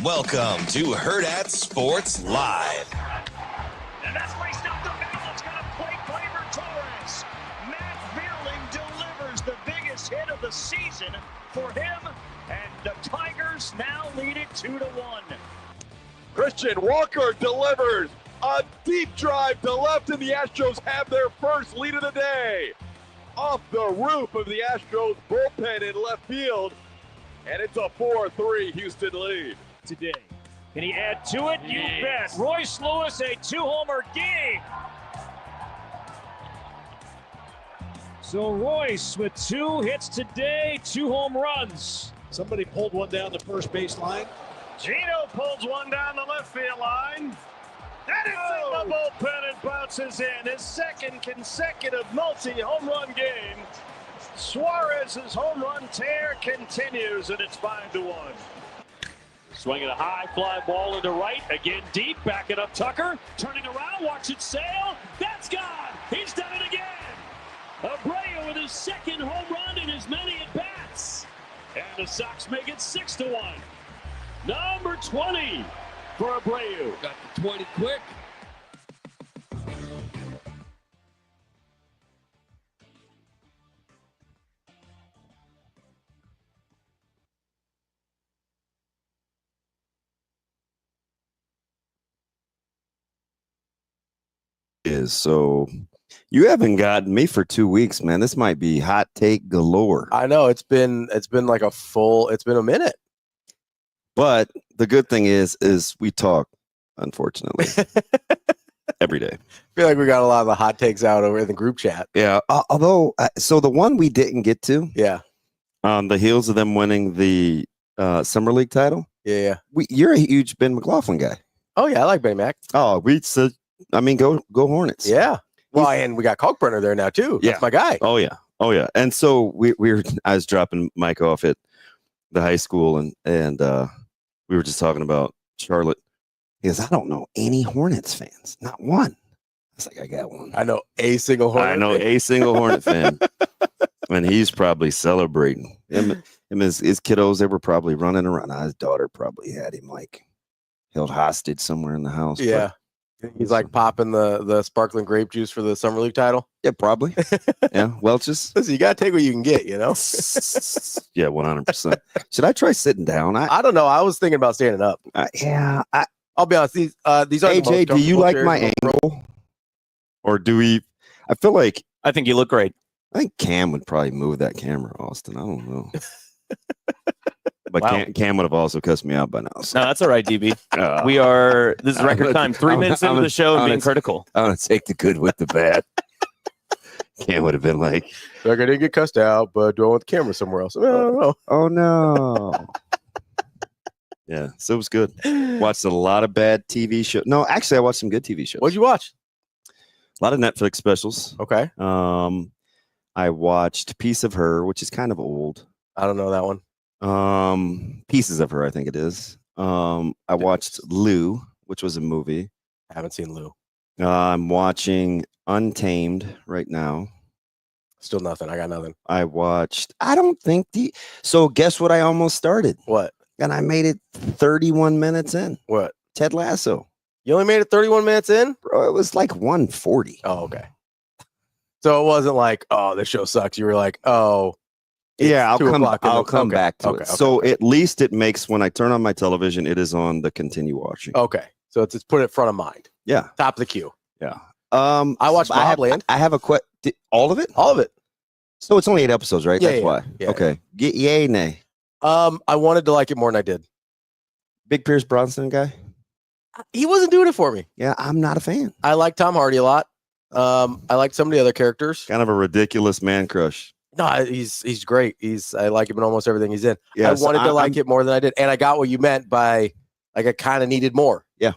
Welcome to Hurrdat Sports Live. And that's raced up the middle. It's going to play Flavor Torres. Matt Vierling delivers the biggest hit of the season for him. And the Tigers now lead it 2-1. Christian Walker delivers a deep drive to left, and the Astros have their first lead of the day. Off the roof of the Astros bullpen in left field, and it's a 4-3 Houston lead. Today. Can he add to it? You bet. Royce Lewis, a 2-homer game. So Royce with 2 hits today, 2 home runs. Somebody pulled one down the first base line. Gino pulls one down the left field line. That is in the bullpen and bounces in. His second consecutive multi-home run game. Suarez's home run tear continues, and it's 5-1. Swinging a high fly ball into right, again deep, backing up Tucker, turning around, watch it sail, that's gone, he's done it again! Abreu with his second home run in as many at-bats, and the Sox make it 6-1. Number 20 for Abreu. Got the 20 quick. So you haven't gotten me for 2 weeks, man. This might be hot take galore. I know it's been like it's been a minute. But the good thing is we talk, unfortunately, every day. I feel like we got a lot of the hot takes out over in the group chat. Yeah. Although, so the one we didn't get to, Yeah. on the heels of them winning the Summer League title. Yeah. You're a huge Ben McLaughlin guy. Oh yeah, I like Benny Mac. Oh, we said, I mean, go Hornets. Yeah. Well, and we got Kalkbrenner there now too. Yeah. That's my guy. Oh yeah. And so I was dropping Mike off at the high school, and we were just talking about Charlotte. He goes, I don't know any Hornets fans, not one. I was like, I got one. I know a single Hornet. I know a single Hornet fan, and he's probably celebrating. Him his kiddos, they were probably running around. His daughter probably had him like held hostage somewhere in the house. Yeah. He's like popping the sparkling grape juice for the Summer League title. Yeah, probably. Yeah, Welch's. Listen, you got to take what you can get, you know? Yeah, 100%. Should I try sitting down? I don't know. I was thinking about standing up. Yeah. I'll be honest. These are the most AJ, do you comfortable like chairs my in the world. angle? Or do we? I feel like I think you look great. I think Cam would probably move that camera, Austin. I don't know. But Wow. Cam would have also cussed me out by now. So. No, that's all right, DB. Uh, This is record time. 3 minutes into the show and being critical. I'm going to take the good with the bad. Cam would have been like, Like, I didn't get cussed out, but do I want the camera somewhere else? I don't know. oh no. Yeah, so it was good. Watched a lot of bad TV shows. No, actually, I watched some good TV shows. What'd you watch? A lot of Netflix specials. Okay. I watched Piece of Her, which is kind of old. I don't know that one. Pieces of Her, I think it is. I watched Lou, which was a movie. I haven't seen Lou. I'm watching Untamed right now. Still nothing. I got nothing. I don't think so guess what I almost started? What? And I made it 31 minutes in. What? Ted Lasso. You only made it 31 minutes in? Bro, it was like 140. Oh, okay. So it wasn't like, oh, this show sucks. You were like, oh, Yeah, it's 2 o'clock. I'll come Okay, back to okay, it. okay, So okay. at least it makes, when I turn on my television, it is on the continue watching. Okay. So it's put it front of mind. Yeah. Top of the queue. Yeah. I watched Mobland. I have a all of it? All of it. So it's only 8 episodes, right? Yeah, That's yeah, why. yeah, Okay. Yay, nay. I wanted to like it more than I did. Big Pierce Bronson guy? He wasn't doing it for me. Yeah, I'm not a fan. I like Tom Hardy a lot. I like some of the other characters. Kind of a ridiculous man crush. No, he's great. I like him in almost everything he's in. Yeah, I wanted to like it more than I did, and I got what you meant by like I kind of needed more. Yeah.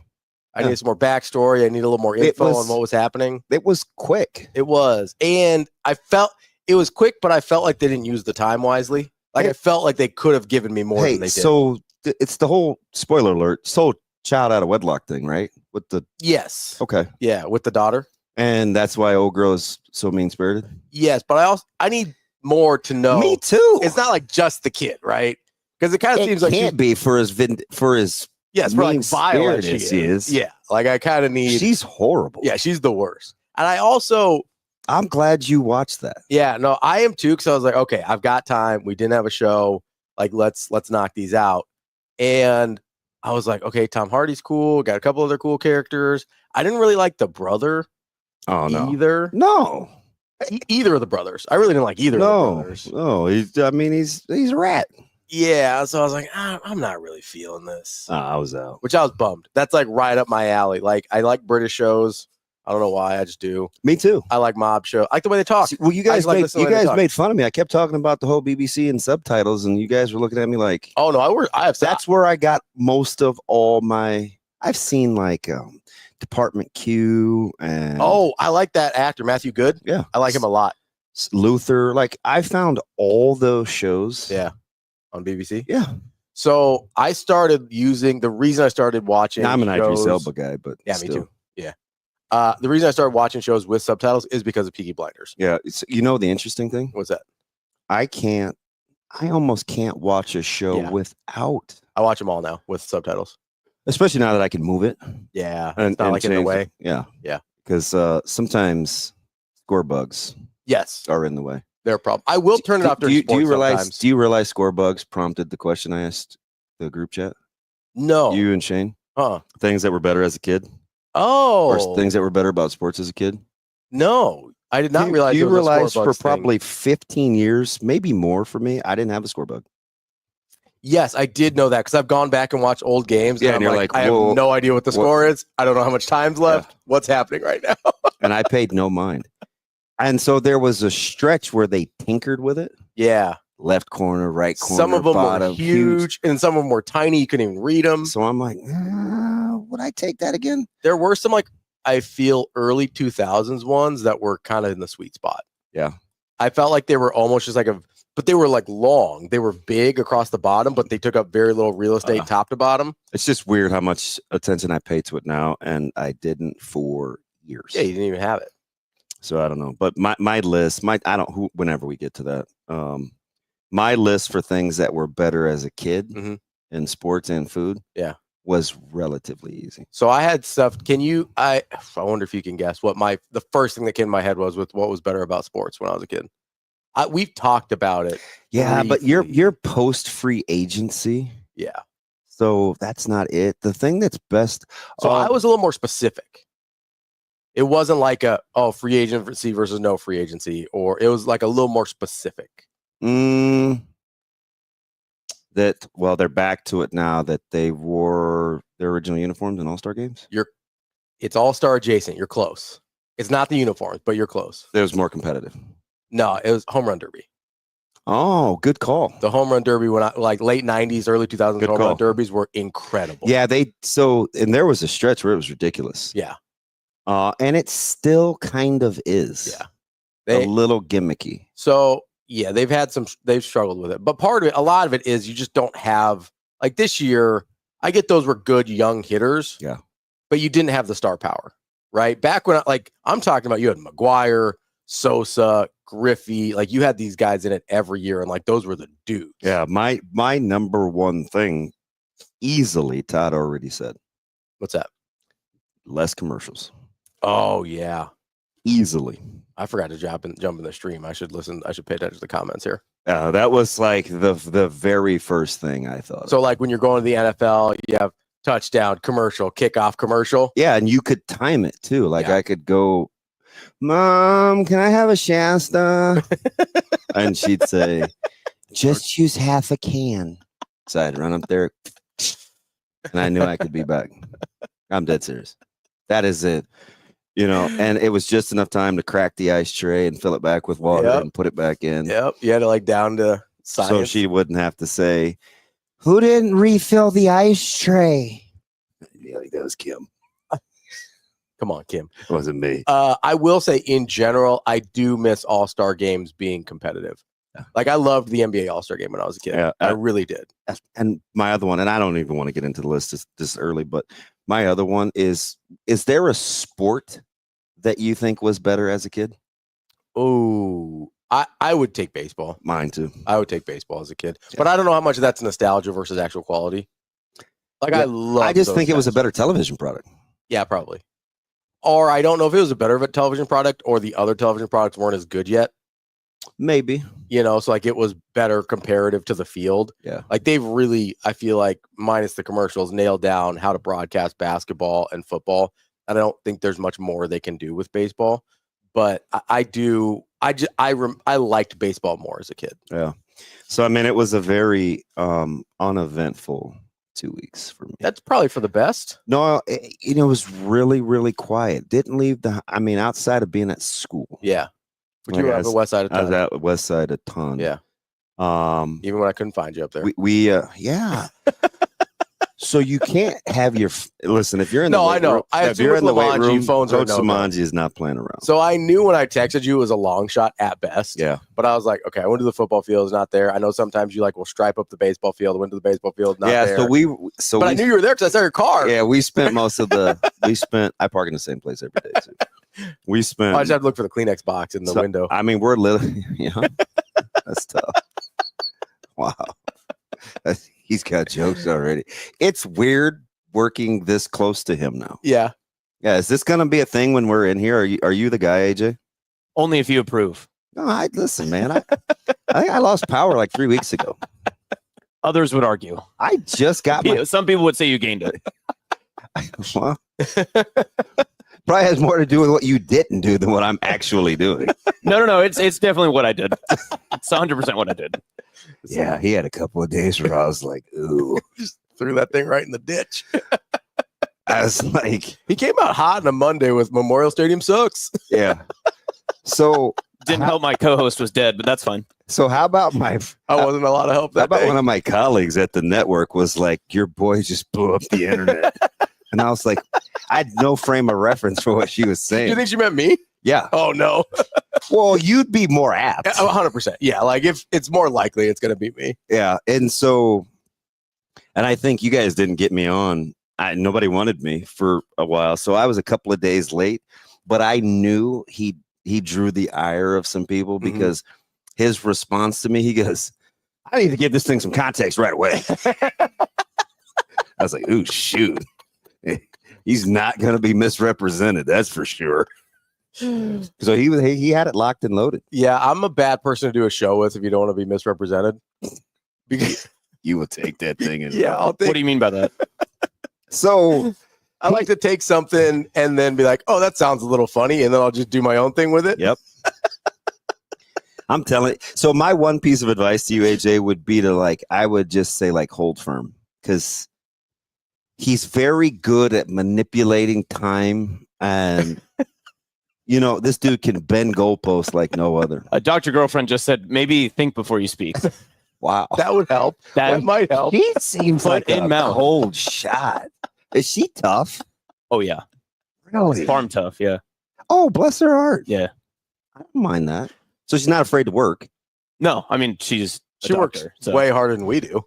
I needed some more backstory. I need a little more info on what was happening. It was quick. It was, and I felt it was quick, but I felt like they didn't use the time wisely. Like I felt like they could have given me more than they did. So it's the whole spoiler alert. So child out of wedlock thing, right? With the yes, okay, yeah, with the daughter, and that's why old girl is so mean spirited. Yes, but I need more to know. Me too. It's not like just the kid, right? Because it kind of seems like can't be for his Yes, for like vile as she is. Yeah, like I kind of need. She's horrible. Yeah, she's the worst. And I also. I'm glad you watched that. Yeah, no, I am too. Because I was like, okay, I've got time. We didn't have a show. Like, let's knock these out. And I was like, okay, Tom Hardy's cool. Got a couple other cool characters. I didn't really like the brother. Oh no, either. No, either of the brothers. I really didn't like either. Of the brothers. No, he's a rat. Yeah, so I was like, I'm not really feeling this. I was out, which I was bummed. That's like right up my alley. Like I like British shows. I don't know why. I just do. Me too. I like mob show. I like the way they talk. Well, you guys made fun of me. I kept talking about the whole BBC and subtitles, and you guys were looking at me like, "Oh no, that's where I got most of all my. I've seen like Department Q and I like that actor Matthew Good. Yeah, I like him a lot. Luther. Like I found all those shows. Yeah, on BBC. Yeah. So I started using the reason I started watching. Now, I'm an Idris Elba guy, but yeah, me too. Yeah. The reason I started watching shows with subtitles is because of Peaky Blinders. Yeah. The interesting thing? What's that? I almost can't watch a show without. I watch them all now with subtitles. Especially now that I can move it. Yeah. And it's not like in the way. Yeah. Yeah. Because sometimes score bugs are in the way. They're a problem. I will turn it off during sports sometimes. Do you realize score bugs prompted the question I asked the group chat? No. You and Shane? Things that were better as a kid? Oh, or things that were better about sports as a kid? No, I did not realize. You realize for probably 15 years, maybe more for me, I didn't have a score bug. Yes, I did know that because I've gone back and watched old games. Yeah, and you're like, I have no idea what the score is. I don't know how much time's left. Yeah. What's happening right now? And I paid no mind. And so there was a stretch where they tinkered with it. Yeah. Left corner, right corner. Some of them were huge, and some of them were tiny. You couldn't even read them. So I'm like, would I take that again? There were some I feel early 2000s ones that were kind of in the sweet spot. Yeah. I felt like they were almost just but they were long. They were big across the bottom, but they took up very little real estate top to bottom. It's just weird how much attention I pay to it now, and I didn't for years. Yeah, you didn't even have it. So I don't know. But my list, whenever we get to that, my list for things that were better as a kid in sports and food was relatively easy. So I had stuff. I wonder if you can guess what the first thing that came in my head was with what was better about sports when I was a kid. We've talked about it. Yeah, but you're post free agency. Yeah. So that's not it. The thing that's best. So I was a little more specific. It wasn't like free agency versus no free agency, or it was like a little more specific. They're back to it now that they wore their original uniforms in All-Star games. It's All-Star adjacent. You're close. It's not the uniforms, but you're close. It was more competitive. No, it was home run derby. Oh, good call. The home run derby when late 90s, early 2000s home run derbies were incredible. Yeah, and there was a stretch where it was ridiculous. Yeah. And it still kind of is. Yeah. A little gimmicky. So yeah, they've struggled with it. But a lot of it is you just don't have, like this year, I get those were good young hitters. Yeah. But you didn't have the star power, right? Back when I'm talking about, you had McGuire, Sosa, Griffey, you had these guys in it every year, and those were the dudes. Yeah, my number one thing, easily, Todd already said. What's that? Less commercials. Oh yeah, easily. I forgot to jump in the stream. I should listen. I should pay attention to the comments here. That was the very first thing I thought. So when you're going to the NFL, you have touchdown commercial, kickoff commercial. Yeah, and you could time it too. I could go, Mom, can I have a Shasta? And she'd say, just use half a can. So I'd run up there, and I knew I could be back. I'm dead serious. That is it. And it was just enough time to crack the ice tray and fill it back with water and put it back in. Yep. You had to down to science. So she wouldn't have to say, who didn't refill the ice tray? Yeah, that was Kim. Come on, Kim. It wasn't me. I will say, in general, I do miss All-Star games being competitive. I loved the NBA All-Star game when I was a kid. Yeah, I really did. And my other one, and I don't even want to get into the list this early, but my other one is there a sport that you think was better as a kid? Oh, I would take baseball. Mine too. I would take baseball as a kid. Yeah. But I don't know how much of that's nostalgia versus actual quality. Like I love. I just those think it was a guys. better television product. Yeah, probably. Or I don't know if it was a better television product or the other television products weren't as good yet. Maybe. So like it was better comparative to the field. Yeah. Like they've really, I feel like, minus the commercials, nailed down how to broadcast basketball and football. And I don't think there's much more they can do with baseball. But I liked baseball more as a kid. Yeah. So I mean, it was a very uneventful 2 weeks for me. That's probably for the best. No, it was really, really quiet. Didn't leave outside of being at school. Yeah. But you were at the West Side a ton. I was at West Side a ton. Yeah. Even when I couldn't find you up there. Yeah. So you can't have listen. If you're in I know. If you're in the weight room, phones Coach are Samanji is not playing around. So I knew when I texted you it was a long shot at best. Yeah. But I was like, okay, I went to the football field. It's not there. I know sometimes you will stripe up the baseball field. I went to the baseball field. Not there. But I knew you were there because I saw your car. Yeah, we spent most of I park in the same place every day. So we spent. I just had to look for the Kleenex box in the window. I mean, we're literally, that's tough. Wow. He's got jokes already. It's weird working this close to him now. Yeah. Yeah. Is this going to be a thing when we're in here? Are you the guy, AJ? Only if you approve. No, listen, man. I think I lost power like 3 weeks ago. Others would argue. I just got some people would say you gained it. Well, probably has more to do with what you didn't do than what I'm actually doing. No. It's definitely what I did. It's 100% what I did. Yeah, he had a couple of days where I was like, ooh. Just threw that thing right in the ditch. I was like, he came out hot on a Monday with Memorial Stadium sucks. Yeah. So didn't help my co-host was dead, but that's fine. So how about I wasn't a lot of help. How about one of my colleagues at the network was like, your boy just blew up the internet. And I was like, I had no frame of reference for what she was saying. You think she meant me? Yeah. Oh, no. Well, you'd be more apt. 100%. Yeah. Like if it's more likely it's going to be me. Yeah. And I think you guys didn't get me on. Nobody wanted me for a while. So I was a couple of days late, but I knew he drew the ire of some people because his response to me, he goes, I need to give this thing some context right away. I was like, ooh, shoot. He's not going to be misrepresented. That's for sure. So he had it locked and loaded. Yeah, I'm a bad person to do a show with if you don't want to be misrepresented. Because you will take that thing. What do you mean by that? So I like to take something and then be like, oh, that sounds a little funny. And then I'll just do my own thing with it. Yep. I'm telling you. So my one piece of advice to you, AJ, would be to I would just say hold firm, because he's very good at manipulating time. And, this dude can bend goalposts like no other. A doctor girlfriend just said, maybe think before you speak. Wow. That would help. That might help. He seems like in a mouth. cold shot. Is she tough? Oh, yeah. Really? Farm tough, yeah. Oh, bless her heart. Yeah. I don't mind that. So she's not afraid to work. No, I mean, she works way harder than we do.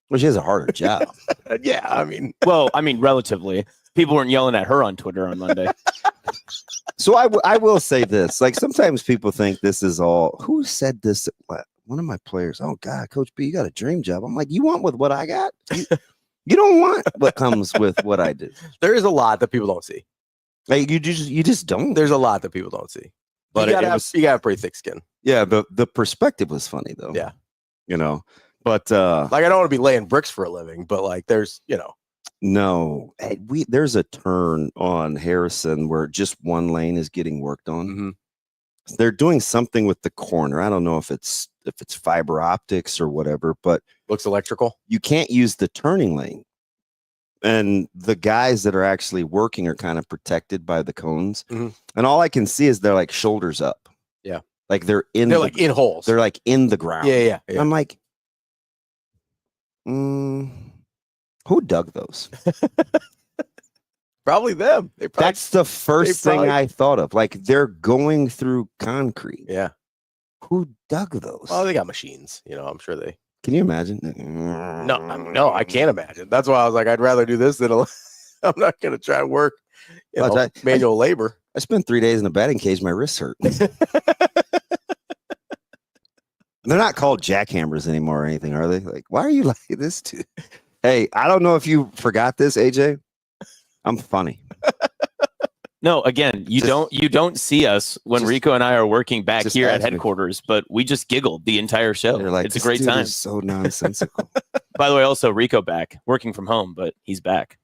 Well, she has a harder job. Yeah, I mean. Well, relatively. People weren't yelling at her on Twitter on Monday. So I will say this. Sometimes people think this is all. Who said this? One of my players. Oh, God, Coach B, you got a dream job. I'm like, you want with what I got? You don't want what comes with what I do. There is a lot that people don't see. You just don't. There's a lot that people don't see. But you gotta have pretty thick skin. Yeah, the perspective was funny though. Yeah. But I don't want to be laying bricks for a living, but there's no, there's a turn on Harrison where just one lane is getting worked on. Mm-hmm. They're doing something with the corner. I don't know if it's fiber optics or whatever, but looks electrical. You can't use the turning lane. And the guys that are actually working are kind of protected by the cones. Mm-hmm. And all I can see is they're shoulders up. Yeah. They're in in holes. They're in the ground. Yeah. I'm like, who dug those? Probably them. That's the first thing I thought of. They're going through concrete. Yeah. Who dug those? Well, they got machines. I'm sure they. Can you imagine? No, I can't imagine. That's why I was like, I'd rather do this than I'm not going to try to work manual labor. I spent 3 days in a batting cage. My wrists hurt. They're not called jackhammers anymore or anything, are they? Why are you like this, dude? Hey, I don't know if you forgot this, AJ. I'm funny. No, again, you don't see us when Rico and I are working back here at headquarters, but we just giggled the entire show. Like, it's a great time. Is so nonsensical. By the way, also Rico back working from home, but he's back.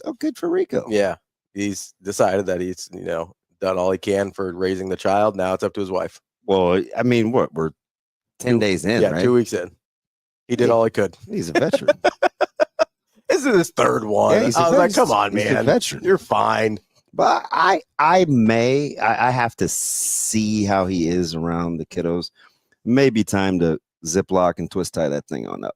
Oh, good for Rico. Yeah, he's decided that he's done all he can for raising the child. Now it's up to his wife. Well, I mean, what, we're 10 days in, right? 2 weeks in. He did all he could. He's a veteran. This is his third one. Yeah, I was like, come on, man. Veteran. You're fine. But I have to see how he is around the kiddos. Maybe time to ziplock and twist tie that thing on up.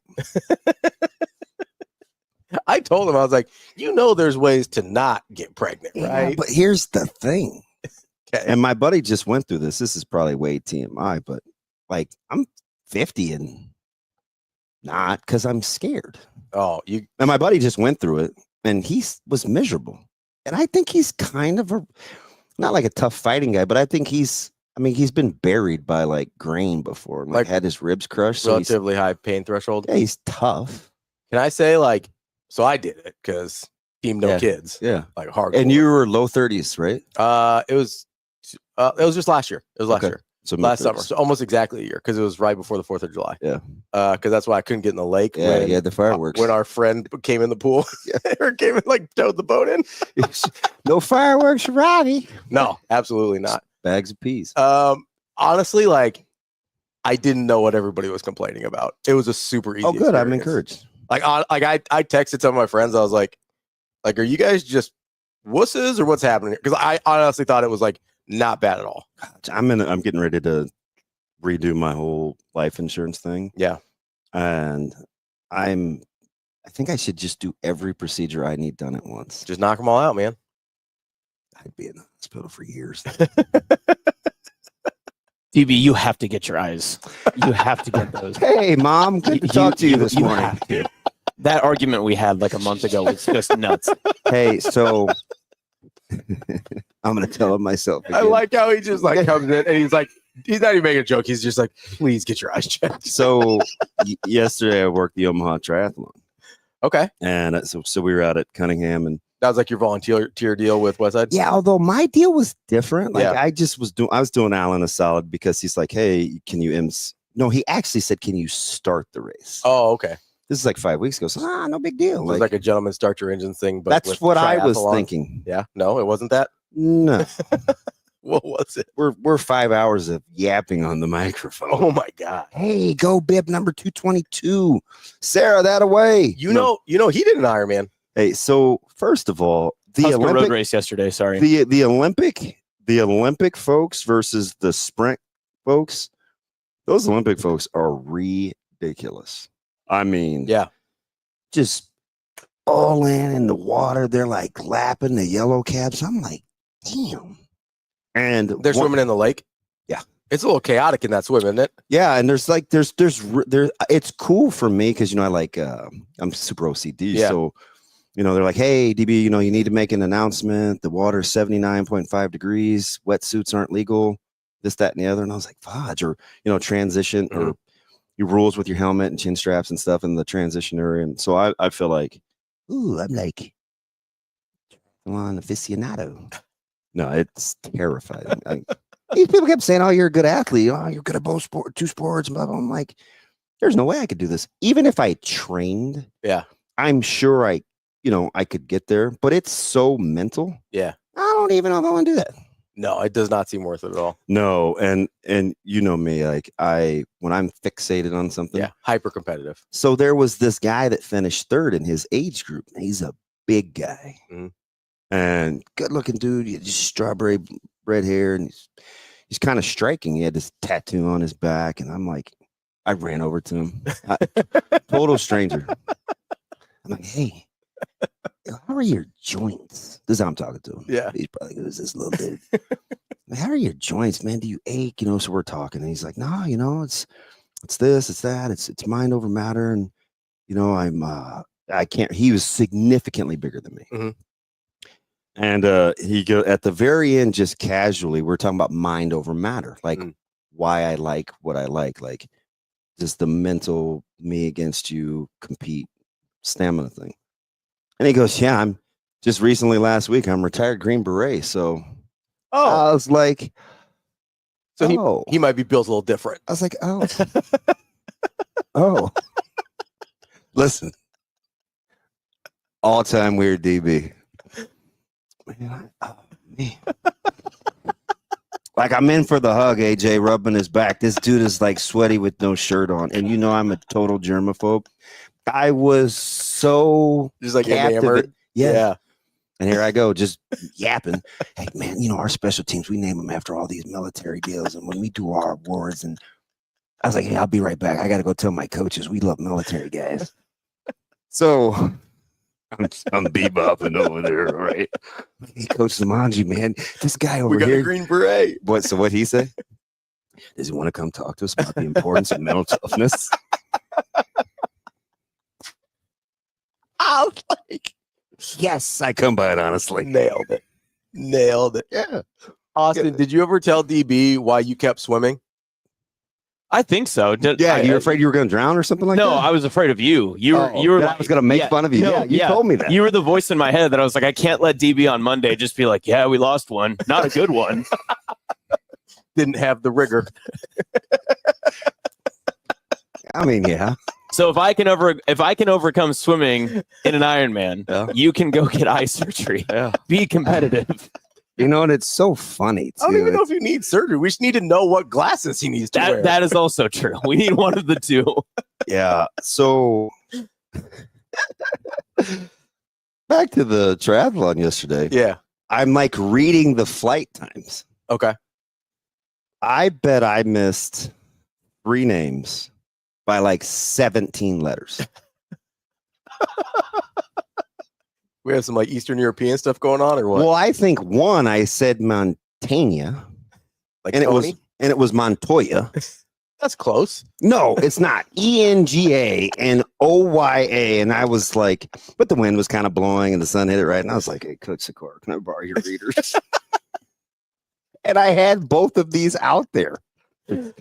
I told him, I was like, there's ways to not get pregnant, right? Yeah, but here's the thing. Okay. And my buddy just went through this. This is probably way TMI, but like I'm 50 and not because I'm scared. Oh, and my buddy just went through it and he was miserable. And I think he's kind of not like a tough fighting guy, but I think he's been buried by like grain before, like had his ribs crushed. Relatively high pain threshold. Yeah, he's tough. Can I say so I did it because team no kids. Yeah. Like hard. And you were low 30s, right? It was just last year. It was last year. So last summer. So almost exactly a year because it was right before the 4th of July. Yeah. Because that's why I couldn't get in the lake. Yeah, you had the fireworks. When our friend came in the pool or came and towed the boat in. No fireworks for Ravi. No, absolutely not. Bags of peas. Honestly, I didn't know what everybody was complaining about. It was a super easy. Oh, good. Experience. I'm encouraged. I texted some of my friends. I was like, are you guys just wusses or what's happening? Because I honestly thought it was not bad at all. I'm getting ready to redo my whole life insurance thing. Yeah. And I think I should just do every procedure I need done at once. Just knock them all out, man. I'd be in the hospital for years. DB, you have to get your eyes. You have to get those. Hey, Mom, good to talk to you this morning. Have to. That argument we had a month ago was just nuts. Hey, so I'm going to tell him myself again. I like how he just comes in and he's not even making a joke. He's just please get your eyes checked. So yesterday I worked the Omaha triathlon. Okay. And so we were out at Cunningham and that was your volunteer deal with Westside? Yeah, although my deal was different. I was doing Alan a solid because he's like, hey, can you No, he actually said, can you start the race? Oh, okay. This is 5 weeks ago. So no big deal. It was a gentleman start your engines thing, but that's what I was thinking. Yeah. No, it wasn't that. No. What was it? We're 5 hours of yapping on the microphone. Oh my God. Hey, go bib number 222. Sarah, that away. He did an Ironman. Hey, so first of all, the Olympic road race yesterday. Sorry, the Olympic folks versus the sprint folks. Those Olympic folks are ridiculous. I mean, yeah, just all in the water. They're lapping the yellow cabs. I'm like, damn. And they're swimming in the lake. Yeah, it's a little chaotic in that swim, isn't it? Yeah, and there's it's cool for me because I'm super OCD. Yeah. So they're like, hey, DB, you need to make an announcement. The water's 79.5 degrees. Wetsuits aren't legal. This, that, and the other. And I was like, fudge, or transition or your rules with your helmet and chin straps and stuff in the transition area. And so I feel like, ooh, I'm like an aficionado. No, it's terrifying. These people kept saying, oh, you're a good athlete. Oh, you're good at both two sports. Blah, blah. I'm like, there's no way I could do this. Even if I trained, yeah, I'm sure I could get there, but it's so mental. Yeah. I don't even know if I want to do that. No, it does not seem worth it at all. No. And you know me, when I'm fixated on something. Yeah. Hyper competitive. So there was this guy that finished third in his age group. He's a big guy and good looking dude. He had just strawberry red hair and he's kind of striking. He had this tattoo on his back. And I'm like, I ran over to him. Total stranger. I'm like, hey, how are your joints? This is how I'm talking to him. Yeah. He's probably who's this little dude. Like, how are your joints, man? Do you ache? So we're talking. And he's like, no, it's this, it's that, it's mind over matter. And I can't. He was significantly bigger than me. And he go at the very end, just casually, we're talking about mind over matter, why I like what I like just the mental me against you compete stamina thing. And he goes, yeah, I'm just recently last week, I'm retired Green Beret. So I was like, so he might be built a little different. I was like, oh, oh, listen, all-time weird DB. Man, man. Like, I'm in for the hug, AJ, rubbing his back. This dude is like sweaty with no shirt on. And you know I'm a total germaphobe. I was so just like enamored. Yeah. And here I go, just yapping. Hey, man, you know, our special teams, we name them after all these military deals. And when we do our awards, and I was like, hey, I'll be right back. I got to go tell my coaches we love military guys. So I'm bebopping over there, right? Hey, Coach Samanji, man, this guy over we got here. A Green Beret. So what'd he say? Does he want to come talk to us about the importance of mental toughness? I was like, yes, I come by it honestly. Nailed it. Yeah. Austin, did you ever tell DB why you kept swimming? I think so. You were afraid you were going to drown or something like that? No, I was afraid of you. You were. I was going to make fun of you. No, you told me that. You were the voice in my head that I was like, I can't let DB on Monday just be like, yeah, we lost one. Not a good one. Didn't have the rigor. I mean, yeah. So if I can overcome swimming in an Ironman, you can go get eye surgery. Yeah. Be competitive. You know, and it's so funny, too. I don't even know if you need surgery. We just need to know what glasses he needs to wear. That is also true. We need one of the two. Yeah. So back to the triathlon yesterday. Yeah. I'm like reading the flight times. Okay. I bet I missed 3 names by like 17 letters. We have some like Eastern European stuff going on, or what? Well, I think one I said Montaigne, like and Tony? it was Montoya. That's close. No, it's not. ENGA and OYA, and I was like, but the wind was kind of blowing and the sun hit it right, and I was like, hey, Coach Sikora, can I borrow your readers? And I had both of these out there. It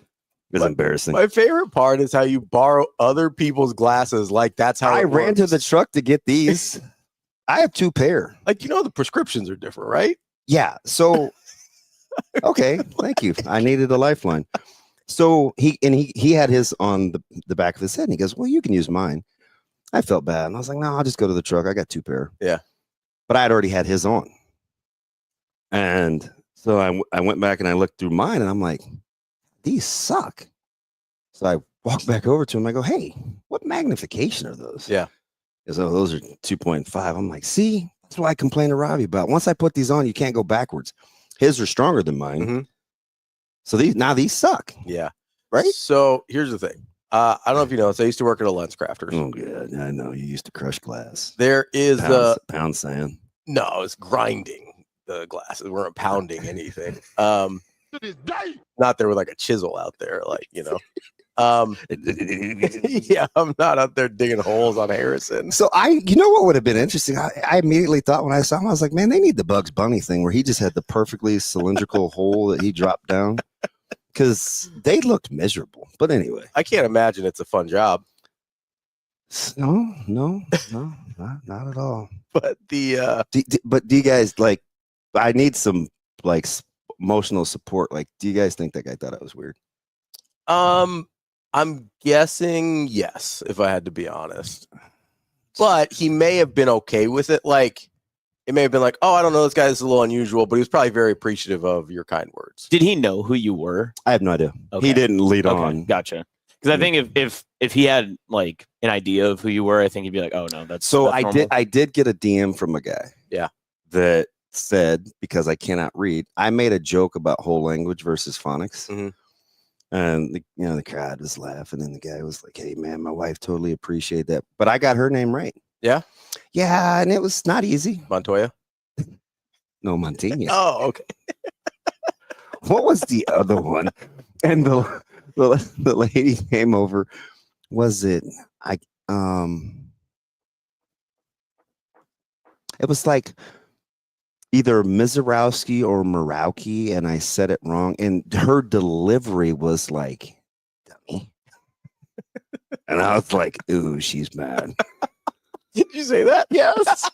was embarrassing. My favorite part is how you borrow other people's glasses. Like that's how I ran to the truck to get these. I have 2 pair. Like, you know, the prescriptions are different, right? Yeah. So, okay. Thank you. I needed a lifeline. So he had his on the back of his head, and he goes, well, you can use mine. I felt bad. And I was like, no, I'll just go to the truck. I got 2 pair. Yeah. But I had already had his on. And so I went back and I looked through mine, and I'm like, these suck. So I walked back over to him. I go, hey, what magnification are those? Yeah. So those are 2.5. I'm like, see, that's what I complain to Ravi about. Once I put these on, you can't go backwards. His are stronger than mine. Mm-hmm. So these suck. Yeah. Right. So here's the thing. I don't know if you know this. I used to work at a Lens Crafters. Oh, good. I know you used to crush glass. There is pound sand. No, it's grinding the glasses. We weren't pounding anything. Not there with like a chisel out there, like, you know. Yeah, I'm not out there digging holes on Harrison. So you know what would have been interesting? I immediately thought when I saw him, I was like, man, they need the Bugs Bunny thing where he just had the perfectly cylindrical hole that he dropped down, because they looked miserable. But anyway, I can't imagine it's a fun job. No, not at all. But but do you guys like? I need some like emotional support. Like, do you guys think that guy thought I was weird? I'm guessing yes, if I had to be honest. But he may have been okay with it. Like, it may have been like, oh, I don't know, this guy is a little unusual, but he was probably very appreciative of your kind words. Did he know who you were? I have no idea. Okay. He didn't lead on. Gotcha. Because I think if he had like an idea of who you were, I think he'd be like, oh no, that's so. That's I did get a DM from a guy. Yeah. That said, because I cannot read, I made a joke about whole language versus phonics. Mm-hmm. And the crowd was laughing, and the guy was like, hey man, my wife totally appreciated that, but I got her name right. Yeah. And it was not easy. Montoya. No, Montaigne. Oh, okay. What was the other one? And the lady came over. Was it it was like either Mizorowski or Murawski, and I said it wrong, and her delivery was like, dummy. And I was like, ooh, she's mad. Did you say that? Yes.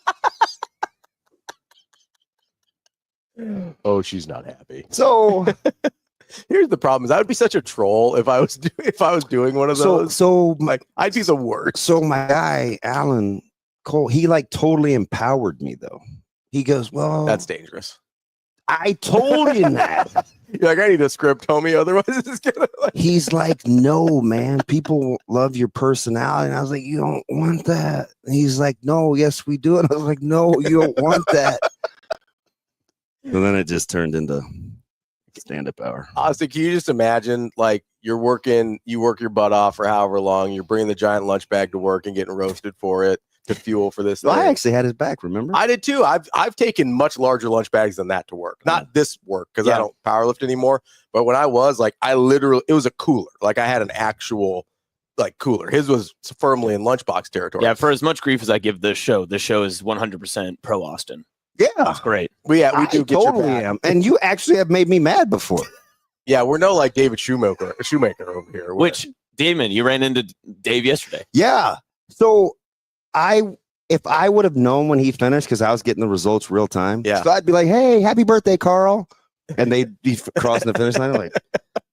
Oh, she's not happy. So here's the problem: is I would be such a troll if I was doing one of those. I'd be the worst. So my guy Alan Cole, he like totally empowered me though. He goes, well, That's dangerous. I told him that. You're like, I need a script, homie. Otherwise, it's gonna. He's like, no, man. People love your personality. And I was like, you don't want that. And he's like, no, yes, we do. And I was like, no, you don't want that. And then it just turned into stand-up hour. Austin, can you just imagine, like, you work your butt off for however long, you're bringing the giant lunch bag to work and getting roasted for it to fuel for this. Well, I actually had his back, remember? I did too. I've taken much larger lunch bags than that to work. Not this work because I don't powerlift anymore. But when I was like, it was a cooler. Like I had an actual like cooler. His was firmly in lunchbox territory. Yeah, for as much grief as I give this show is 100% pro Austin. Yeah, that's great. We do get totally your back. am. And you actually have made me mad before. Yeah, we're no like David Shoemaker over here. Which Damon, you ran into Dave yesterday. Yeah. So if I would have known when he finished, because I was getting the results real time, so I'd be like, hey, happy birthday, Carl. And they'd be crossing the finish line. I'm like,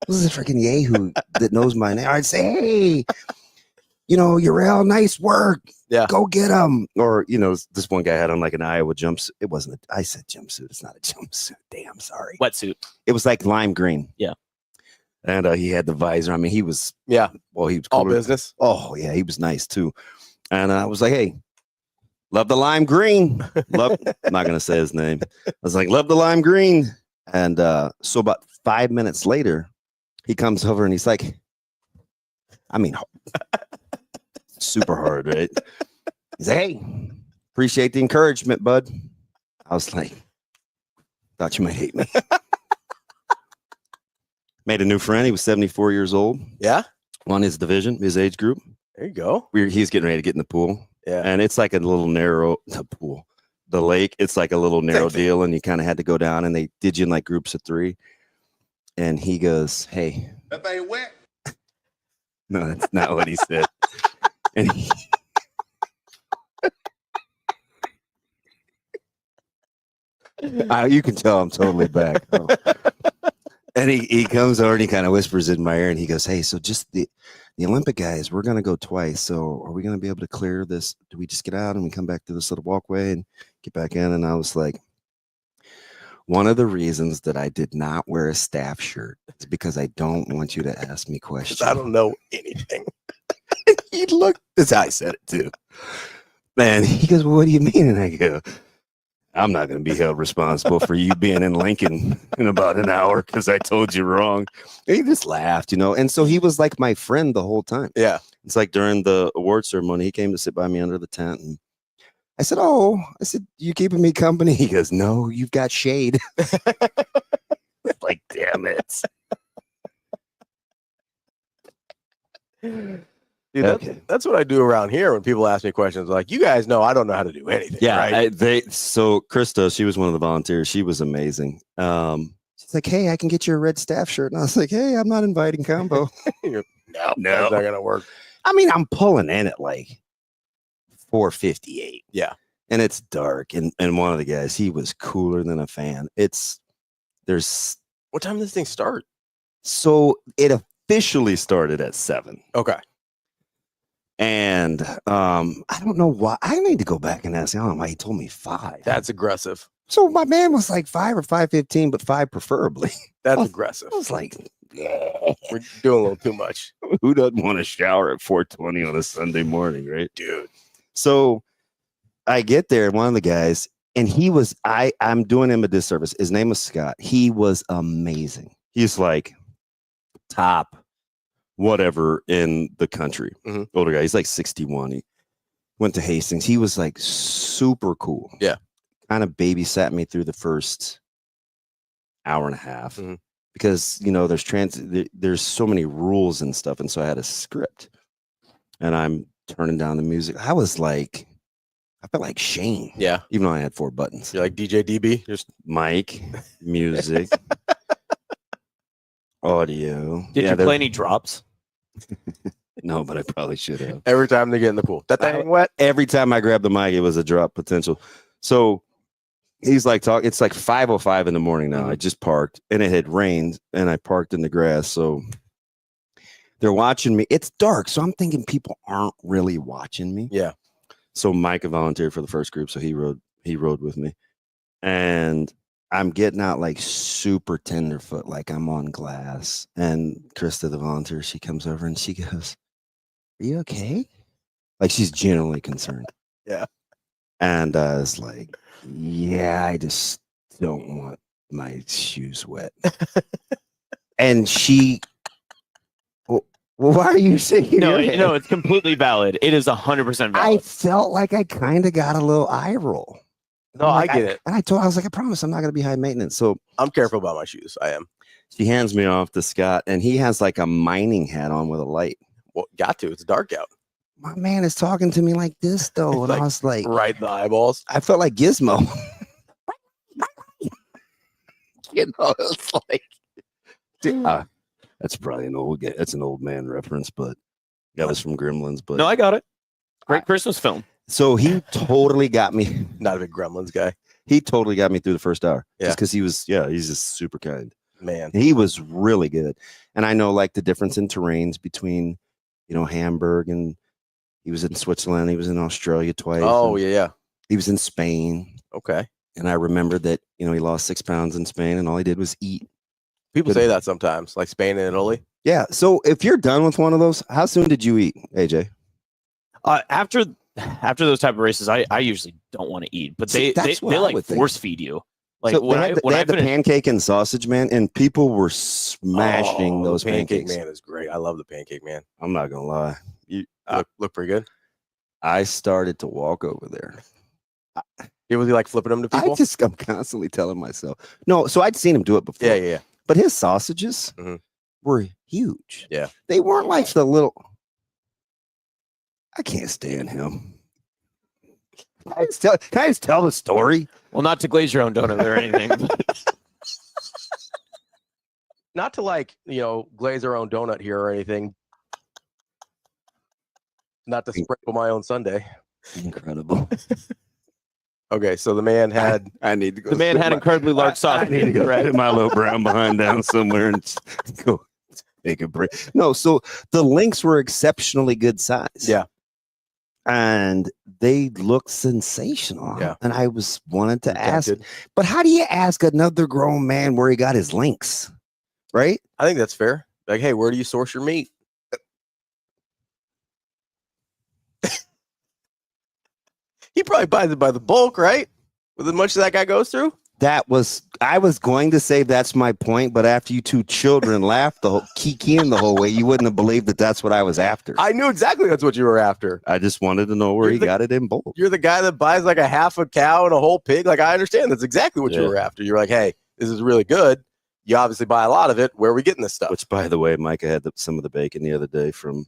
this is a freaking yahoo that knows my name. I'd say, hey, Uriel, nice work. Yeah. Go get him. Or, this one guy had on like an Iowa jumpsuit. It wasn't, I said jumpsuit. It's not a jumpsuit. Damn, sorry. Wetsuit. It was like lime green. Yeah. And he had the visor. I mean, he was, he was all business. Oh, yeah. He was nice too. And I was like, hey, love the lime green. I'm not going to say his name. I was like, love the lime green. And so about 5 minutes later, he comes over and he's like, super hard, right? He's like, hey, appreciate the encouragement, bud. I was like, thought you might hate me. Made a new friend. He was 74 years old. Yeah. On his division, his age group. There you go. He's getting ready to get in the pool. Yeah. And it's like a little narrow, the lake. It's like a little narrow deal. And you kind of had to go down and they did you in like groups of 3. And he goes, hey. That ain't wet. No, that's not what he said. And you can tell I'm totally back. Oh. And he comes over and he kind of whispers in my ear and he goes, hey, so just the Olympic guys, we're going to go twice. So are we going to be able to clear this? Do we just get out and we come back to this little walkway and get back in? And I was like, one of the reasons that I did not wear a staff shirt is because I don't want you to ask me questions. I don't know anything. He looked, that's how I said it too. Man, he goes, well, what do you mean? And I go, I'm not going to be held responsible for you being in Lincoln in about an hour because I told you wrong. And he just laughed, And so he was like my friend the whole time. Yeah. It's like during the award ceremony, he came to sit by me under the tent. And I said, you keeping me company? He goes, no, you've got shade. Like, damn it. Dude, that's what I do around here when people ask me questions. Like, you guys know I don't know how to do anything. Yeah, right? So Krista, she was one of the volunteers. She was amazing. She's like, hey, I can get you a red staff shirt. And I was like, hey, I'm not inviting combo. No, that's not gonna work. I'm pulling in at like 4:58. Yeah, and it's dark. And one of the guys, he was cooler than a fan. What time does this thing start? So it officially started at 7. Okay. And I don't know why. I need to go back and ask him. I don't know why he told me 5. That's aggressive. So my man was like 5 or 5:15, but 5 preferably. That's aggressive. I was like, yeah, we're doing a little too much. Who doesn't want to shower at 4:20 on a Sunday morning, right, dude? So I get there, one of the guys, and he was. I'm doing him a disservice. His name was Scott. He was amazing. He's like top whatever in the country. Mm-hmm. Older guy. He's like 61. He went to Hastings. He was like super cool. Yeah. Kind of babysat me through the first hour and a half because, there's so many rules and stuff. And so I had a script and I'm turning down the music. I felt like Shane. Yeah. Even though I had 4 buttons. You're like DJ DB, just mic, music, audio. Did you play any drops? No, but I probably should have. Every time they get in the pool. That thing wet? Every time I grabbed the mic, it was a drop potential. So he's like, it's like 5:05 in the morning now. I just parked and it had rained and I parked in the grass. So they're watching me. It's dark. So I'm thinking people aren't really watching me. Yeah. So Micah volunteered for the first group. So he rode with me. And I'm getting out like super tenderfoot, like I'm on glass. And Krista, the volunteer, she comes over and she goes, "Are you okay?" Like she's genuinely concerned. Yeah. And it's like, yeah, I just don't want my shoes wet. And she, well, why are you shaking No, your head? no, it's completely valid. It is 100% valid. I felt like I kind of got a little eye roll. No, I get it. And I was like, I promise I'm not going to be high maintenance. So I'm careful about my shoes. I am. she hands me off to Scott, and he has like a mining hat on with a light. Well, got to. It's dark out. My man is talking to me like this, though. And Like, I was like, right in the eyeballs. I felt like Gizmo. You know, it's like, that's probably an old man reference, but that was from Gremlins. But No, I got it. Great Christmas film. so he totally got me. Not a big Gremlins guy. He totally got me through the first hour. Yeah. Just because he's just super kind. Man. He was really good. And I know like the difference in terrains between, Hamburg, and he was in Switzerland. He was in Australia twice. Oh, yeah. He was in Spain. Okay. And I remember that, he lost 6 pounds in Spain and all he did was eat. People say that sometimes, like Spain and Italy. Yeah. So if you're done with one of those, how soon did you eat, AJ? After those type of races, I usually don't want to eat, but they like force feed you. Like so they had the pancake and sausage man, and people were smashing those pancake pancakes. man is great. I love the pancake man. I'm not gonna lie. You look pretty good. I started to walk over there. Was he like flipping them to people? I'm constantly telling myself no. So I'd seen him do it before. Yeah. But his sausages were huge. Yeah. They weren't like the little. I can't stand him. Can I just tell the story? Well, not to glaze your own donut or anything. Not to glaze our own donut here or anything. Not to sprinkle my own sundae. Incredible. Okay, so the man had. I need to go. The man had incredibly large sauce. I need to go put my little brown behind down somewhere and go take a break. No, so the links were exceptionally good size. Yeah. And they looked sensational. Yeah. And I wanted to ask, but how do you ask another grown man where he got his links? Right? I think that's fair. Like, hey, where do you source your meat? He probably buys it by the bulk, right? With as much as that guy goes through. I was going to say that's my point, but after you two children laughed kikiing the whole way, you wouldn't have believed that that's what I was after. I knew exactly that's what you were after. I just wanted to know where he got it in bulk. You're the guy that buys like a half a cow and a whole pig. Like, I understand that's exactly what you were after. You're like, hey, this is really good. You obviously buy a lot of it. Where are we getting this stuff? Which, by the way, Micah had some of the bacon the other day from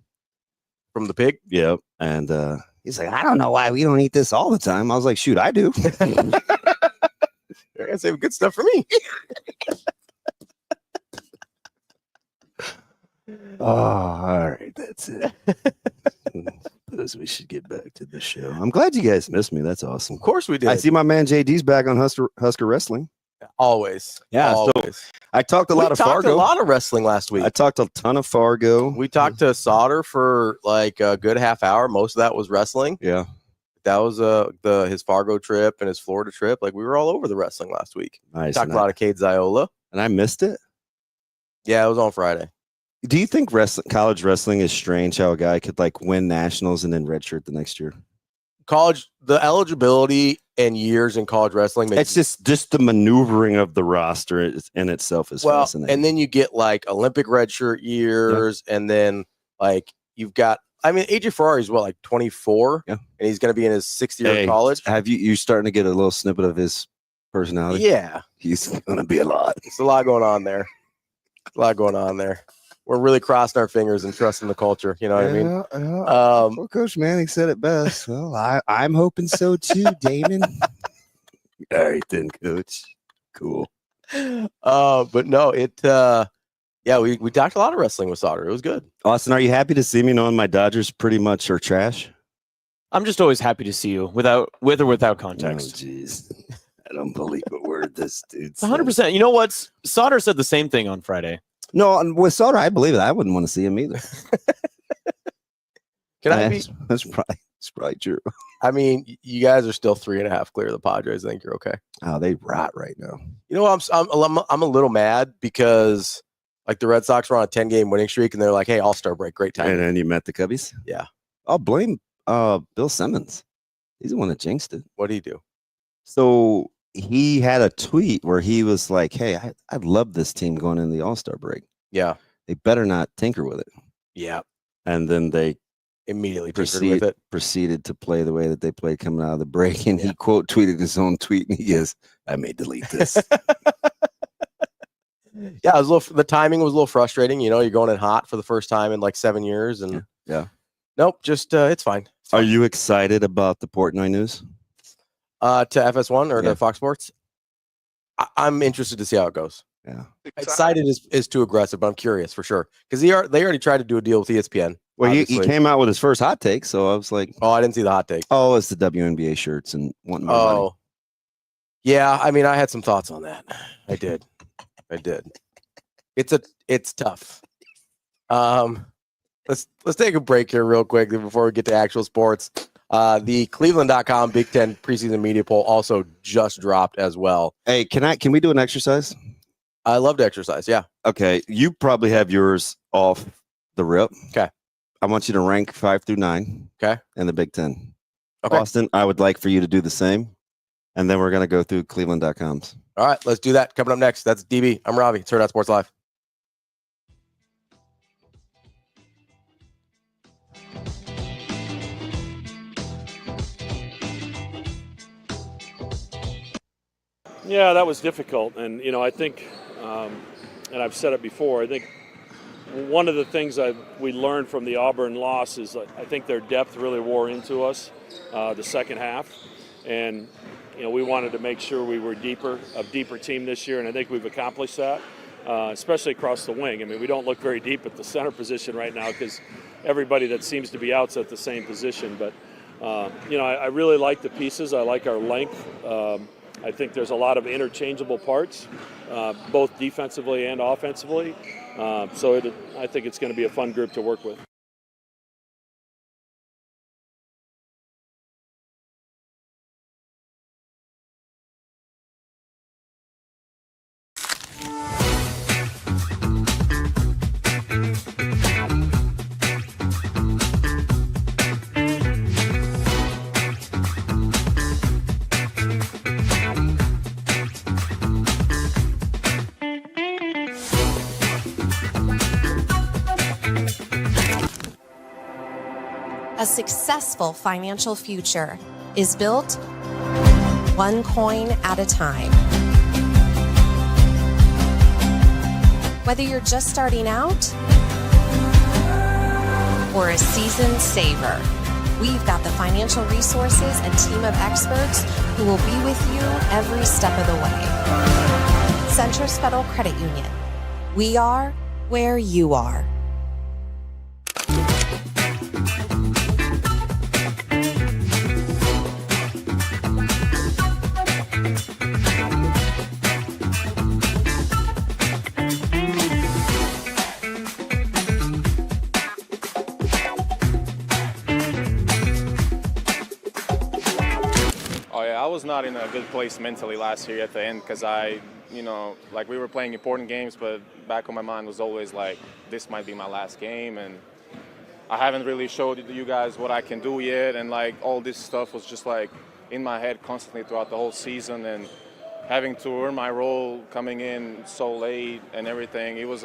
the pig. Yeah, and he's like, I don't know why we don't eat this all the time. I was like, shoot, I do. You're gonna save good stuff for me. Oh, all right, that's it. We should get back to the show. I'm glad you guys missed me. That's awesome. Of course we did. I see my man JD's back on Husker Wrestling. Always. Yeah. Always. So I talked a lot of Fargo. A lot of wrestling last week. I talked a ton of Fargo. We talked to Sauter for like a good half hour. Most of that was wrestling. Yeah. That was his Fargo trip and his Florida trip. Like, we were all over the wrestling last week. Nice. Talked a lot of Cade Ziola. And I missed it. Yeah, it was on Friday. Do you think college wrestling is strange how a guy could like win nationals and then redshirt the next year? The eligibility and years in college wrestling. It's just the maneuvering of the roster in itself is fascinating. And then you get like Olympic redshirt years, and then like you've got. I mean, AJ Ferrari's like 24, and he's going to be in his 6th year of college. Have you starting to get a little snippet of his personality? Yeah, he's going to be a lot. There's a lot going on there. We're really crossing our fingers and trusting the culture. You know what I mean? Yeah. Well, Coach Manning said it best. Well, I'm hoping so too, Damon. All right, then, Coach. Cool. But no, Yeah, we talked a lot of wrestling with Sauter. It was good. Austin, are you happy to see me knowing my Dodgers pretty much are trash? I'm just always happy to see you with or without context. Oh, jeez. I don't believe a word this dude says. 100%. You know what? Sauter said the same thing on Friday. No, with Sauter, I believe it. I wouldn't want to see him either. That's probably true. I mean, you guys are still 3.5 clear of the Padres. I think you're okay. Oh, they rot right now. You know what? I'm a little mad because like the Red Sox were on a 10-game winning streak, and they're like, "Hey, All-Star break, great time." And then you met the Cubbies. Yeah. I'll blame Bill Simmons. He's the one that jinxed it. What did he do? So he had a tweet where he was like, "Hey, I love this team going into the All-Star break. Yeah. They better not tinker with it." Yeah. And then they Immediately proceeded to play the way that they played coming out of the break. And he quote tweeted his own tweet, and he goes, "I may delete this." Yeah, the timing was a little frustrating. You know, you're going in hot for the first time in like 7 years, and yeah. Nope, just it's fine. Are you excited about the Portnoy news? To FS1 or to Fox Sports? I'm interested to see how it goes. Yeah, excited is too aggressive, but I'm curious for sure because they already tried to do a deal with ESPN. Well, he came out with his first hot take, so I was like, "Oh, I didn't see the hot take." Oh, it's the WNBA shirts and wanting more money. Yeah. I mean, I had some thoughts on that. I did. It's tough. Let's take a break here real quick before we get to actual sports. The Cleveland.com Big Ten preseason media poll also just dropped as well. Hey, can we do an exercise? I love to exercise. Yeah. Okay. You probably have yours off the rip. Okay. I want you to rank 5 through 9. Okay. In the Big Ten. Okay. Austin, I would like for you to do the same. And then we're going to go through Cleveland.com's. All right, let's do that. Coming up next, that's DB. I'm Ravi. It's Hurrdat Sports Live. Yeah, that was difficult. And, you know, I think, and I've said it before, I think one of the things we learned from the Auburn loss is I think their depth really wore into us the second half. And, you know, we wanted to make sure we were a deeper team this year, and I think we've accomplished that, especially across the wing. I mean, we don't look very deep at the center position right now because everybody that seems to be out's at the same position. But, you know, I really like the pieces. I like our length. I think there's a lot of interchangeable parts, both defensively and offensively. So I think it's going to be a fun group to work with. A successful financial future is built one coin at a time. Whether you're just starting out or a seasoned saver, we've got the financial resources and team of experts who will be with you every step of the way. Centris Federal Credit Union. We are where you are. I was not in a good place mentally last year at the end because like we were playing important games, but back on my mind was always like, this might be my last game, and I haven't really showed you guys what I can do yet, and like all this stuff was just like in my head constantly throughout the whole season, and having to earn my role coming in so late and everything, it was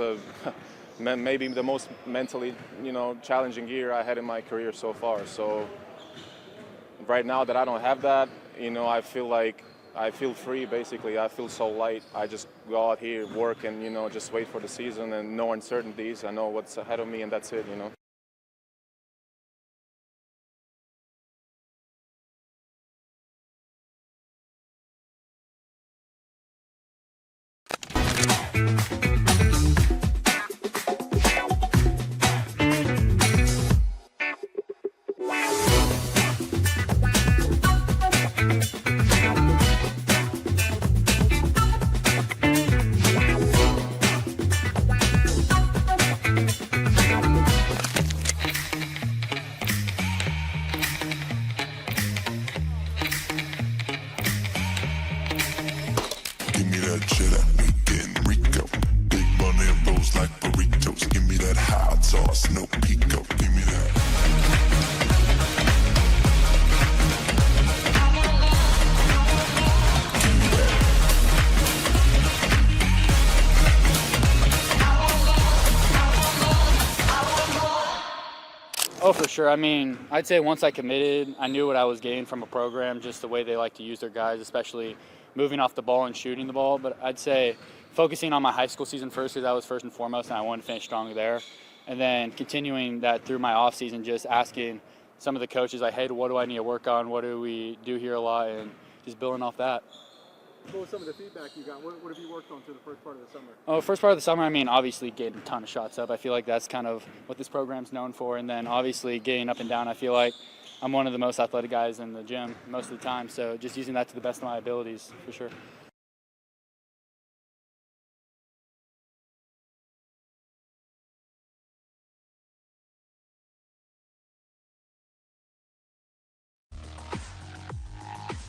maybe the most mentally, challenging year I had in my career so far. So right now that I don't have that, I feel free, basically. I feel so light. I just go out here, work, and, just wait for the season and no uncertainties. I know what's ahead of me, and that's it, Oh, for sure. I mean, I'd say once I committed, I knew what I was getting from a program, just the way they like to use their guys, especially moving off the ball and shooting the ball. But I'd say focusing on my high school season first, because that was first and foremost, and I wanted to finish strong there. And then continuing that through my off season, just asking some of the coaches, like, hey, what do I need to work on? What do we do here a lot? And just building off that. What was some of the feedback you got? What have you worked on through the first part of the summer? Oh, first part of the summer, I mean, obviously getting a ton of shots up. I feel like that's kind of what this program's known for. And then obviously getting up and down, I feel like I'm one of the most athletic guys in the gym most of the time. So just using that to the best of my abilities, for sure.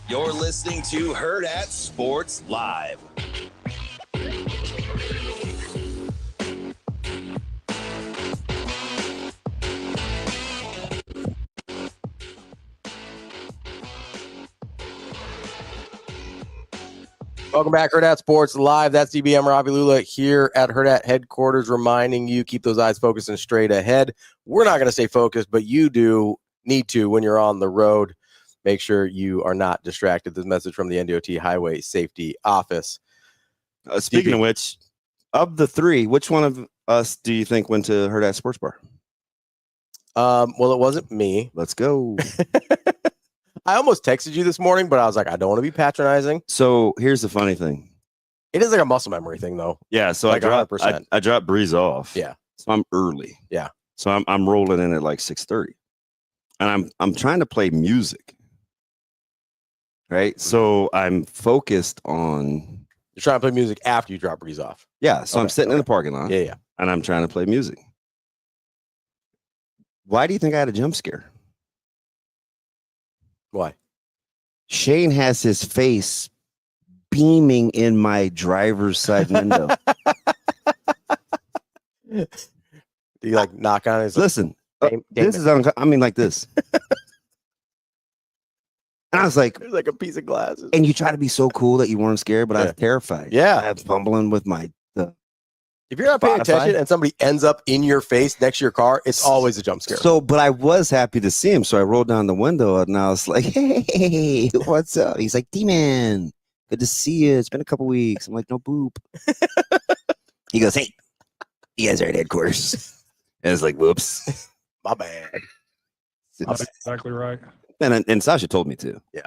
You're listening to Hurrdat Sports Live. Welcome back, Hurrdat Sports Live. That's DBM Ravi Lulla here at Hurrdat headquarters, reminding you keep those eyes focused and straight ahead. We're not going to stay focused, but you do need to when you're on the road. Make sure you are not distracted. This message from the NDOT Highway Safety Office. Speaking of which, of the three, which one of us do you think went to Hurrdat Sports Bar? Well, it wasn't me. Let's go. I almost texted you this morning, but I was like, I don't want to be patronizing. So here's the funny thing. It is like a muscle memory thing, though. Yeah, so like I dropped Breeze off. Yeah. So I'm early. Yeah. So I'm rolling in at like 6:30. And I'm trying to play music. Right? So I'm focused on... You're trying to play music after you drop Breeze off. Yeah, so I'm sitting in the parking lot. Yeah. And I'm trying to play music. Why do you think I had a jump scare? Why? Shane has his face beaming in my driver's side window. Do you like knock on his... Listen, this is like this. And I was like... There's like a piece of glass. And you try to be so cool that you weren't scared, but I was terrified. Yeah. I was fumbling with my... If you're not paying attention and somebody ends up in your face next to your car, it's always a jump scare. So, but I was happy to see him. So I rolled down the window and I was like, hey, what's up? He's like, Damon, good to see you. It's been a couple weeks. I'm like, no boop. He goes, hey, you guys are at headquarters. And I was like, whoops. My bad. That's exactly right. And Sasha told me to. Yeah.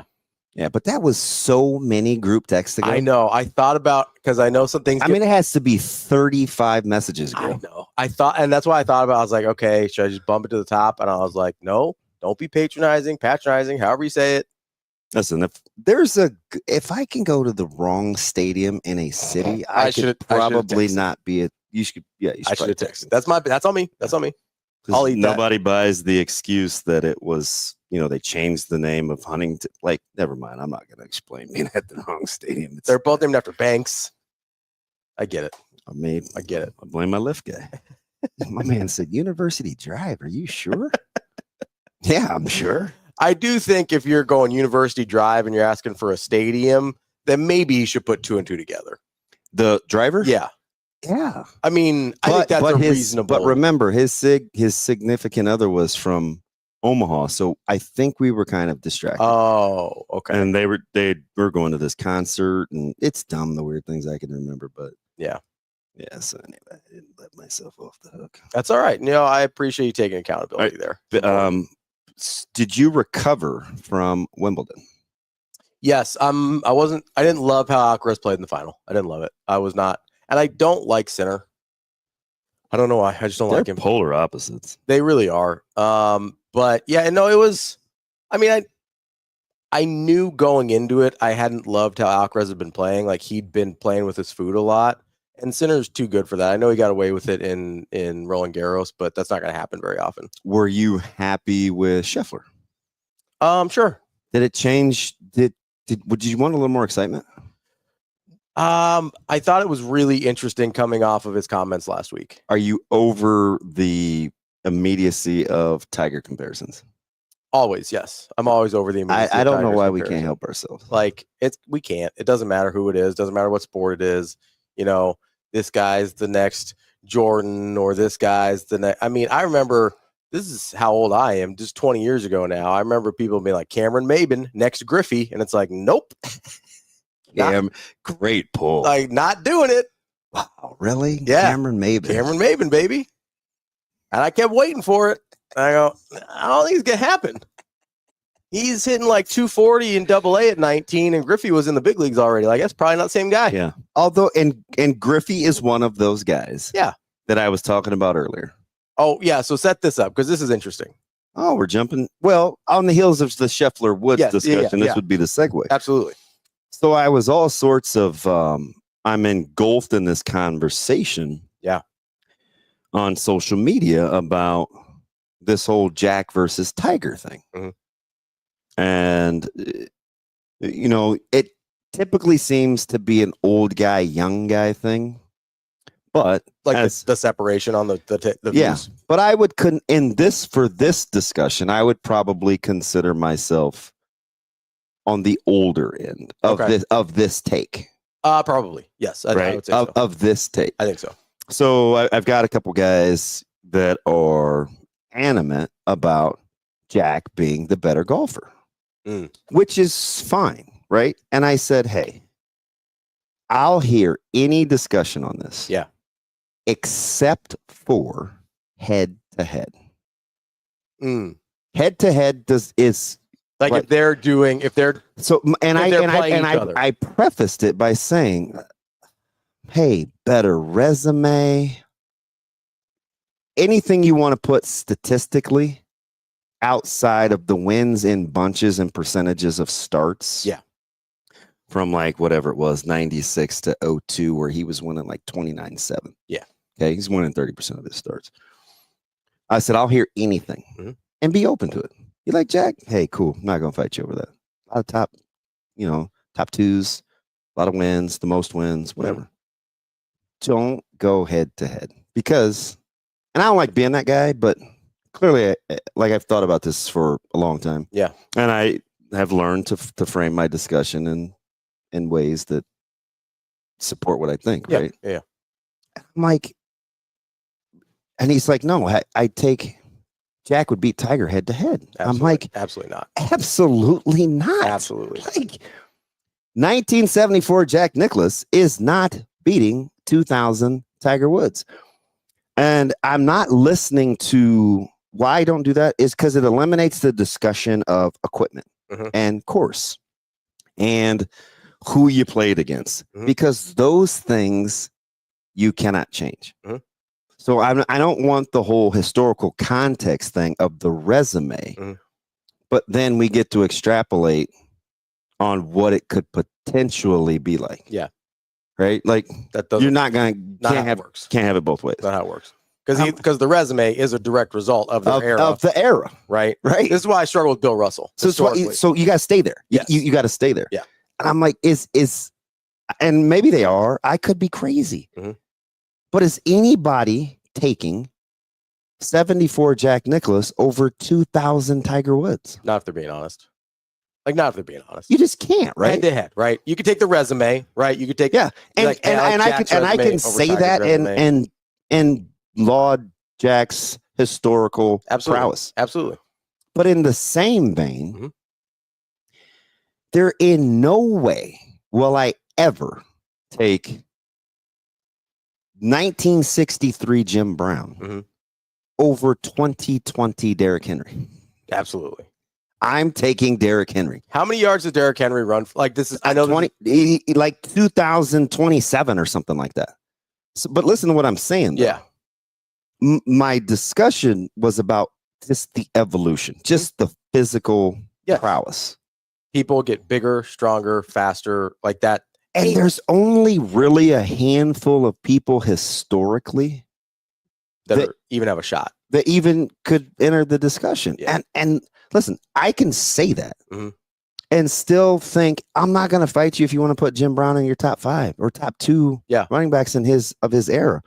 Yeah, but that was so many group texts ago. I know. I thought about, because I know some things. I mean, it has to be 35 messages ago. I know. I thought, and that's why I thought about, I was like, okay, should I just bump it to the top? And I was like, no, don't be patronizing, however you say it. Listen, if I can go to the wrong stadium in a city, I should probably not be a, you should I should have texted. That's on me. That's on me. I'll eat nobody buys the excuse that it was, they changed the name of Huntington. Like, never mind. I'm not going to explain being at the wrong stadium. They're both named after banks. I get it. I get it. I blame my Lyft guy. My man said, University Drive. Are you sure? Yeah, I'm sure. I do think if you're going University Drive and you're asking for a stadium, then maybe you should put two and two together. The driver? Yeah. Yeah. I mean, I think that's reasonable. But remember, his significant other was from Omaha, so I think we were kind of distracted. Oh, okay. And they were going to this concert, and it's dumb the weird things I can remember, but yeah. So anyway, I didn't let myself off the hook. That's all right. I appreciate you taking accountability there. Did you recover from Wimbledon? Yes. I didn't love how Alcaraz played in the final. I didn't love it. I was not. And I don't like Sinner. I don't know why. I just don't like him. Polar opposites. They really are. But yeah, no, it was. I mean, I knew going into it, I hadn't loved how Alcaraz had been playing. Like, he'd been playing with his food a lot, and Sinner's too good for that. I know he got away with it in Roland Garros, but that's not going to happen very often. Were you happy with Scheffler? Sure. Did it change? Did you want a little more excitement? I thought it was really interesting coming off of his comments last week. Are you over the immediacy of Tiger comparisons? Always, yes. I'm always over the immediacy. I don't know why we can't help ourselves. Like, we can't. It doesn't matter who it is. Doesn't matter what sport it is. This guy's the next Jordan, or this guy's the next. I mean, I remember this is how old I am, just 20 years ago now. I remember people being like, Cameron Maben next to Griffey. And it's like, nope. Great pull. Like, not doing it. Wow, really? Yeah. Cameron Maben. Cameron Maben, baby. And I kept waiting for it. And I go, I don't think it's going to happen. He's hitting like 240 in AA at 19, and Griffey was in the big leagues already. Like, that's probably not the same guy. Yeah. Although, and Griffey is one of those guys. Yeah. That I was talking about earlier. Oh, yeah. So set this up because this is interesting. Oh, we're jumping. Well, on the heels of the Scheffler Woods discussion, this would be the segue. Absolutely. So I was all sorts of, I'm engulfed in this conversation. Yeah. On social media about this whole Jack versus Tiger thing. Mm-hmm. And, you know, it typically seems to be an old guy, young guy thing. But like the separation on the views. But I would for this discussion, I would probably consider myself on the older end of this take. Probably. Yes. I would say so. Of this take. I think so. So I've got a couple guys that are animate about Jack being the better golfer, which is fine, right? And I said, hey, I'll hear any discussion on this. Yeah. Except for head to head. Head to head is like if they're so, and I prefaced it by saying, hey, better resume, anything you want to put statistically outside of the wins in bunches and percentages of starts. Yeah. From like whatever it was, 96 to 02, where he was winning like 29-7. Yeah. Okay. He's winning 30% of his starts. I said, I'll hear anything and be open to it. You like Jack? Hey, cool. I'm not going to fight you over that. A lot of top twos, a lot of wins, the most wins, whatever. Don't go head to head because, and I don't like being that guy, but clearly, like I've thought about this for a long time. Yeah. And I have learned to frame my discussion in ways that support what I think, right? Yeah. I'm like, and he's like, no, I take Jack would beat Tiger head to head. I'm like, absolutely not. Absolutely not. Absolutely. Like 1974 Jack Nicklaus is not beating 2000 Tiger Woods. And I'm not listening to why I don't do that is because it eliminates the discussion of equipment and course and who you played against because those things you cannot change. So I don't want the whole historical context thing of the resume, but then we get to extrapolate on what it could potentially be like. Yeah. Right? Like you're not going to can't have it both ways. Not how it works. Because the resume is a direct result of the era. Of the era. Right. Right. This is why I struggle with Bill Russell. So you got to stay there. Yes. You got to stay there. Yeah. And I'm like, and maybe they are. I could be crazy. But is anybody taking 74 Jack Nicklaus over 2000 Tiger Woods? Not if they're being honest. Not if they're being honest. You just can't, right? Head to head, right? You could take the resume, right? You could take and I can say that and laud Jack's historical prowess. Absolutely. But in the same vein, there in no way will I ever take 1963 Jim Brown over 2020 Derrick Henry. Absolutely. I'm taking Derrick Henry. How many yards does Derrick Henry run? Like this is, I know 20, like 2027 or something like that. So, but listen to what I'm saying. Though. Yeah. My discussion was about just the evolution, just the physical prowess. People get bigger, stronger, faster, like that. And there's only really a handful of people historically that even have a shot. That even could enter the discussion. Yeah. And listen, I can say that and still think I'm not going to fight you if you want to put Jim Brown in your top 5 or top 2 running backs in his era.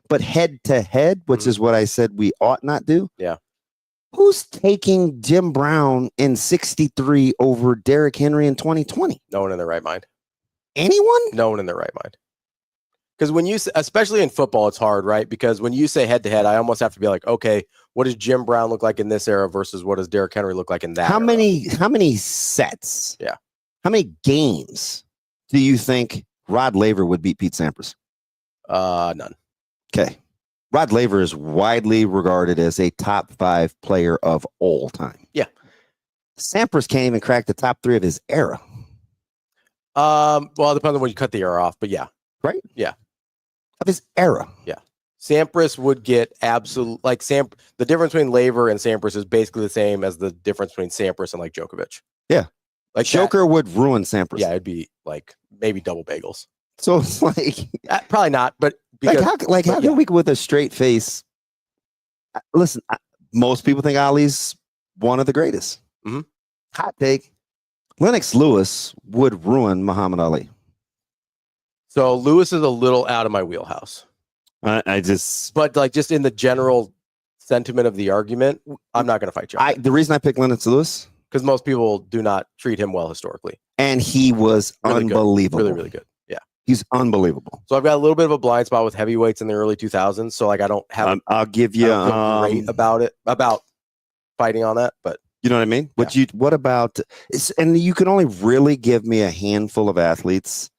But head to head, which is what I said we ought not do. Yeah. Who's taking Jim Brown in 63 over Derrick Henry in 2020? No one in their right mind. Anyone? No one in their right mind. Because when you, especially in football, it's hard, right? Because when you say head to head, I almost have to be like, okay, what does Jim Brown look like in this era versus what does Derrick Henry look like in that How era? many sets? Yeah. How many games do you think Rod Laver would beat Pete Sampras? None. Okay. Rod Laver is widely regarded as a top 5 player of all time. Yeah. Sampras can't even crack the top 3 of his era. Well, it depends on when you cut the era off, but yeah. Right? Yeah. Of his era. Yeah. Sampras would get absolute the difference between Laver and Sampras is basically the same as the difference between Sampras and like Djokovic. Yeah. Like Joker would ruin Sampras. Yeah, it'd be like maybe double bagels. So it's like probably not, but because, how can we with a straight face? Listen, most people think Ali's one of the greatest. Mm-hmm. Hot take: Lennox Lewis would ruin Muhammad Ali. So Lewis is a little out of my wheelhouse. But like just in the general sentiment of the argument, I'm not going to fight you. The reason I picked Lennox Lewis because most people do not treat him well historically, and he was really unbelievable, good. Really good. Yeah, he's unbelievable. So I've got a little bit of a blind spot with heavyweights in the early 2000s. So like I don't have. I'll give you great about fighting on that, but you know what I mean. Yeah. What about? And you can only really give me a handful of athletes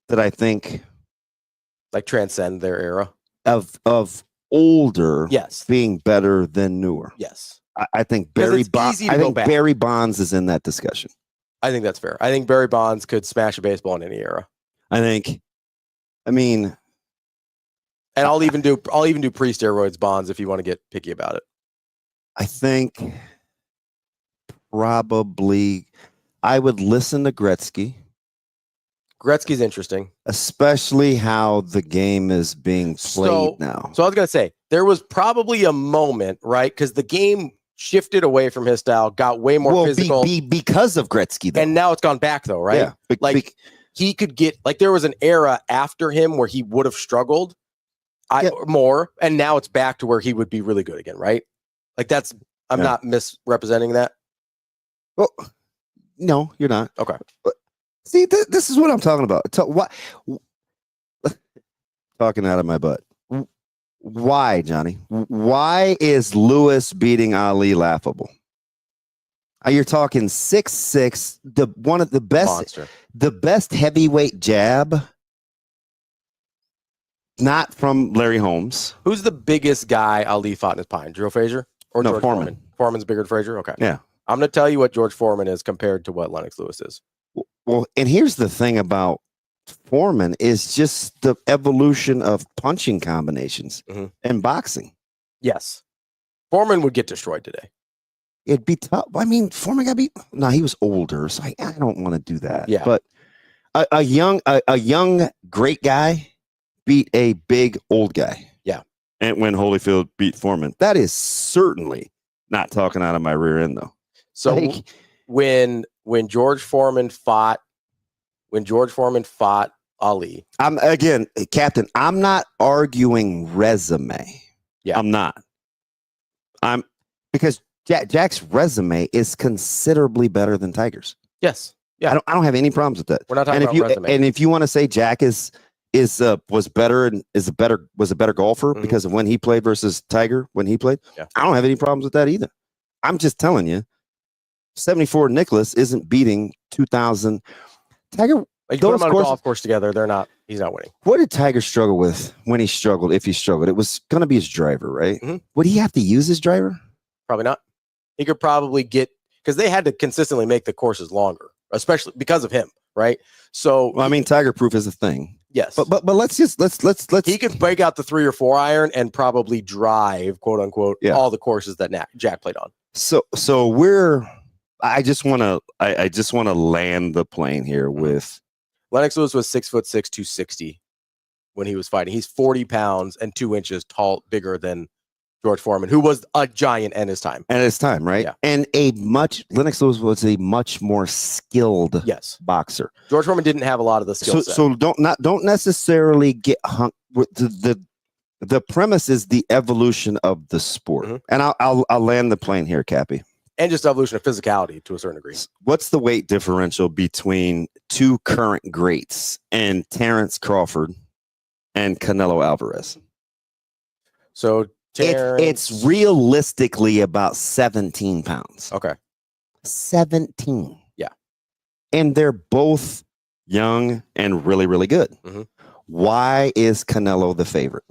that I think like transcend their era of older, yes, being better than newer. Yes, I think Barry Bonds is in that discussion. I think that's fair. I think Barry Bonds could smash a baseball in any era. And I'll even do pre-steroids Bonds if you want to get picky about it. I think probably I would listen to Gretzky. Gretzky's interesting, especially how the game is being played now. So I was going to say there was probably a moment, right? Because the game shifted away from his style, got way more physical because of Gretzky, though. And now it's gone back, though, right? Yeah, he could get there was an era after him where he would have struggled more, and now it's back to where he would be really good again, right? Like I'm not misrepresenting that. Well, no, you're not. Okay. See, this is what I'm talking about. Talking out of my butt. Why, Johnny? Why is Lewis beating Ali laughable? You're talking 6'6", one of the best, monster. The best heavyweight jab. Not from Larry Holmes. Who's the biggest guy Ali fought in his prime? Joe Frazier or no, George Foreman? Foreman's bigger than Frazier. Okay. Yeah. I'm going to tell you what George Foreman is compared to what Lennox Lewis is. Well, and here's the thing about Foreman is just the evolution of punching combinations and boxing. Yes. Foreman would get destroyed today. It'd be tough. I mean, Foreman got beat. No, he was older, so I don't want to do that. Yeah. But a young great guy beat a big old guy. Yeah. And when Holyfield beat Foreman, that is certainly not talking out of my rear end, though. So when George Foreman fought Ali, Captain, I'm not arguing resume. Yeah. I'm not. Because Jack's resume is considerably better than Tiger's. Yes. Yeah. I don't have any problems with that. We're not talking about resume. And if you want to say Jack was better and was a better golfer because of when he played versus Tiger when he played, I don't have any problems with that either. I'm just telling you, 74 Nicklaus isn't beating 2000 Tiger. Like you put them on a golf course together, he's not winning. What did Tiger struggle with when he struggled? If he struggled, it was going to be his driver, right? Mm-hmm. Would he have to use his driver? Probably not. He could probably because they had to consistently make the courses longer, especially because of him, right? So, well, I mean, Tiger proof is a thing. Yes, but let's. He could break out the 3 or 4 iron and probably drive, quote unquote, all the courses that Jack played on. So I just want to land the plane here with. Lennox Lewis was 6'6", 260 when he was fighting. He's 40 pounds and 2 inches tall, bigger than George Foreman, who was a giant at his time. Right? Yeah. And Lennox Lewis was a much more skilled boxer. George Foreman didn't have a lot of the skill set. So don't necessarily get hung with the premise is the evolution of the sport. And I'll land the plane here, Cappy. And just evolution of physicality to a certain degree. What's the weight differential between 2 current greats and Terrence Crawford and Canelo Alvarez? So It's realistically about 17 pounds. Okay. 17. Yeah. And they're both young and really, really good. Mm-hmm. Why is Canelo the favorite?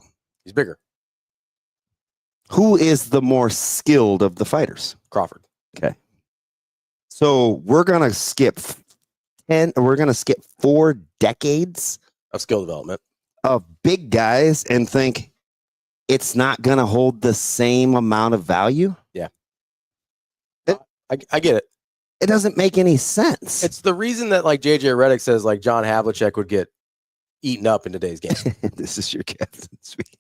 He's bigger. Who is the more skilled of the fighters? Crawford. Okay. So we're gonna skip 4 decades of skill development of big guys and think it's not gonna hold the same amount of value. Yeah. I get it. It doesn't make any sense. It's the reason that like JJ Redick says like John Havlicek would get eaten up in today's game. This is your captain. Sweet.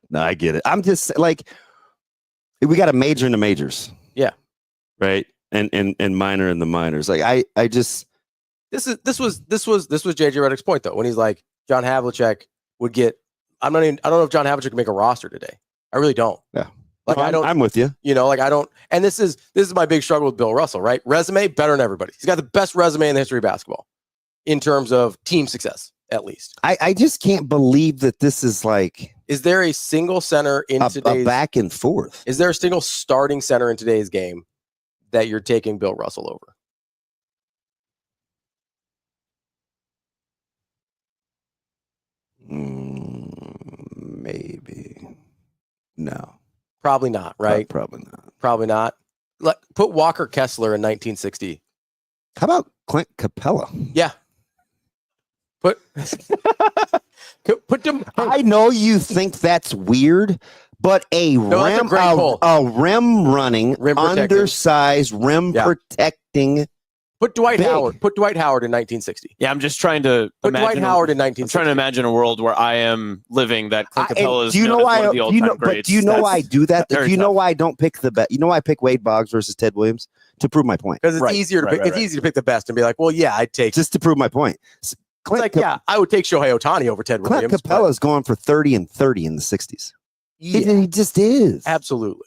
No, I get it. I'm just like, we got a major in the majors. Yeah. Right. And minor in the minors. Like I just this was JJ Redick's point though, when he's like John Havlicek would get I don't know if John Havlicek could make a roster today. I really don't. Yeah. Like no, I'm with you. You know, like I don't, and this is my big struggle with Bill Russell, right? Resume better than everybody. He's got the best resume in the history of basketball in terms of team success, at least. I just can't believe that this is like. Is there a single center in today's a back and forth? Is there a single starting center in today's game that you're taking Bill Russell over? Maybe. No. Probably not, right? Probably not. Probably not. Put Walker Kessler in 1960. How about Clint Capella? Yeah. Put them. I know you think that's weird, but a rim running, undersized, rim protecting. Put Dwight Howard. Put Dwight Howard in 1960. Yeah, I'm just trying to put Dwight Howard in 1960. I'm trying to imagine a world where I am living that Clint Capella is do you know why? one of the all-time greats. But do you know why I do that? Do you know why I don't pick the best? You know why I pick Wade Boggs versus Ted Williams? To prove my point. Because it's easier to pick. It's easy to pick the best and be like, well, yeah, I'd take just to prove my point. I would take Shohei Ohtani over Ted Williams. Clint Capella's going for 30 and 30 in the 60s. Yeah. He just is. Absolutely.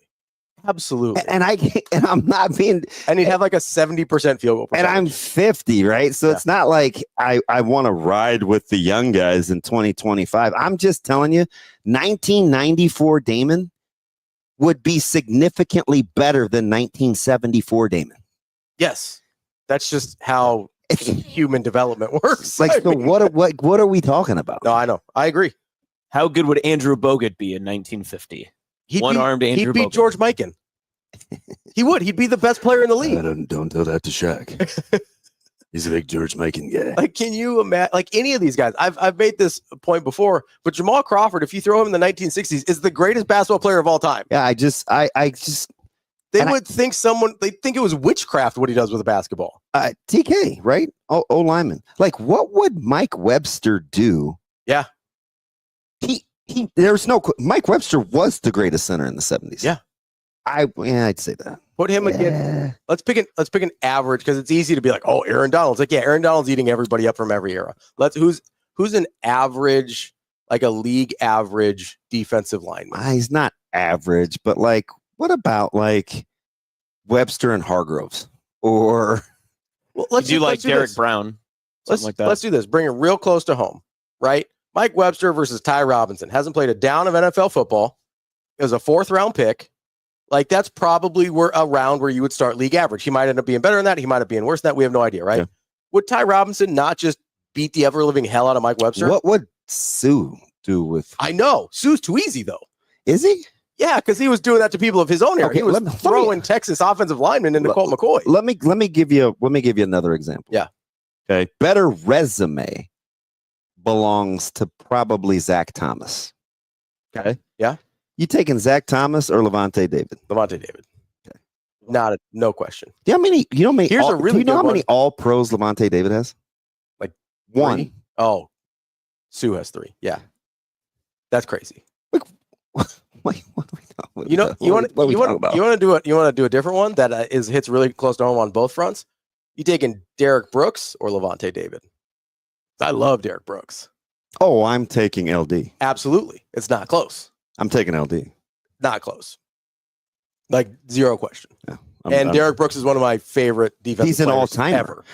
And I'm not being. And he'd have like a 70% field goal percentage. And I'm 50, right? So it's not like I want to ride with the young guys in 2025. I'm just telling you, 1994 Damon would be significantly better than 1974 Damon. Yes. That's just how human development works. Like, so what are we talking about? No, I know. I agree. How good would Andrew Bogut be in 1950? One-armed Andrew Bogut. He'd beat George Mikan. He would. He'd be the best player in the league. Don't tell that to Shaq. He's a big George Mikan guy. Like, can you imagine? Like any of these guys, I've made this point before, but Jamal Crawford, if you throw him in the 1960s, is the greatest basketball player of all time. Yeah, I just they would think they think it was witchcraft what he does with a basketball. TK, right? O lineman. Like, what would Mike Webster do? Yeah. There's no Mike Webster was the greatest center in the 70s. Yeah. I'd say that. Put him again. Let's pick an average because it's easy to be like, oh, Aaron Donald's. Like, yeah, Aaron Donald's eating everybody up from every era. Who's an average, like a league average defensive lineman? He's not average, but like, what about like Webster and Hargroves? Or let's do like Derek Brown. Something like that. Let's do this. Bring it real close to home, right? Mike Webster versus Ty Robinson. Hasn't played a down of NFL football. It was a 4th round pick. Like, that's probably a round where you would start league average. He might end up being better than that. He might end up being worse than that. We have no idea, right? Yeah. Would Ty Robinson not just beat the ever-living hell out of Mike Webster? What would Sue do with... I know. Sue's too easy, though. Is he? Yeah, because he was doing that to people of his own era. Okay, he was throwing Texas offensive linemen into Colt McCoy. Let me give you another example. Yeah. Okay. Better resume belongs to probably Zach Thomas. Okay. Yeah. You taking Zach Thomas or Levante David? Levante David. Okay. No question. Do you know how many? You know many? Here's a really. Do you know how many All Pros Levante David has? Like 1. 3? Oh, Sue has 3. Yeah, that's crazy. What are we talking you know, you want to do a different one that hits really close to home on both fronts. You taking Derek Brooks or Levante David? I love Derek Brooks. Oh, I'm taking LD. Absolutely, it's not close. I'm taking LD. Not close. Like, zero question. Yeah, Derek Brooks is one of my favorite defensive He's an all-timer ever.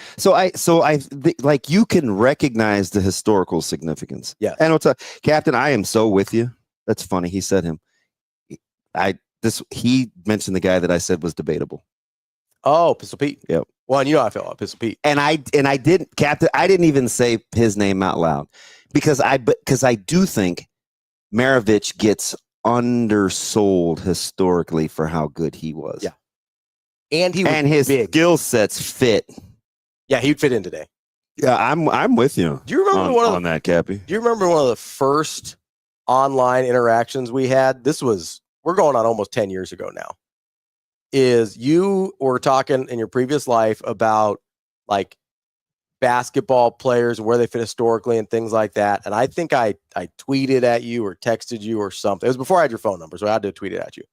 Like, you can recognize the historical significance. Yeah. And Captain, I am so with you. That's funny. He said him. He mentioned the guy that I said was debatable. Oh, Pistol Pete. Yep. Well, and you know how I feel about Pistol Pete. And I didn't, Captain. I didn't even say his name out loud because I do think Maravich gets undersold historically for how good he was. Yeah. And his skill sets fit. Yeah, he'd fit in today. Yeah, I'm with you. Do you remember on that, Cappy? Do you remember one of the first online interactions we had? We're going on almost 10 years ago now. Is you were talking in your previous life about like basketball players and where they fit historically and things like that. And I think I tweeted at you or texted you or something. It was before I had your phone number, so I had to tweet it at you.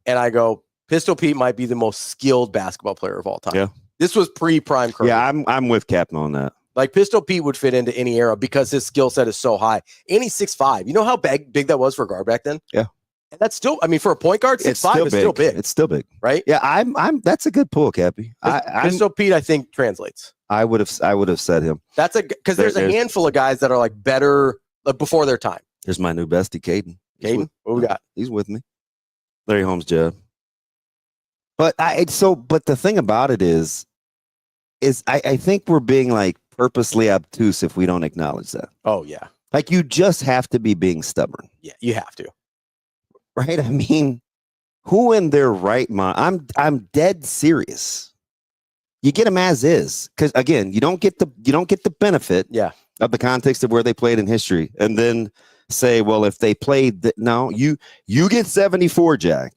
And I go, Pistol Pete might be the most skilled basketball player of all time. Yeah. This was pre-prime Curry. Yeah, I'm with Captain on that. Like Pistol Pete would fit into any era because his skill set is so high. And he's 6'5". You know how big that was for a guard back then? Yeah. And that's still, I mean, for a point guard, 6'5" is still big. It's still big. Right? Yeah, I'm that's a good pull, Cappy. Pistol Pete, I think, translates. I would have said him. That's because there's a handful of guys that are like better before their time. Here's my new bestie, Caden. Caden, what we got? He's with me. Larry Holmes, Jeb. But the thing about it is I think we're being like purposely obtuse if we don't acknowledge that. Oh yeah. Like you just have to be being stubborn. Yeah, you have to. Right? I mean, who in their right mind? I'm dead serious. You get them as is, because again, you don't get the benefit of the context of where they played in history, and then say, well, if they played that, no, you get 74, Jack,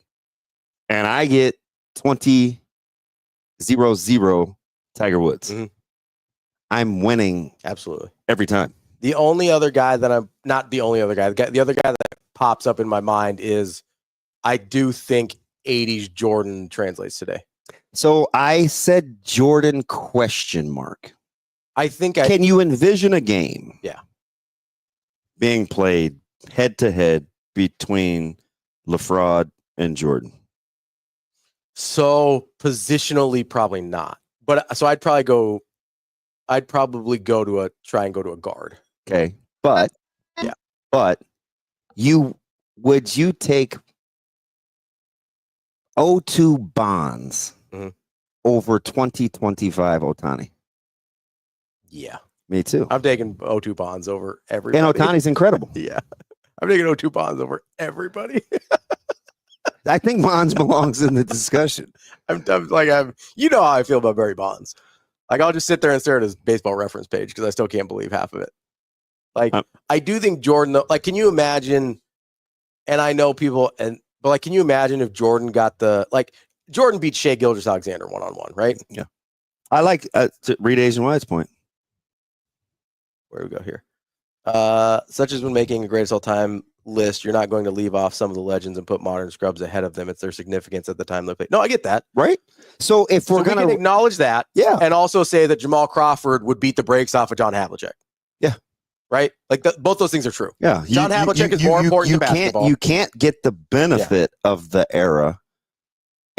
and I get 20-0-0 Tiger Woods. Mm-hmm. I'm winning absolutely every time. The only other guy that I'm not the only other guy. The other guy that pops up in my mind is I do think 80s Jordan translates today. So I said Jordan ? I think can you envision a game? Yeah. Being played head to head between LaFraud and Jordan. So positionally, probably not. But so I'd probably go to try and go to a guard. Okay. But yeah. But would you take 02 Bonds over 2025 Ohtani? Yeah. Me too. I'm taking 02 Bonds over everybody. And Ohtani's incredible. Yeah. I'm taking 02 Bonds over everybody. I think Bonds belongs in the discussion. You know how I feel about Barry Bonds. Like I'll just sit there and stare at his baseball reference page because I still can't believe half of it. Like I do think Jordan, though, like, can you imagine? And I know people, but like, can you imagine if Jordan got Jordan beat Shea Gilgeous-Alexander 1-on-1, right? Yeah. I like to read Asian White's point. Where do we go here? Such as when making a greatest all-time list, you're not going to leave off some of the legends and put modern scrubs ahead of them. It's their significance at the time they played. No, I get that. Right? So if we're going to acknowledge that, yeah, and also say that Jamal Crawford would beat the brakes off of John Havlicek. Yeah. Right? Like both those things are true. Yeah. John Havlicek is more important to basketball. You can't get the benefit of the era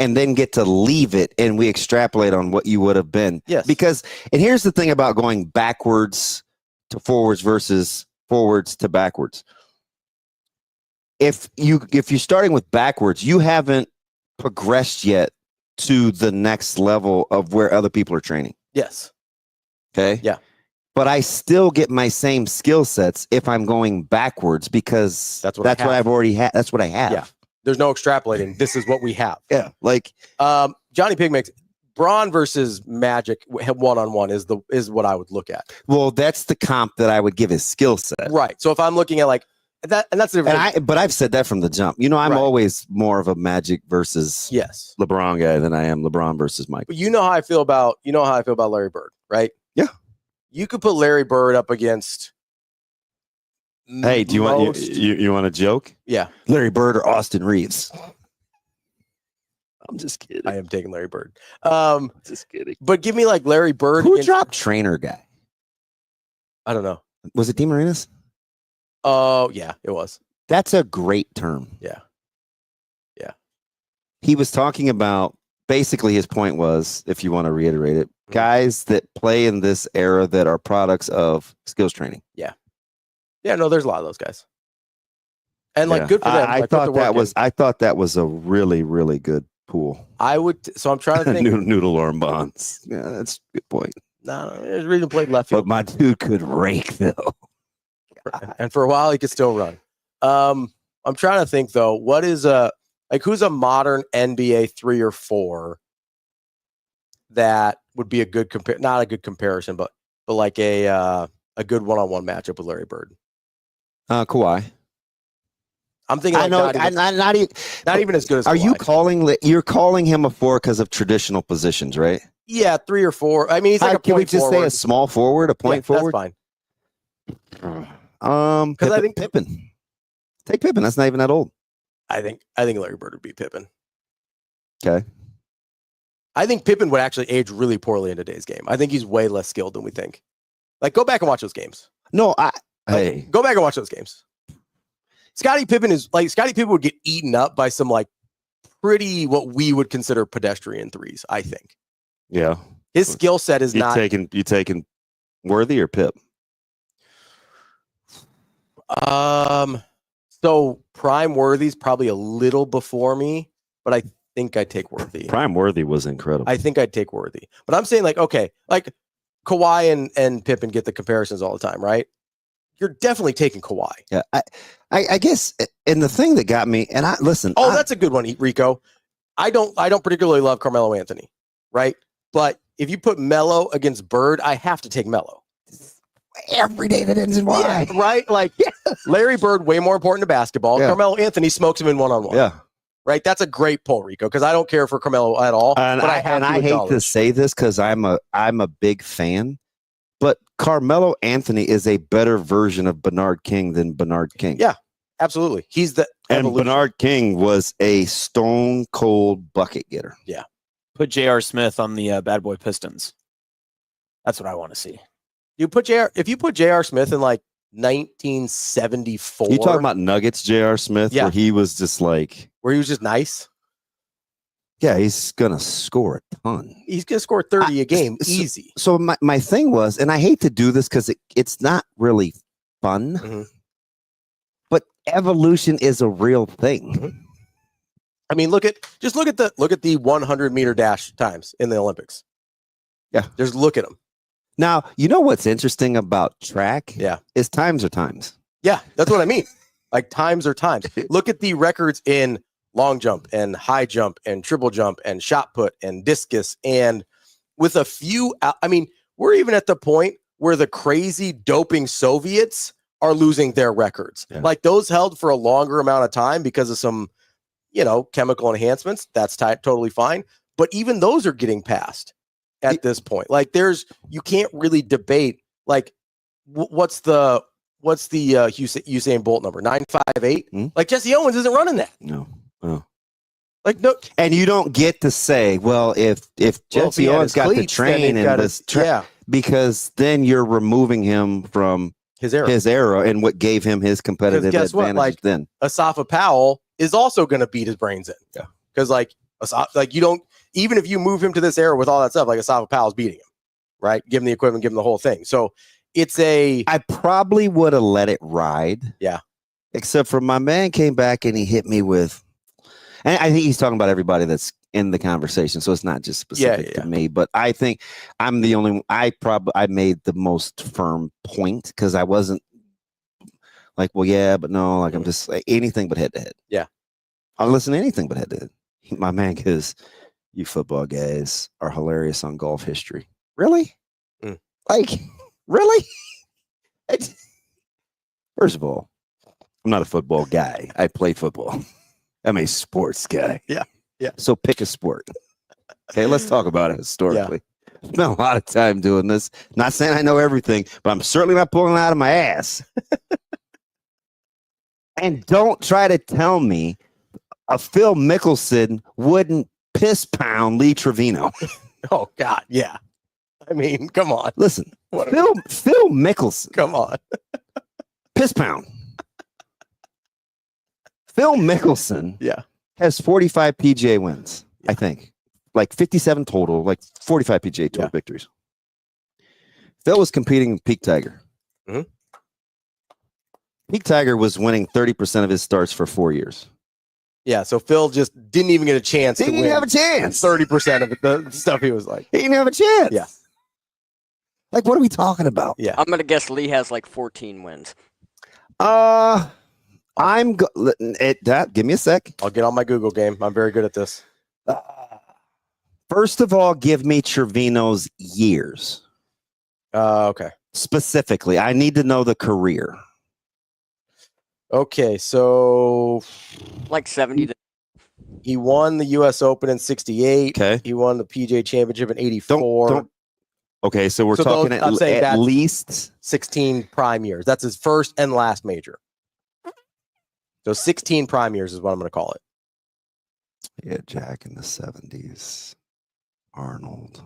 and then get to leave it and we extrapolate on what you would have been. Yes. Because, and here's the thing about going backwards to forwards versus forwards to backwards. If you're starting with backwards, you haven't progressed yet to the next level of where other people are training. Yes. Okay. Yeah. But I still get my same skill sets if I'm going backwards because that's what I've already had. That's what I have. Yeah. There's no extrapolating. This is what we have. Yeah. Like Johnny Pig makes Braun versus Magic 1-on-1 is what I would look at. Well, that's the comp that I would give his skill set. Right. So if I'm looking at like that, and that's the difference. But I've said that from the jump. You know, I'm always more of a Magic versus LeBron guy than I am LeBron versus Mike. But you know how I feel about Larry Bird, right? Yeah. You could put Larry Bird up against. Hey, do you want you want a joke? Yeah, Larry Bird or Austin Reeves? I'm just kidding. I am taking Larry Bird. Just kidding. But give me like Larry Bird. Who dropped trainer guy? I don't know. Was it DeMarinis? Oh yeah, it was. That's a great term. Yeah. Yeah. He was talking about. Basically, his point was, if you want to reiterate it, guys that play in this era that are products of skills training. Yeah. Yeah, no, there's a lot of those guys. And like, good for them. I thought that was a really, really good pool. So I'm trying to think. Noodle arm bonds. Yeah, that's a good point. No, there's a reason played left field. But my dude could rake though. And for a while he could still run. I'm trying to think though, who's a modern NBA 3 or 4 that would be a good not a good comparison, but like a good one-on-one matchup with Larry Bird. Kawhi. I'm thinking like not even as good as Kawhi. You're calling him a 4 because of traditional positions, right? Yeah, 3 or 4. I mean, he's like can we just say a small forward, a point forward? That's fine. Because I think Pippen. Take Pippen. That's not even that old. I think Larry Bird would beat Pippen. Okay. I think Pippen would actually age really poorly in today's game. I think he's way less skilled than we think. Like, go back and watch those games. No, go back and watch those games. Scottie Pippen would get eaten up by some like pretty what we would consider pedestrian threes, I think. Yeah. His skill set is not. You taking Worthy or Pip? So Prime Worthy's probably a little before me, but I think I'd take Worthy. Prime Worthy was incredible. I think I'd take Worthy. But I'm saying like, okay, like Kawhi and Pippen get the comparisons all the time, right? You're definitely taking Kawhi. Yeah. I guess, and the thing that got me, and that's a good one, Rico. I don't particularly love Carmelo Anthony, right? But if you put Melo against Bird, I have to take Melo. Every day that ends in Y. Yeah, right? Like, Larry Bird, way more important to basketball. Yeah. Carmelo Anthony smokes him in one-on-one. Yeah. Right? That's a great pull, Rico, because I don't care for Carmelo at all. And I hate to say this because I'm a big fan, but Carmelo Anthony is a better version of Bernard King than Bernard King. Yeah, absolutely. He's the And Bernard King was a stone cold bucket getter. Yeah. Put J.R. Smith on the Bad Boy Pistons. That's what I want to see. If you put J.R. Smith in like 1974. You talking about Nuggets, J.R. Smith, yeah. where he was just nice? Yeah, he's gonna score a ton. He's gonna score 30 a game, easy. So my thing was, and I hate to do this because it's not really fun, but evolution is a real thing. Mm-hmm. I mean, look at the 100-meter dash times in the Olympics. Yeah, just look at them. Now, you know what's interesting about track? Yeah. Is times are times. Yeah, that's what I mean. Like, times are times. Look at the records in long jump and high jump and triple jump and shot put and discus. And with a few, I mean, we're even at the point where the crazy doping Soviets are losing their records. Yeah. Like, those held for a longer amount of time because of some, chemical enhancements. That's totally fine. But even those are getting passed at this point. Like, you can't really debate, like, what's the Usain Bolt number? 958? Like, Jesse Owens isn't running that. No. Oh. Like, no. And you don't get to say, well, if Jesse Owens got to train and was because then you're removing him from his era and what gave him his competitive advantage. Like, then Asafa Powell is also going to beat his brains in. Yeah. Because you don't, even if you move him to this era with all that stuff, like Asafa Powell's beating him, right? Give him the equipment, give him the whole thing. So I probably would have let it ride. Yeah. Except for my man came back and he hit me with, and I think he's talking about everybody that's in the conversation. So it's not just specific to me, but I think I'm the only one. I made the most firm point because I wasn't like, well, yeah, but no, like I'm just like anything but head to head. Yeah. I'll listen to anything but head to head. My man goes, you football guys are hilarious on golf history. Really? Like, really? First of all, I'm not a football guy. I play football. I'm a sports guy. Yeah. Yeah. So pick a sport. Okay, let's talk about it historically. Yeah. Spent a lot of time doing this. Not saying I know everything, but I'm certainly not pulling it out of my ass. And don't try to tell me a Phil Mickelson wouldn't piss pound Lee Trevino. Oh, God, yeah. I mean, come on. Listen, Phil Mickelson. Come on. Piss pound. Phil Mickelson has 45 PGA wins, I think. Like 57 total, like 45 PGA Tour victories. Phil was competing in Peak Tiger. Pete Tiger was winning 30% of his starts for 4 years. Yeah, so Phil just didn't even get a chance. He didn't have a chance. 30% of the stuff he was like. He didn't have a chance. Yeah. Like, what are we talking about? Yeah. I'm going to guess Lee has like 14 wins. Give me a sec. I'll get on my Google game. I'm very good at this. First of all, give me Trevino's years. Okay. Specifically, I need to know the career. Okay, so like 70. He won the U.S. Open in 68. Okay. He won the PGA Championship in 84. Okay, so we're talking at least 16 prime years. That's his first and last major. So 16 prime years is what I'm going to call it. Yeah, Jack in the 70s. Arnold.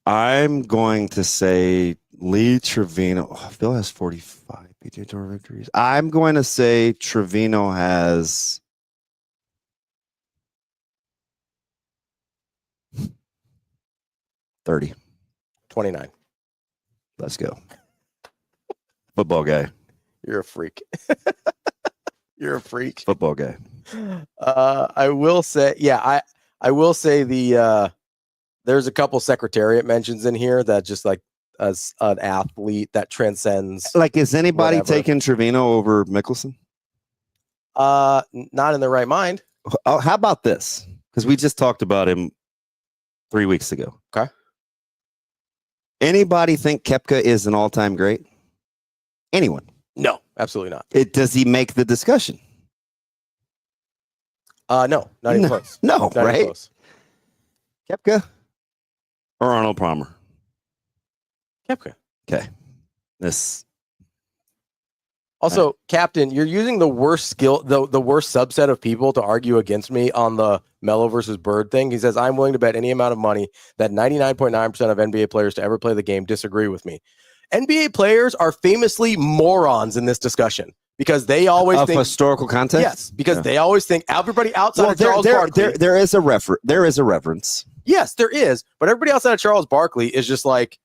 I'm going to say Lee Trevino. Oh, Phil has 45 PGA Tour victories. I'm going to say Trevino has 30. 29. Let's go. Football guy. You're a freak. You're a freak. Football guy. I will say, I will say there's a couple Secretariat mentions in here that just like as an athlete that transcends. Like, is anybody taking Trevino over Mickelson? Not in their right mind. Oh, how about this? Because we just talked about him 3 weeks ago. Okay. Anybody think Koepka is an all-time great? Anyone? No, absolutely not. Does he make the discussion? No, not even close. No, not right? Even close. Koepka or Arnold Palmer? Koepka. Okay. This. Also, Captain, you're using the worst skill, the worst subset of people to argue against me on the Melo versus Bird thing. He says, I'm willing to bet any amount of money that 99.9% of NBA players to ever play the game disagree with me. NBA players are famously morons in this discussion because they always think historical context. Yes, because they always think everybody outside of Charles Barkley. There is a reference. Yes, there is, but everybody outside of Charles Barkley is just like,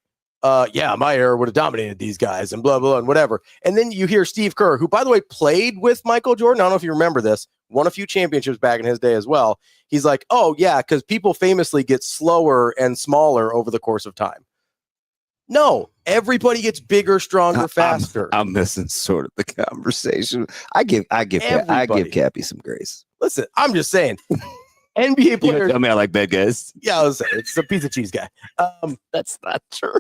yeah, my era would have dominated these guys and blah, blah, and whatever. And then you hear Steve Kerr, who, by the way, played with Michael Jordan. I don't know if you remember this, won a few championships back in his day as well. He's like, oh, yeah, because people famously get slower and smaller over the course of time. No, everybody gets bigger, stronger, faster. I'm missing sort of the conversation. I give Cappy some grace. Listen, I'm just saying. NBA players. I mean, I like bad guys. Yeah, I was saying it's a piece of cheese guy. That's not true.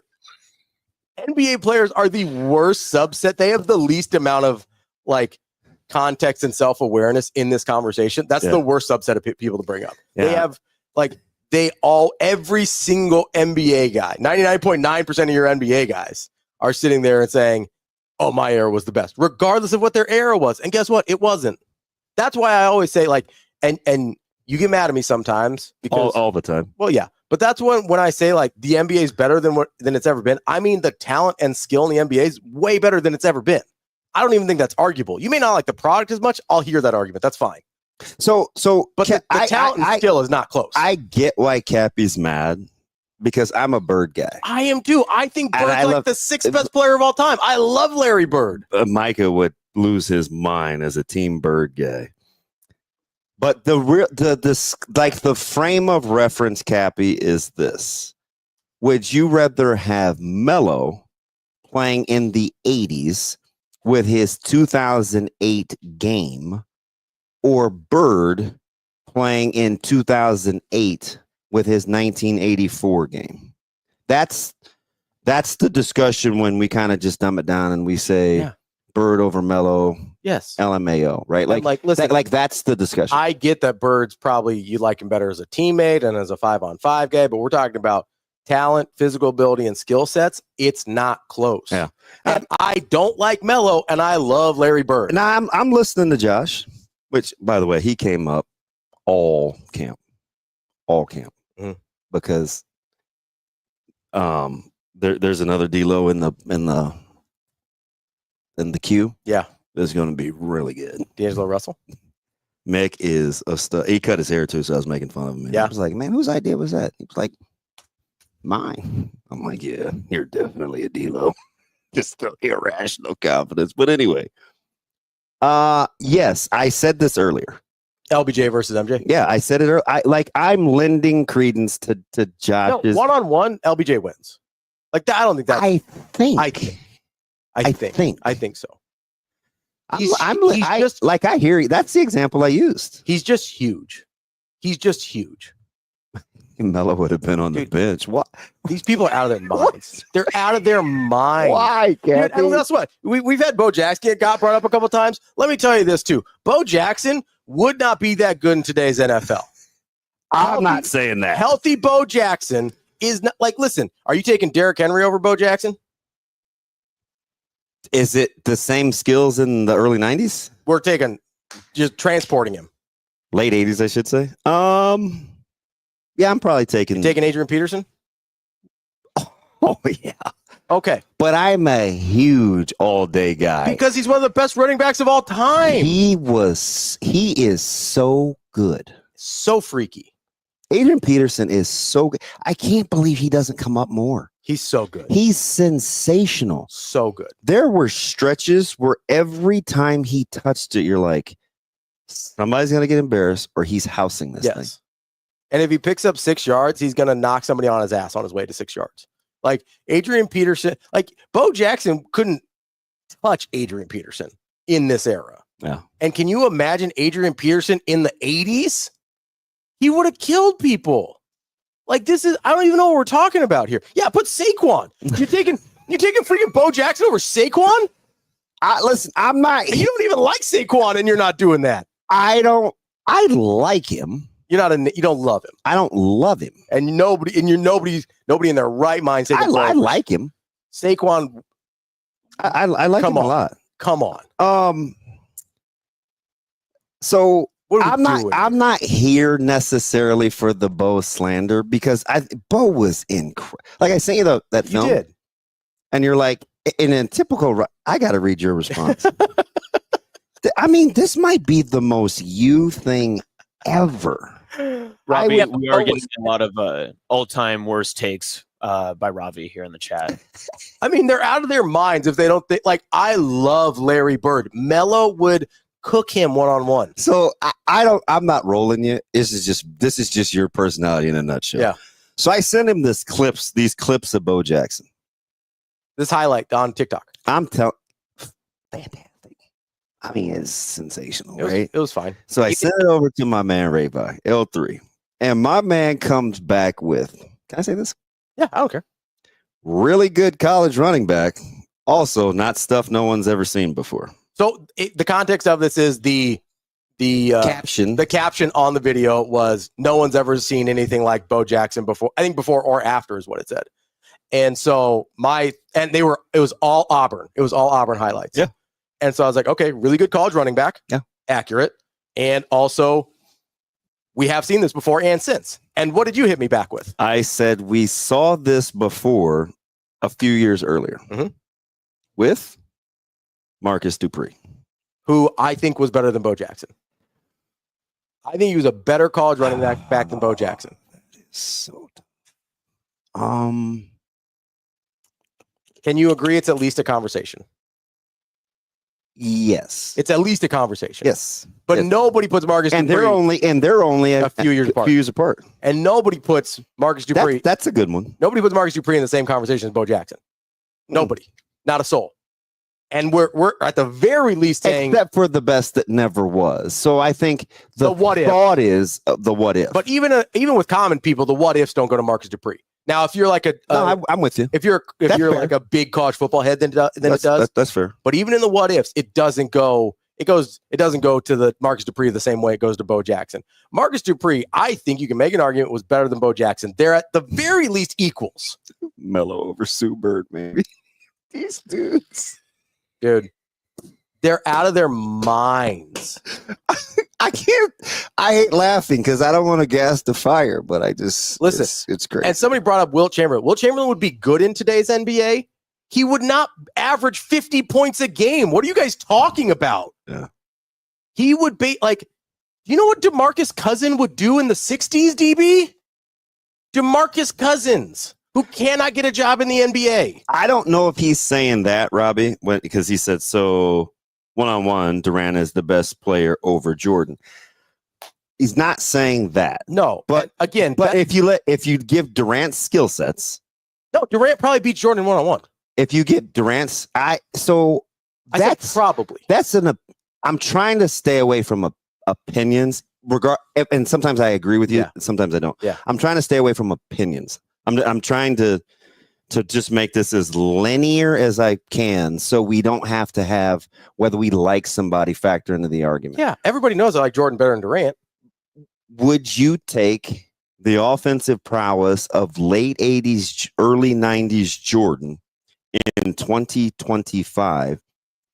NBA players are the worst subset. They have the least amount of like context and self-awareness in this conversation. That's the worst subset of people to bring up. Yeah. They have like every single NBA guy, 99.9% of your NBA guys are sitting there and saying, oh, my era was the best, regardless of what their era was. And guess what? It wasn't. That's why I always say like, and you get mad at me sometimes because all the time. Well, yeah. But that's when I say like the NBA is better than it's ever been. I mean, the talent and skill in the NBA is way better than it's ever been. I don't even think that's arguable. You may not like the product as much. I'll hear that argument. That's fine. But the talent and skill is not close. I get why Cappy's mad because I'm a Bird guy. I am too. I think Bird's like the sixth best player of all time. I love Larry Bird. Micah would lose his mind as a Team Bird guy. But the frame of reference, Cappy, is this. Would you rather have Melo playing in the 80s with his 2008 game or Bird playing in 2008 with his 1984 game? That's the discussion when we kind of just dumb it down and we say Bird over Melo. Yes. LMAO, right? Like listen, that's the discussion. I get that Bird's probably you like him better as a teammate and as a 5-on-5 guy, but we're talking about talent, physical ability, and skill sets. It's not close. Yeah. And I don't like Melo, and I love Larry Bird. Now I'm listening to Josh, which by the way, he came up all camp. Because there's another D-Lo in the queue. Yeah. It's going to be really good. D'Angelo Russell? Mick is a stud. He cut his hair too, so I was making fun of him. And I was like, man, whose idea was that? He was like, mine. I'm like, yeah, you're definitely a D-Lo. Just the irrational confidence. But anyway, yes, I said this earlier. LBJ versus MJ. Yeah, I said it earlier. I'm lending credence to Josh's. One-on-one, LBJ wins. Like that, I don't think that. I think so. I hear you. That's the example I used. He's just huge. Melo would have been on the bench. What? These people are out of their minds. They're out of their minds. Why, Dude, and that's what we've had. Bo Jackson got brought up a couple times. Let me tell you this too. Bo Jackson would not be that good in today's NFL. I'm not saying that. Healthy Bo Jackson is not like. Listen, are you taking Derrick Henry over Bo Jackson? Is it the same skills in the early 90s? We're just transporting him. Late 80s, I should say. Yeah, I'm probably taking Adrian Peterson. Oh yeah. Okay. But I'm a huge all-day guy. Because he's one of the best running backs of all time. He is so good. So freaky. Adrian Peterson is so good. I can't believe he doesn't come up more. He's so good. He's sensational. So good. There were stretches where every time he touched it, you're like, somebody's going to get embarrassed or he's housing this thing. And if he picks up 6 yards, he's going to knock somebody on his ass on his way to 6 yards. Like Adrian Peterson, like Bo Jackson couldn't touch Adrian Peterson in this era. Yeah. And can you imagine Adrian Peterson in the 80s? He would have killed people. Like I don't even know what we're talking about here. Yeah, put Saquon. You're taking freaking Bo Jackson over Saquon? Listen, I'm not. You don't even like Saquon, and you're not doing that. I like him. You don't love him. I don't love him. And nobody in their right mind says I like him. Saquon. I like him a lot. Come on. So I'm not here necessarily for the Bo slander because Bo was incredible. Like I sent you that film. You did. And you're like, in a typical, I got to read your response. I mean, this might be the most you thing ever. Ravi, we are getting a lot of all-time worst takes by Ravi here in the chat. I mean, they're out of their minds if they don't think. Like, I love Larry Bird. Melo would cook him one-on-one. So I'm not rolling you. This is just your personality in a nutshell. Yeah. So I sent him these clips of Bo Jackson. This highlight on TikTok. Fantastic. I mean, it's sensational, right? It was fine. So I sent it over to my man Ravi, L3. And my man comes back with, can I say this? Yeah, I don't care. Really good college running back. Also, not stuff no one's ever seen before. So the context of this is the caption. The caption on the video was, no one's ever seen anything like Bo Jackson before. I think before or after is what it said. And so it was all Auburn. It was all Auburn highlights. Yeah. And so I was like, okay, really good college running back. Yeah. Accurate. And also, we have seen this before and since. And what did you hit me back with? I said we saw this before a few years earlier with Marcus Dupree, who I think was better than Bo Jackson. I think he was a better college running back than Bo Jackson. That is so tough. Can you agree it's at least a conversation? Yes. It's at least a conversation. Yes. But yes. Nobody puts Marcus Dupree. They're only a few years apart. And nobody puts Marcus Dupree. That's a good one. Nobody puts Marcus Dupree in the same conversation as Bo Jackson. Nobody. Not a soul. And we're at the very least saying, except for the best that never was. So I think the what thought is the what if. But even with common people, the what ifs don't go to Marcus Dupree. Now, if you're like I'm with you. If you're like a big college football head, then it does. That's fair. But even in the what ifs, it doesn't go. It doesn't go to the Marcus Dupree the same way it goes to Bo Jackson. Marcus Dupree, I think you can make an argument, was better than Bo Jackson. They're at the very least equals. Melo over Sue Bird, maybe. These dudes, dude, they're out of their minds. I hate laughing because I don't want to gas the fire, but I just listen. It's great. And somebody brought up Wilt Chamberlain. Wilt Chamberlain would be good in today's NBA. He would not average 50 points a game. What are you guys talking about? Yeah. He would be like, you know what DeMarcus Cousins would do in the 60s, DB? DeMarcus Cousins who cannot get a job in the NBA. I don't know if he's saying that, Robbie, because he said so one-on-one, Durant is the best player over Jordan. He's not saying that. No, but again, if you give Durant skill sets, no, Durant probably beats Jordan one-on-one. If you get Durant's, I'm trying to stay away from opinions. And sometimes I agree with you, sometimes I don't. Yeah. I'm trying to stay away from opinions. I'm trying to just make this as linear as I can, so we don't have to have whether we like somebody factor into the argument. Yeah, everybody knows I like Jordan better than Durant. Would you take the offensive prowess of late 80s, early 90s Jordan in 2025,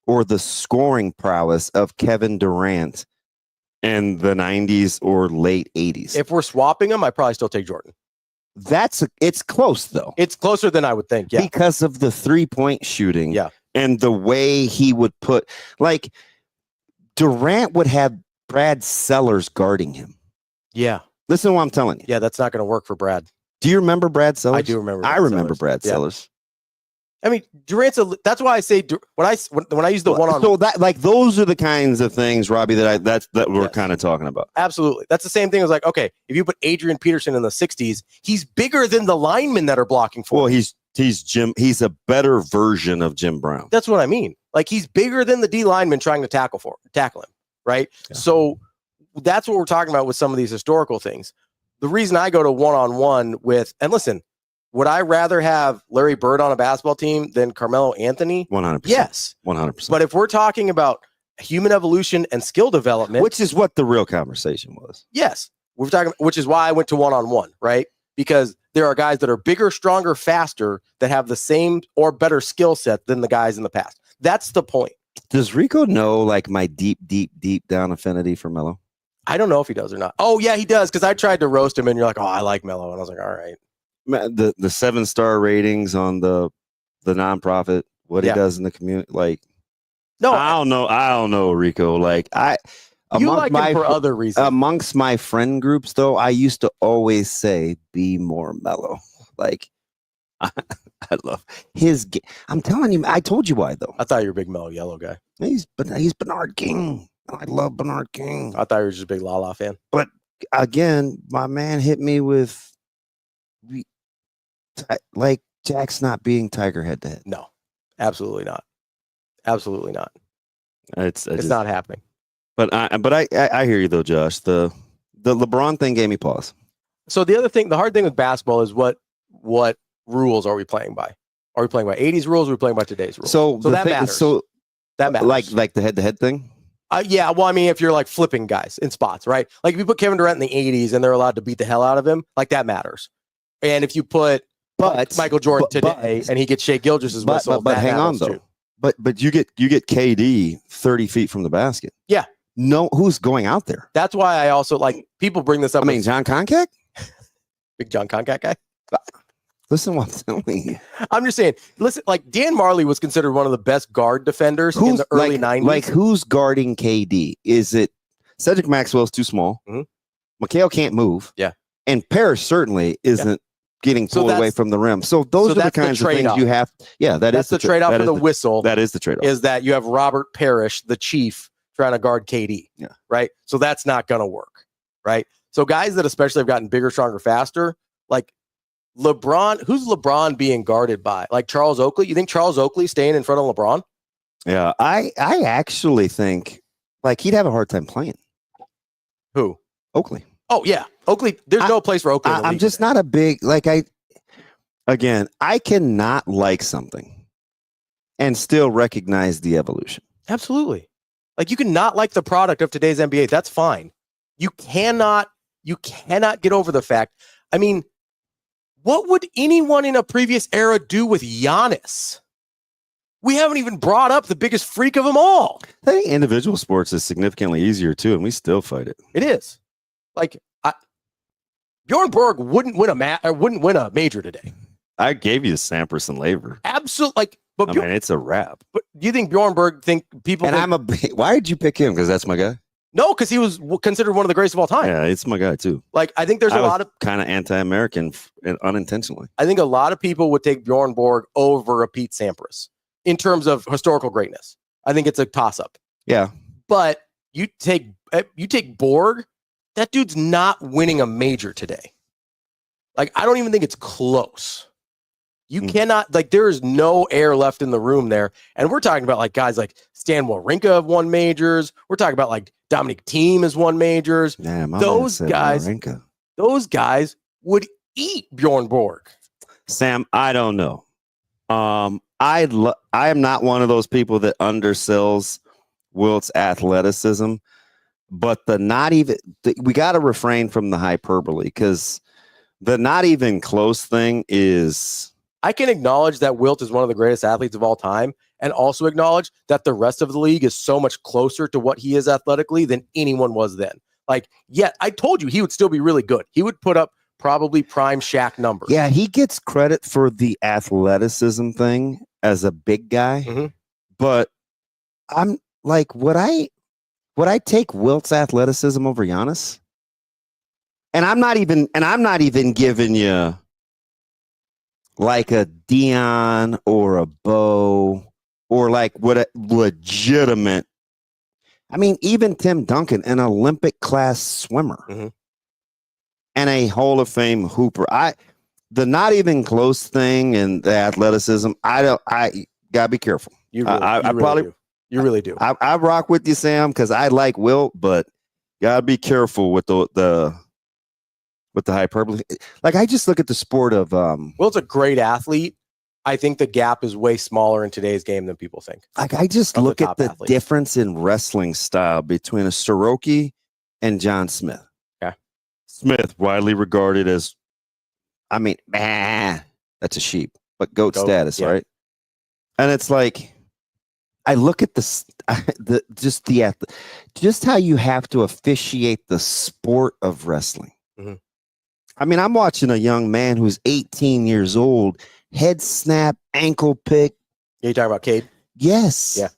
or the scoring prowess of Kevin Durant in the 90s or late 80s? If we're swapping them, I probably still take Jordan. It's close though. It's closer than I would think. Yeah, because of the 3-point shooting. Yeah, and the way he would put, like, Durant would have Brad Sellers guarding him. Yeah, listen to what I'm telling you. Yeah, that's not going to work for Brad. Do you remember Brad Sellers? I do remember. I remember Brad Sellers. I mean, Durant's that's why I say when I use the one-on-one. So that, like, those are the kinds of things, Robbie, that we're kind of talking about. Absolutely. That's the same thing as, like, okay, if you put Adrian Peterson in the 60s, he's bigger than the linemen that are blocking for him. Well, he's a better version of Jim Brown. That's what I mean. Like, he's bigger than the D lineman trying to tackle him, right? Yeah. So that's what we're talking about with some of these historical things. The reason I go to one-on-one with, and listen, would I rather have Larry Bird on a basketball team than Carmelo Anthony? 100%. Yes. 100%. But if we're talking about human evolution and skill development, which is what the real conversation was. Yes. We're talking, which is why I went to one-on-one, right? Because there are guys that are bigger, stronger, faster, that have the same or better skill set than the guys in the past. That's the point. Does Rico know, like, my deep, deep, deep down affinity for Melo? I don't know if he does or not. Oh, yeah, he does, because I tried to roast him, and you're like, oh, I like Melo. And I was like, all right. The 7-star ratings on the nonprofit, what he does in the community, like, no, I don't know, Rico. Like, you like him for other reasons. Amongst my friend groups, though, I used to always say, be more mellow. Like, I love his game. I'm telling you, I told you why, though. I thought you were a big Mellow Yellow guy. He's Bernard King. I love Bernard King. I thought you were just a big Lala fan. But again, my man hit me with, like, Jack's not being Tiger head to head. No, absolutely not. Absolutely not. It's not happening. But I hear you though, Josh. The LeBron thing gave me pause. So the other thing, the hard thing with basketball is what rules are we playing by? Are we playing by 80s rules? Or are we playing by today's rules? So that matters. So that matters. Like the head to head thing. Yeah, well, I mean, if you're like flipping guys in spots, right? Like if you put Kevin Durant in the 80s and they're allowed to beat the hell out of him, like that matters. And if you put Michael Jordan today and he gets Shea Gilgeous's whistle, but hang on though. Too. But you get KD 30 feet from the basket. Yeah. No, who's going out there? That's why I also like people bring this up. I mean, John Koncak? Big John Koncak guy. Listen to what I'm telling you. I'm just saying, listen, like Dan Marley was considered one of the best guard defenders in the early 90s. Like, who's guarding KD? Is it Cedric Maxwell's too small? Mm-hmm. Mikhail can't move. Yeah. And Parrish certainly isn't getting pulled away from the rim. So those are the kinds of things you have. Yeah, that's the trade-off for the whistle. That is the trade-off. Is that you have Robert Parrish, the chief, trying to guard KD. Yeah. Right? So that's not going to work. Right? So guys that especially have gotten bigger, stronger, faster, like LeBron, who's LeBron being guarded by? Like Charles Oakley? You think Charles Oakley staying in front of LeBron? Yeah, I actually think like he'd have a hard time playing. Who? Oakley. Oh yeah, Oakley. There's no place for Oakley. I'm just not a big I cannot like something and still recognize the evolution. Absolutely. Like you can not like the product of today's NBA. That's fine. You cannot get over the fact. I mean, what would anyone in a previous era do with Giannis? We haven't even brought up the biggest freak of them all. I think individual sports is significantly easier too, and we still fight it. It is. Like Bjorn Borg wouldn't win a major today. I gave you Sampras and Laver. Absolutely. But I mean, it's a wrap. But do you think Bjorn Borg think people? And why did you pick him? Because that's my guy. No, because he was considered one of the greatest of all time. Yeah, it's my guy too. Like, I think there's a lot of kind of anti-American unintentionally. I think a lot of people would take Bjorn Borg over a Pete Sampras in terms of historical greatness. I think it's a toss-up. Yeah. But you take Borg, that dude's not winning a major today. Like, I don't even think it's close. You cannot, like, there is no air left in the room there. And we're talking about, like, guys like Stan Wawrinka have won majors. We're talking about, like, Dominic Thiem has won majors. Yeah, those guys would eat Bjorn Borg. Sam, I don't know. I am not one of those people that undersells Wilt's athleticism, but we got to refrain from the hyperbole, because the not even close thing is. I can acknowledge that Wilt is one of the greatest athletes of all time, and also acknowledge that the rest of the league is so much closer to what he is athletically than anyone was then. Like, yeah, I told you he would still be really good. He would put up probably prime Shaq numbers. Yeah, he gets credit for the athleticism thing as a big guy, but I'm like, would I take Wilt's athleticism over Giannis? And I'm not even giving you like a Dion or a Bo or like what a legitimate. I mean, even Tim Duncan, an Olympic class swimmer and a Hall of Fame hooper. The not even close thing and the athleticism. I gotta be careful. You really do. I rock with you, Sam, because I like Wilt, but gotta be careful with the hyperbole. Like, I just look at the sport of Wilt's a great athlete. I think the gap is way smaller in today's game than people think. Like, I just look at the difference in wrestling style between a Soroki and John Smith. Okay. Smith, widely regarded as, I mean, that's a sheep, but goat status, right? And it's like, I look at just how you have to officiate the sport of wrestling. I mean, I'm watching a young man who's 18 years old, head snap, ankle pick. You talking about Cade? Yes. Yeah.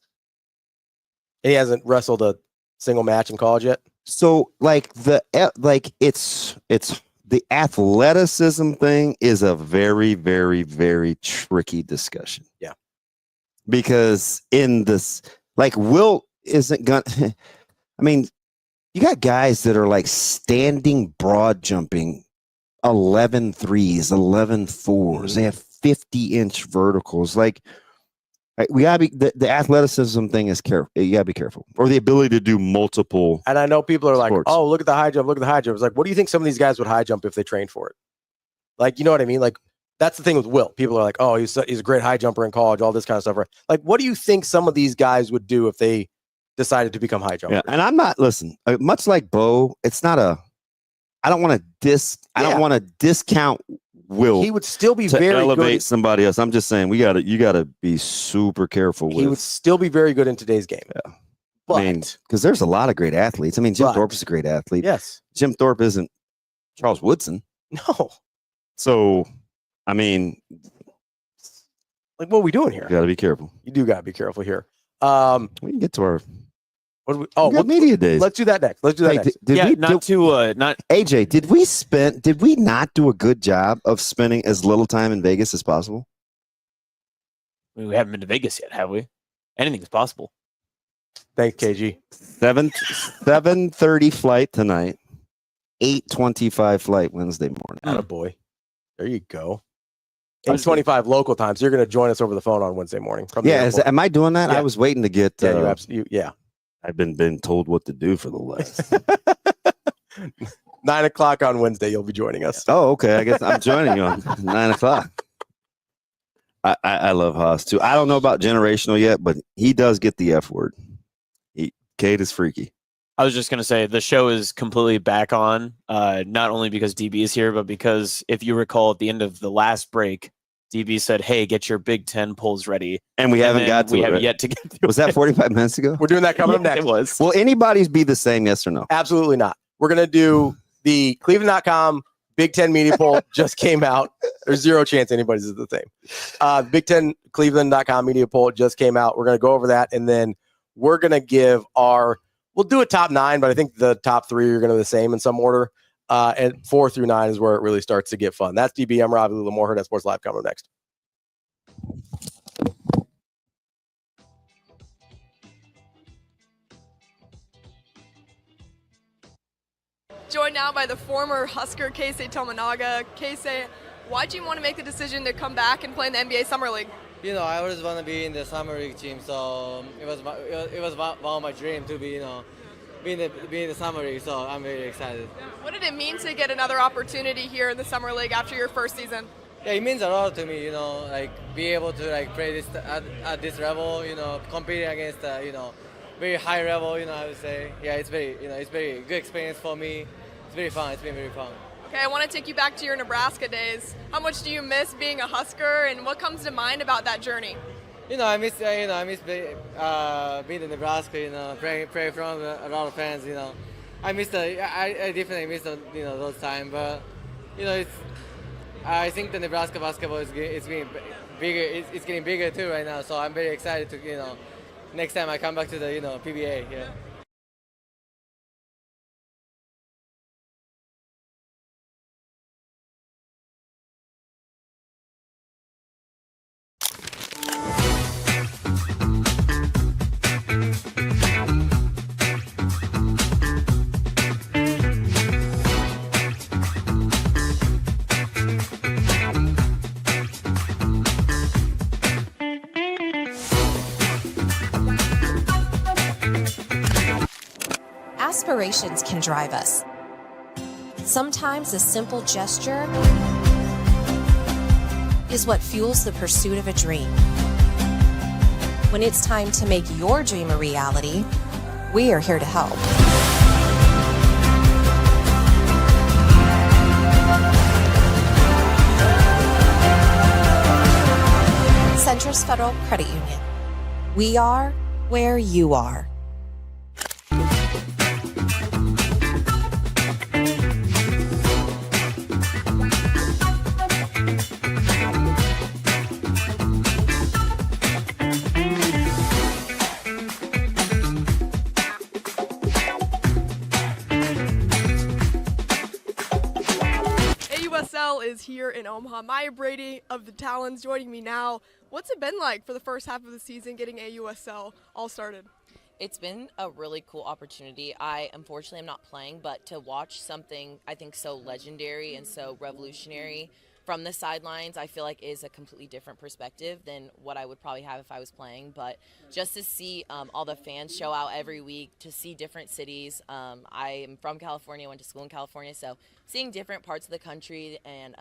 And he hasn't wrestled a single match in college yet. So, like, it's the athleticism thing is a very, very, very tricky discussion. Yeah. Because in this, like, Wilt isn't gonna. I mean, you got guys that are like standing broad jumping 11 threes, 11 fours. They have 50-inch verticals. Like, we gotta be the athleticism thing is careful. You gotta be careful, or the ability to do multiple. And I know people are like, sports. "Oh, look at the high jump! Look at the high jump!" It's like, what do you think some of these guys would high jump if they trained for it? Like, you know what I mean? Like, that's the thing with Wilt. People are like, "Oh, he's a great high jumper in college," all this kind of stuff. Right? Like, what do you think some of these guys would do if they decided to become high jumpers? Yeah, and I'm not much like Bo. It's not a. I don't want to discount Wilt. He would still be to very elevate good. Somebody else. I'm just saying you gotta be super careful. He would still be very good in today's game. Yeah, but, I mean, because there's a lot of great athletes. I mean, Jim Thorpe is a great athlete. Yes, Jim Thorpe isn't Charles Woodson. No. So, I mean, like, what are we doing here? You gotta be careful. You do gotta be careful here. We can get to our. Media days. Let's do that next. Did AJ, did we not do a good job of spending as little time in Vegas as possible? We haven't been to Vegas yet, have we? Anything's possible. Thanks, KG. 7:30 flight tonight. 8:25 flight Wednesday morning. Attaboy. There you go. 8:25 local time. So you're going to join us over the phone on Wednesday morning. Am I doing that? Yeah. I was waiting to get. Yeah. I've been told what to do for the last 9 o'clock on Wednesday. You'll be joining us. Oh, okay. I guess I'm joining you on 9 o'clock. I love Haas too. I don't know about generational yet, but he does get the F word. Cade is freaky. I was just going to say the show is completely back on, not only because DB is here, but because if you recall at the end of the last break, DB said, "Hey, get your Big Ten polls ready," and we haven't got to. We haven't yet to get to. Was that 45 minutes ago? We're doing that coming up next. It was. Will anybody's be the same? Yes or no? Absolutely not. We're gonna do the Cleveland.com Big Ten media poll just came out. There's zero chance anybody's is the same. Big Ten Cleveland.com media poll just came out. We're gonna go over that, and then we're gonna give our we'll do a top 9, but I think the top 3 are going to be the same in some order. And 4 through 9 is where it really starts to get fun. That's DB. I'm Ravi. Lulla, more Hurrdat Sports Live coming up next. Joined now by the former Husker Keisei Tominaga. Keisei, why'd you want to make the decision to come back and play in the NBA Summer League? You know, I always want to be in the Summer League team, so it was one of my dreams to be, be in the Summer League, so I'm very excited. What did it mean to get another opportunity here in the Summer League after your first season? Yeah, it means a lot to me, be able to play this at this level, competing against very high level, I would say. Yeah, it's very good experience for me. It's very fun. It's been very fun. Okay, I want to take you back to your Nebraska days. How much do you miss being a Husker, and what comes to mind about that journey? I miss being in Nebraska. Playing from a lot of fans. I definitely miss those times. But I think the Nebraska basketball is getting bigger. It's getting bigger too right now. So I'm very excited to next time I come back to the PBA. Yeah. Aspirations can drive us. Sometimes a simple gesture is what fuels the pursuit of a dream. When it's time to make your dream a reality, we are here to help. Centris Federal Credit Union. We are where you are. Is here in Omaha. Maya Brady of the Talons joining me now. What's it been like for the first half of the season getting AUSL all started? It's been a really cool opportunity. I unfortunately am not playing, but to watch something I think so legendary and so revolutionary from the sidelines, I feel like is a completely different perspective than what I would probably have if I was playing. But just to see all the fans show out every week, to see different cities. I am from California, went to school in California, so seeing different parts of the country and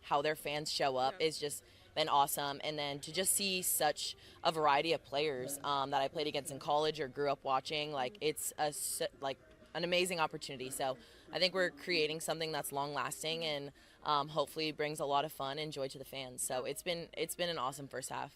how their fans show up is just been awesome. And then to just see such a variety of players that I played against in college or grew up watching, it's an amazing opportunity. So I think we're creating something that's long lasting and hopefully brings a lot of fun and joy to the fans. So it's been an awesome first half.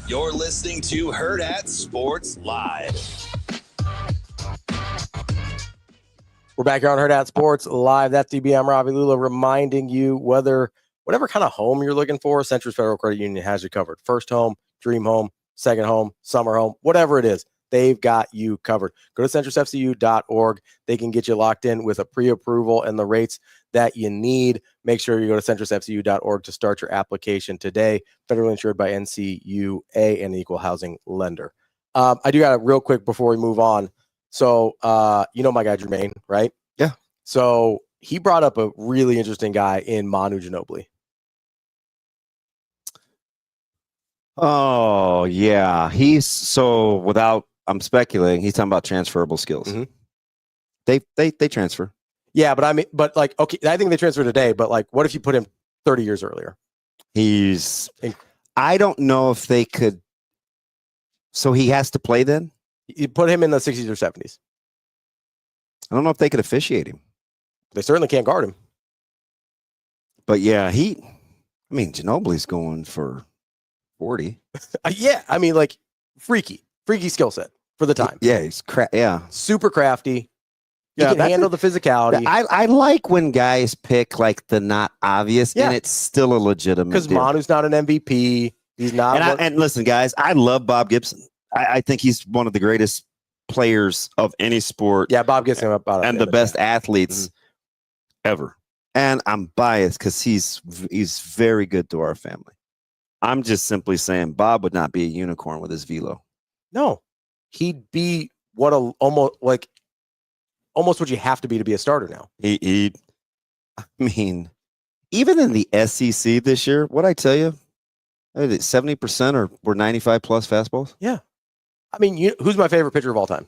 You're listening to Hurrdat Sports Live. We're back here on Hurrdat Sports Live. That's DB. I'm Ravi. Lulla, reminding you whatever kind of home you're looking for, Centris Federal Credit Union has you covered. First home, dream home, second home, summer home, whatever it is. they've got you covered. Go to centrusfcu.org. They can get you locked in with a pre-approval and the rates that you need. Make sure you go to centrusfcu.org to start your application today. Federally insured by NCUA and Equal Housing Lender. I do got a real quick before we move on. So, you know my guy Jermaine, right? Yeah. So he brought up a really interesting guy in Manu Ginobili. Oh, yeah. I'm speculating, he's talking about transferable skills. Mm-hmm. They transfer. Yeah, but okay, I think they transfer today, but like, what if you put him 30 years earlier? I don't know if they could. So he has to play then? You put him in the 60s or 70s. I don't know if they could officiate him. They certainly can't guard him. But yeah, Ginobili's going for 40. Yeah, like freaky skill set for the time. Yeah, he's super crafty. He can handle the physicality. I like when guys pick like the not obvious, and it's still a legitimate. Because Manu's not an MVP. He's not. And listen, guys, I love Bob Gibson. I think he's one of the greatest players of any sport. Yeah, Bob Gibson and the best athletes ever. And I'm biased because he's very good to our family. I'm just simply saying Bob would not be a unicorn with his velo. No, he'd be almost what you have to be a starter now. Even in the SEC this year, what I tell you, 70% were 95 plus fastballs. Yeah. Who's my favorite pitcher of all time?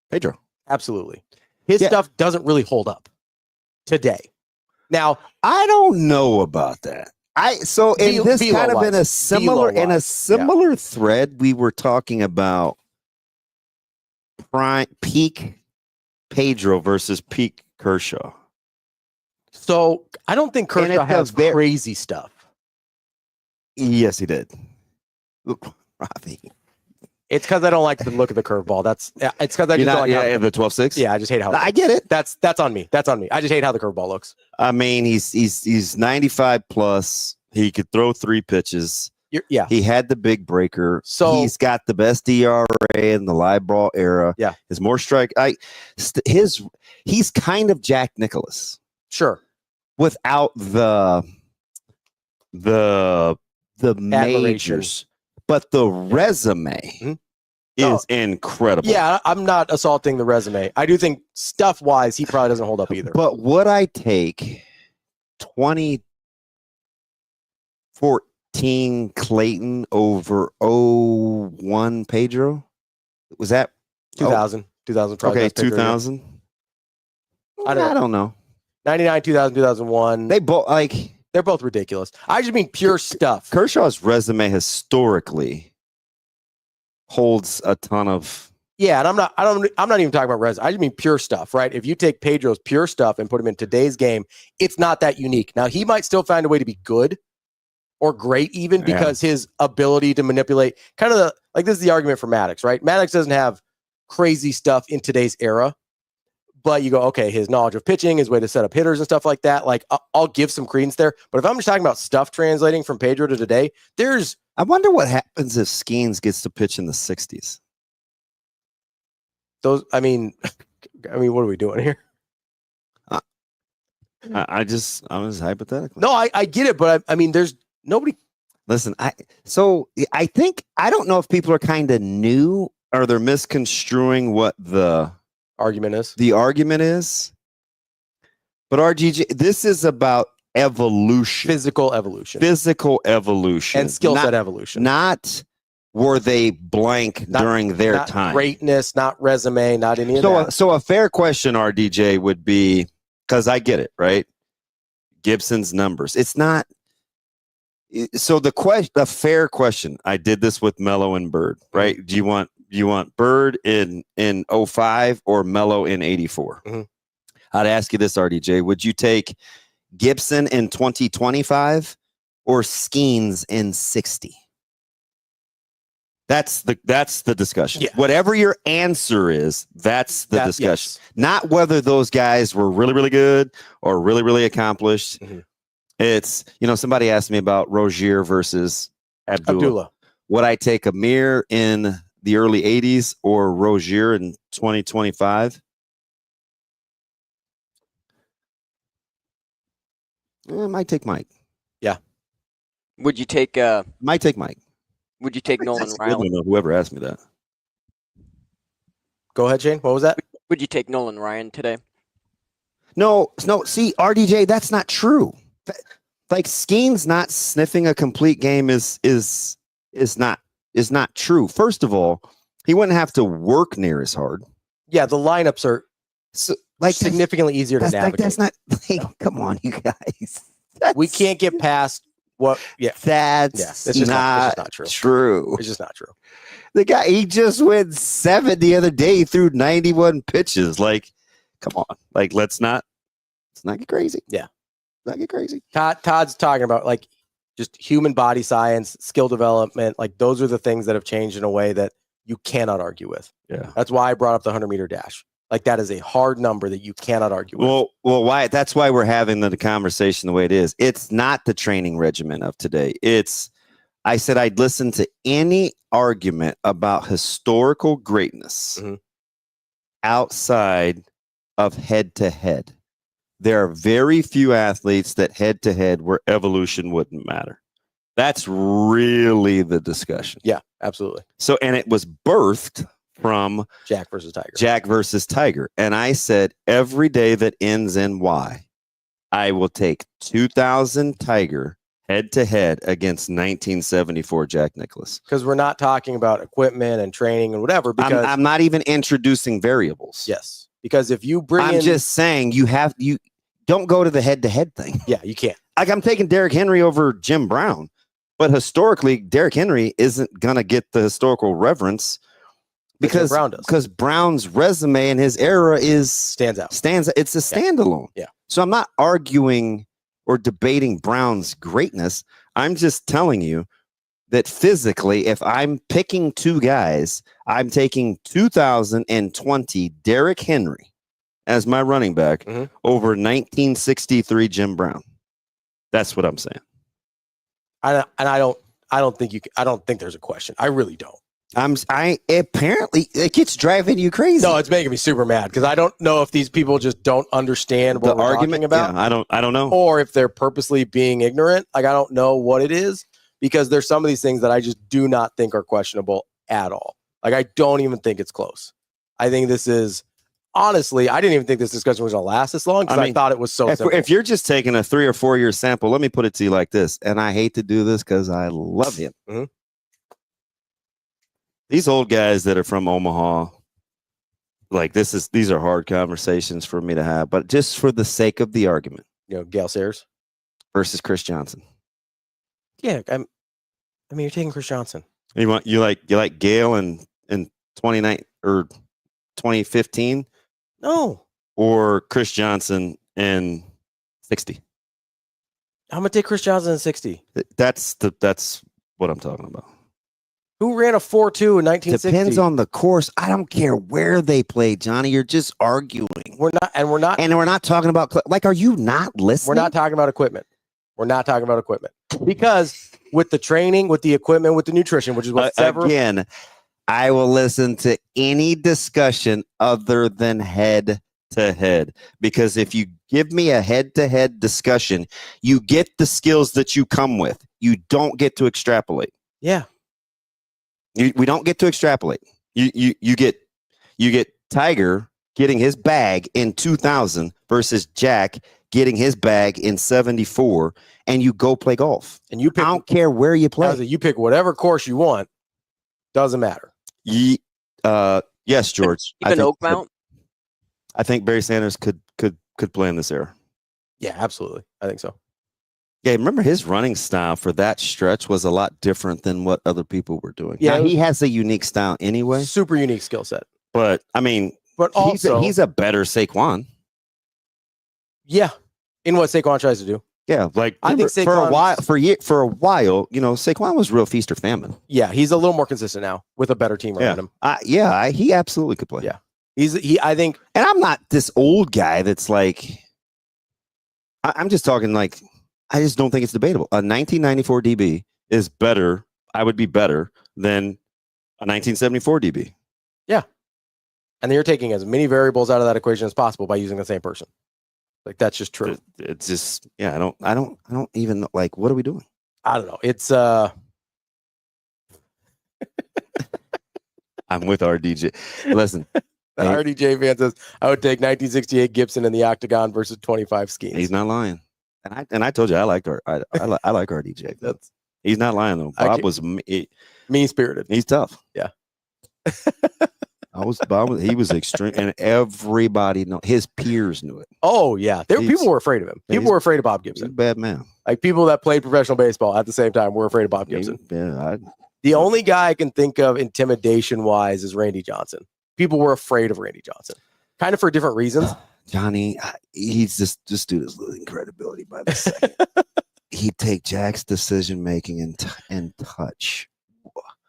Pedro. Absolutely. His stuff doesn't really hold up today. Now, I don't know about that. In a similar thread, we were talking about peak Pedro versus peak Kershaw. So I don't think Kershaw has crazy stuff. Yes, he did. Look, Ravi. It's because I don't like the look of the curveball. It's because I just don't like the 12-6. Yeah, I just hate how. I get it. That's on me. I just hate how the curveball looks. He's 95 plus. He could throw 3 pitches. He had the big breaker. So he's got the best ERA in the live ball era. Yeah, his more strike. He's kind of Jack Nicklaus. Sure, without the majors. But the resume is incredible. Yeah, I'm not assaulting the resume. I do think stuff-wise, he probably doesn't hold up either. But would I take 2014 Clayton over 01 Pedro? Was that 2000? 2000 probably. Okay, 2000. I don't know. 99, 2000, 2001. They're both ridiculous. I just mean pure stuff. Kershaw's resume historically holds a ton of. Yeah, and I'm not even talking about resume. I just mean pure stuff, right? If you take Pedro's pure stuff and put him in today's game, it's not that unique. Now he might still find a way to be good or great, even because his ability to manipulate this is the argument for Maddox, right? Maddox doesn't have crazy stuff in today's era. But you go, okay, his knowledge of pitching, his way to set up hitters and stuff like that. Like, I'll give some credence there. But if I'm just talking about stuff translating from Pedro to today, I wonder what happens if Skeens gets to pitch in the 60s. What are we doing here? I'm just hypothetical. No, I get it, but there's nobody. Listen, I don't know if people are kind of new or they're misconstruing what the argument is. But RGJ, this is about evolution. Physical evolution. And skill set evolution. Not were they blank during their time. Greatness, not resume, not any of that. So a fair question, RDJ, would be, because I get it, right? Gibson's numbers. It's not. So the fair question, I did this with Mello and Bird, right? Do you want Bird in 05 or Mello in 84? Mm-hmm. I'd ask you this, RDJ. Would you take Gibson in 2025 or Skeens in 60? That's the discussion. Yeah. Whatever your answer is, that's the discussion. Yes. Not whether those guys were really, really good or really, really accomplished. Mm-hmm. It's, somebody asked me about Rozier versus Abdullah. Would I take Amir in the early 80s or Rozier in 2025? I might take Mike. Yeah. Would you take? Might take Mike. Would you take Nolan Ryan? Whoever asked me that. Go ahead, Shane. What was that? Would you take Nolan Ryan today? No. See, RDJ, that's not true. Like Skeen's not sniffing a complete game is not true. First of all, he wouldn't have to work near as hard. Yeah, the lineups are significantly easier to navigate. That's not. Come on, you guys. We can't get past what. Yeah, that's it's just not not true. True. It's just not true. The guy, he just went 7 the other day through 91 pitches. Like, come on. Like, let's not get crazy. Yeah. Not get crazy. Todd's talking about like just human body science, skill development. Like those are the things that have changed in a way that you cannot argue with. Yeah. That's why I brought up the 100-meter dash. Like that is a hard number that you cannot argue with. Well, why? That's why we're having the conversation the way it is. It's not the training regimen of today. I said I'd listen to any argument about historical greatness outside of head-to-head. There are very few athletes that head-to-head where evolution wouldn't matter. That's really the discussion. Yeah, absolutely. So, and it was birthed from Jack versus Tiger. And I said, every day that ends in Y, I will take 2000 Tiger head-to-head against 1974 Jack Nicklaus. Because we're not talking about equipment and training and whatever. Because I'm not even introducing variables. Yes. Because if you bring I'm just saying you don't go to the head-to-head thing. Yeah, you can't. Like I'm taking Derrick Henry over Jim Brown. But historically, Derrick Henry isn't going to get the historical reverence because Brown's resume and his era stands out. It's a standalone. Yeah. So I'm not arguing or debating Brown's greatness. I'm just telling you that physically, if I'm picking two guys, I'm taking 2020 Derrick Henry as my running back over 1963 Jim Brown. That's what I'm saying. I don't think there's a question. I really don't. Apparently it gets driving you crazy. No, it's making me super mad because I don't know if these people just don't understand what we're talking about. Yeah, I don't know. Or if they're purposely being ignorant. Like I don't know what it is because there's some of these things that I just do not think are questionable at all. Like I don't even think it's close. I think this is honestly, I didn't even think this discussion was going to last this long because I thought it was so simple. If you're just taking a 3 or 4 year sample, let me put it to you like this. And I hate to do this because I love him. These old guys that are from Omaha, like these are hard conversations for me to have, but just for the sake of the argument. Gale Sayers versus Chris Johnson. Yeah, I mean, you're taking Chris Johnson. You like Gale in 29 or 2015? No. Or Chris Johnson in 60? I'm gonna take Chris Johnson in 60. That's what I'm talking about. Who ran a 4.2 in 1960? Depends on the course. I don't care where they play, Johnny. You're just arguing. We're not talking about. Like, are you not listening? We're not talking about equipment. Because with the training, with the equipment, with the nutrition, which is what again, I will listen to any discussion other than head to head. Because if you give me a head to head discussion, you get the skills that you come with. You don't get to extrapolate. Yeah. We don't get to extrapolate. You get Tiger getting his bag in 2000 versus Jack getting his bag in 74, and you go play golf. And I don't care where you play. You pick whatever course you want. Doesn't matter. Yes, George. Even Oakmount. I think Barry Sanders could play in this era. Yeah, absolutely. I think so. Yeah, remember his running style for that stretch was a lot different than what other people were doing. Yeah, now, he has a unique style anyway. Super unique skill set. But I mean, also he's a better Saquon. Yeah, in what Saquon tries to do. Yeah, like I think for a while, Saquon was real feast or famine. Yeah, he's a little more consistent now with a better team around him. He absolutely could play. Yeah, I think, and I'm not this old guy that's like. I'm just talking like. I just don't think it's debatable. A 1994 DB is better. I would be better than A 1974 DB. Yeah. And then you're taking as many variables out of that equation as possible by using the same person. Like, that's just true. It's just, yeah, I don't even know, like, what are we doing? I don't know. It's I'm with RDJ. Listen, RDJ fan says I would take 1968 Gibson in the octagon versus 25 Skeens. He's not lying. And I told you I like RDJ. He's not lying though. Bob was mean spirited. He's tough. Yeah. He was extreme, and everybody know, his peers knew it. Oh yeah, people were afraid of him. People were afraid of Bob Gibson. He's a bad man. Like people that played professional baseball at the same time were afraid of Bob Gibson. The only guy I can think of intimidation wise is Randy Johnson. People were afraid of Randy Johnson, kind of for different reasons. Johnny, he's this dude is losing credibility by the second. He'd take Jack's decision making and touch.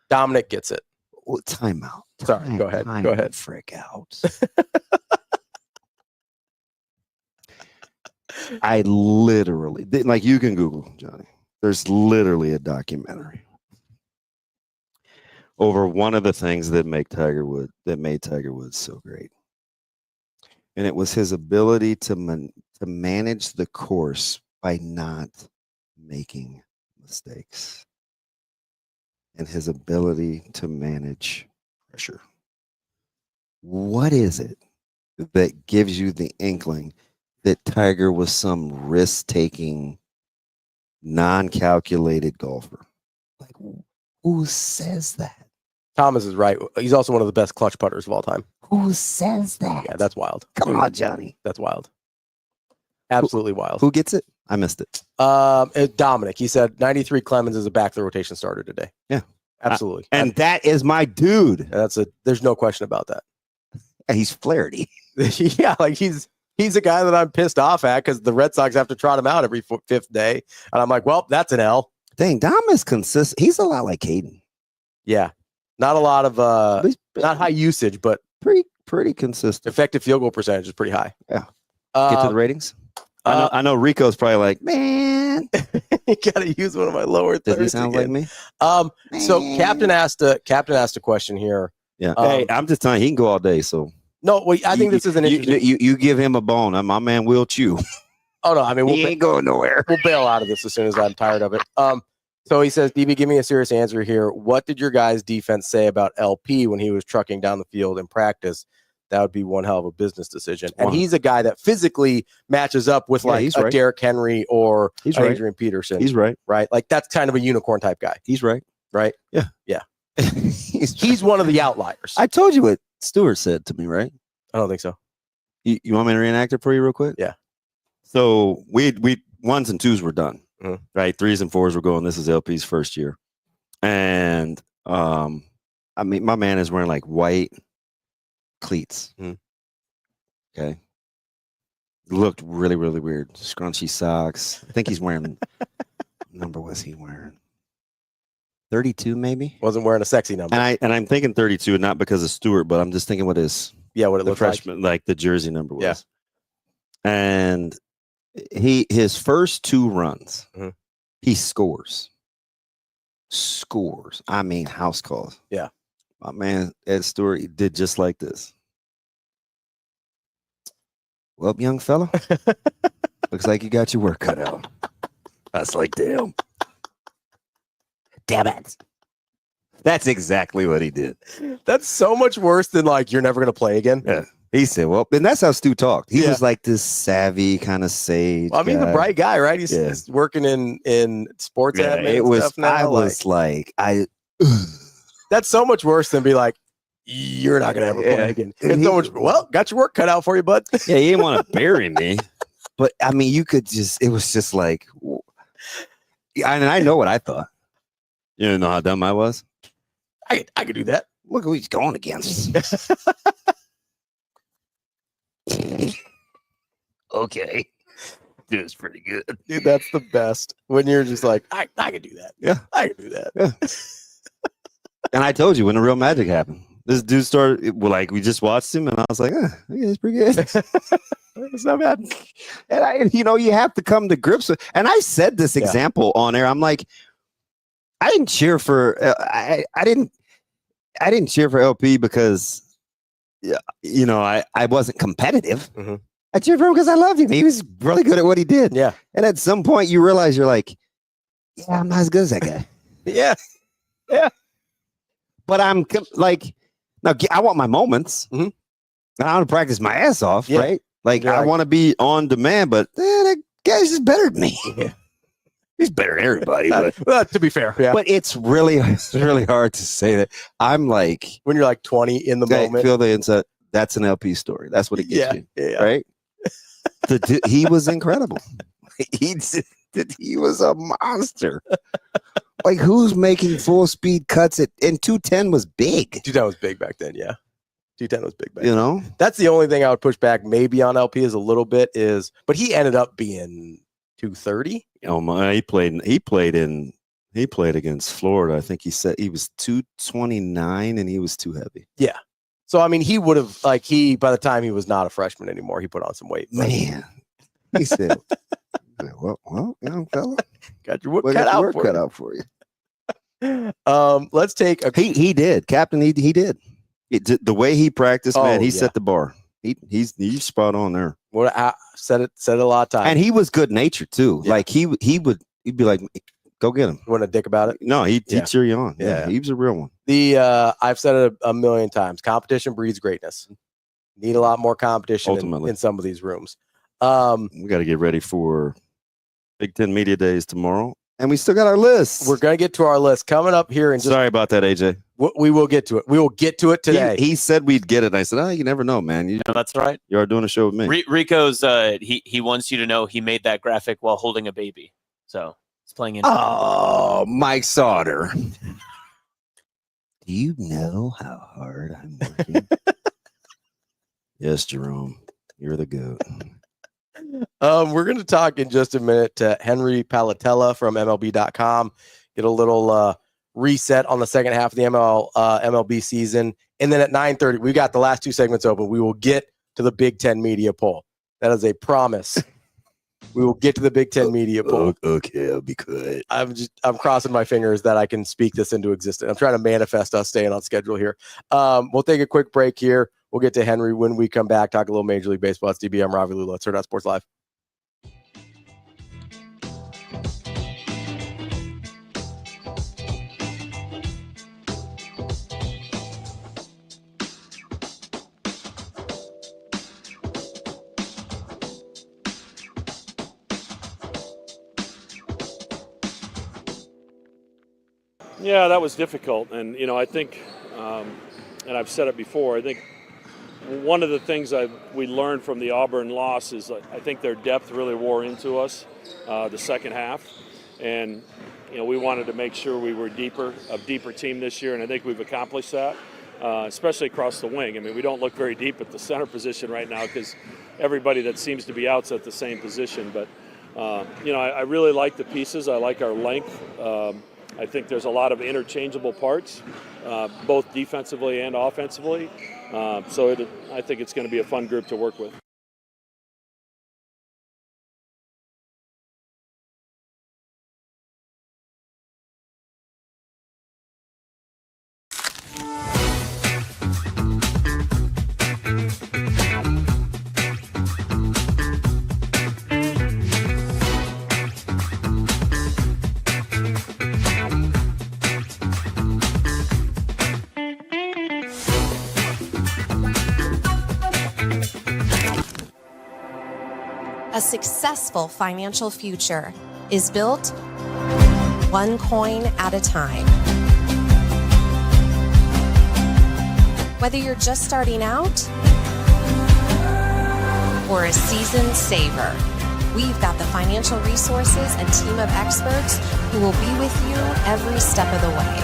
Dominic gets it. Well, timeout. Sorry, go ahead. Go ahead. Frick out. I literally, like, you can Google, Johnny. There's literally a documentary over one of the things that made Tiger Woods so great. And it was his ability to manage the course by not making mistakes. And his ability to manage pressure. What is it that gives you the inkling that Tiger was some risk-taking, non-calculated golfer? Like, who says that? Thomas is right. He's also one of the best clutch putters of all time. Who says that? Yeah, that's wild. Come on, Johnny. That's wild. Absolutely wild. Who gets it? I missed it. Dominic. He said 93 Clemens is a back the rotation starter today. Yeah. Absolutely. And that is my dude. There's no question about that. He's flirty. Yeah, like he's a guy that I'm pissed off at because the Red Sox have to trot him out every fifth day. And I'm like, well, that's an L. Dang, Dom is consistent. He's a lot like Caden. Yeah. Not a lot of not high usage, but pretty consistent. Effective field goal percentage is pretty high. Yeah. Get to the ratings. I know Rico's probably like, man, you gotta use one of my lower thirds. Does he sound like me? So Captain asked a question here. Yeah. Hey, I'm just telling you, he can go all day. So no, well, I think this is an interesting. You give him a bone. My man will chew. Oh no, I mean he ain't going nowhere. We'll bail out of this as soon as I'm tired of it. So he says, DB, give me a serious answer here. What did your guys' defense say about LP when he was trucking down the field in practice? That would be one hell of a business decision. And he's a guy that physically matches up with a Derrick Henry or Adrian Peterson. He's right. Right? Like that's kind of a unicorn type guy. He's right. Right? Yeah. Yeah. He's one of the outliers. I told you what Stewart said to me, right? I don't think so. You want me to reenact it for you real quick? Yeah. So we ones and twos were done. Mm-hmm. Right? Threes and fours were going. This is LP's first year. And I mean, my man is wearing like white cleats. Mm-hmm. Okay. Looked really, really weird. Scrunchy socks. I think he's wearing number was he wearing? 32 maybe? Wasn't wearing a sexy number. And I'm thinking 32, not because of Stewart, but I'm just thinking what it looked freshman, like the jersey number was. Yeah. And his first two runs, he scores. I mean, house calls. Yeah. My man, Ed Stewart, he did just like this. Well, young fella, looks like you got your work cut out. I was like, damn. Damn it. That's exactly what he did. That's so much worse than like, you're never going to play again. Yeah. He said, well, and that's how Stu talked. He was like this savvy kind of sage. Well, I mean, the bright guy, right? He's working in sports admin. It was, stuff now. I was like, that's so much worse than be like, you're not going to ever play again. It's so much, well, got your work cut out for you, bud. Yeah, he didn't want to bury me. But I mean, you could just, it was just like, and I know what I thought. You don't know how dumb I was? I could do that. Look who he's going against. Okay. Dude, it's pretty good. Dude, that's the best. When you're just like, I could do that. Yeah. I could do that. Yeah. And I told you when the real magic happened. This dude started, we just watched him, and I was like, yeah, it's pretty good. It's not bad. And you have to come to grips with, and I said this example on air. I'm like, I didn't cheer for, I didn't, I didn't cheer for LP because, you know, I wasn't competitive. Mm-hmm. I cheered for him because I loved him. He was really good at what he did. Yeah. And at some point, you realize you're like, yeah, I'm not as good as that guy. Yeah. Yeah. But I'm like, now I want my moments. Mm-hmm. I want to practice my ass off, Yeah. right? Like, I want to be on demand, but that guy's just better than me. Yeah. He's better than everybody. But, to be fair, yeah. but it's really hard to say that. I'm like, when you're like 20 in the moment, feel the inside. That's an LP story. That's what it gets you, right? He was incredible. He was a monster. Like, who's making full speed cuts and 210 was big. 210 was big back then, yeah. 210 was big back You then. know? That's the only thing I would push back maybe on LP is a little bit but he ended up being 230. Oh my, he played against Florida. I think he said he was 229 and he was too heavy. Yeah. So I mean, he would have by the time he was not a freshman anymore, he put on some weight. Man. He said, well, young fella, got your work cut out for you. Let's take a he did. Captain, he did. The way he practiced, man, he set the bar. He's spot on there. Well, I said it a lot of times. And he was good natured too. Yeah. Like he'd be like, go get him. You want a dick about it? No, he'd cheer you on. Yeah, he was a real one. I've said it a million times. Competition breeds greatness. Need a lot more competition in some of these rooms. We got to get ready for Big Ten Media Days tomorrow. And we still got our list. We're going to get to our list coming up here. Sorry about that, AJ. We will get to it. We will get to it today. He said we'd get it. And I said, you never know, man. No, that's right. You are doing a show with me. Rico's, he wants you to know he made that graphic while holding a baby. So it's playing in. Oh, Mike Sauter. Do you know how hard I'm working? Yes, Jerome. You're the goat. We're going to talk in just a minute to Henry Palattella from MLB.com. Get a little reset on the second half of the MLB season. And then at 9:30, we got the last two segments open. We will get to the Big Ten media poll. That is a promise. We will get to the Big Ten media poll. Okay, I'll be good. I'm crossing my fingers that I can speak this into existence. I'm trying to manifest us staying on schedule here. We'll take a quick break here. We'll get to Henry when we come back, talk a little Major League Baseball. It's DB. I'm Ravi Lulla. It's Hurrdat Sports Live. Yeah, that was difficult. And, you know, I think, and I've said it before, I think one of the things we learned from the Auburn loss is I think their depth really wore into us the second half. And, you know, we wanted to make sure we were a deeper team this year, and I think we've accomplished that, especially across the wing. I mean, we don't look very deep at the center position right now because everybody that seems to be out's at the same position. But, you know, I really like the pieces. I like our length. I think there's a lot of interchangeable parts, both defensively and offensively. So I think it's going to be a fun group to work with. A successful financial future is built one coin at a time. Whether you're just starting out or a seasoned saver, we've got the financial resources and team of experts who will be with you every step of the way.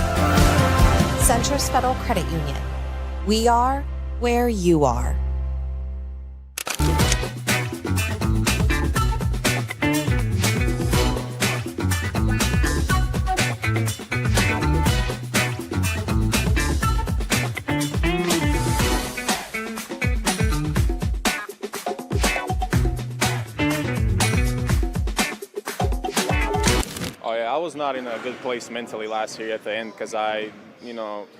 Centris Federal Credit Union. We are where you are. I was not in a good place mentally last year at the end because I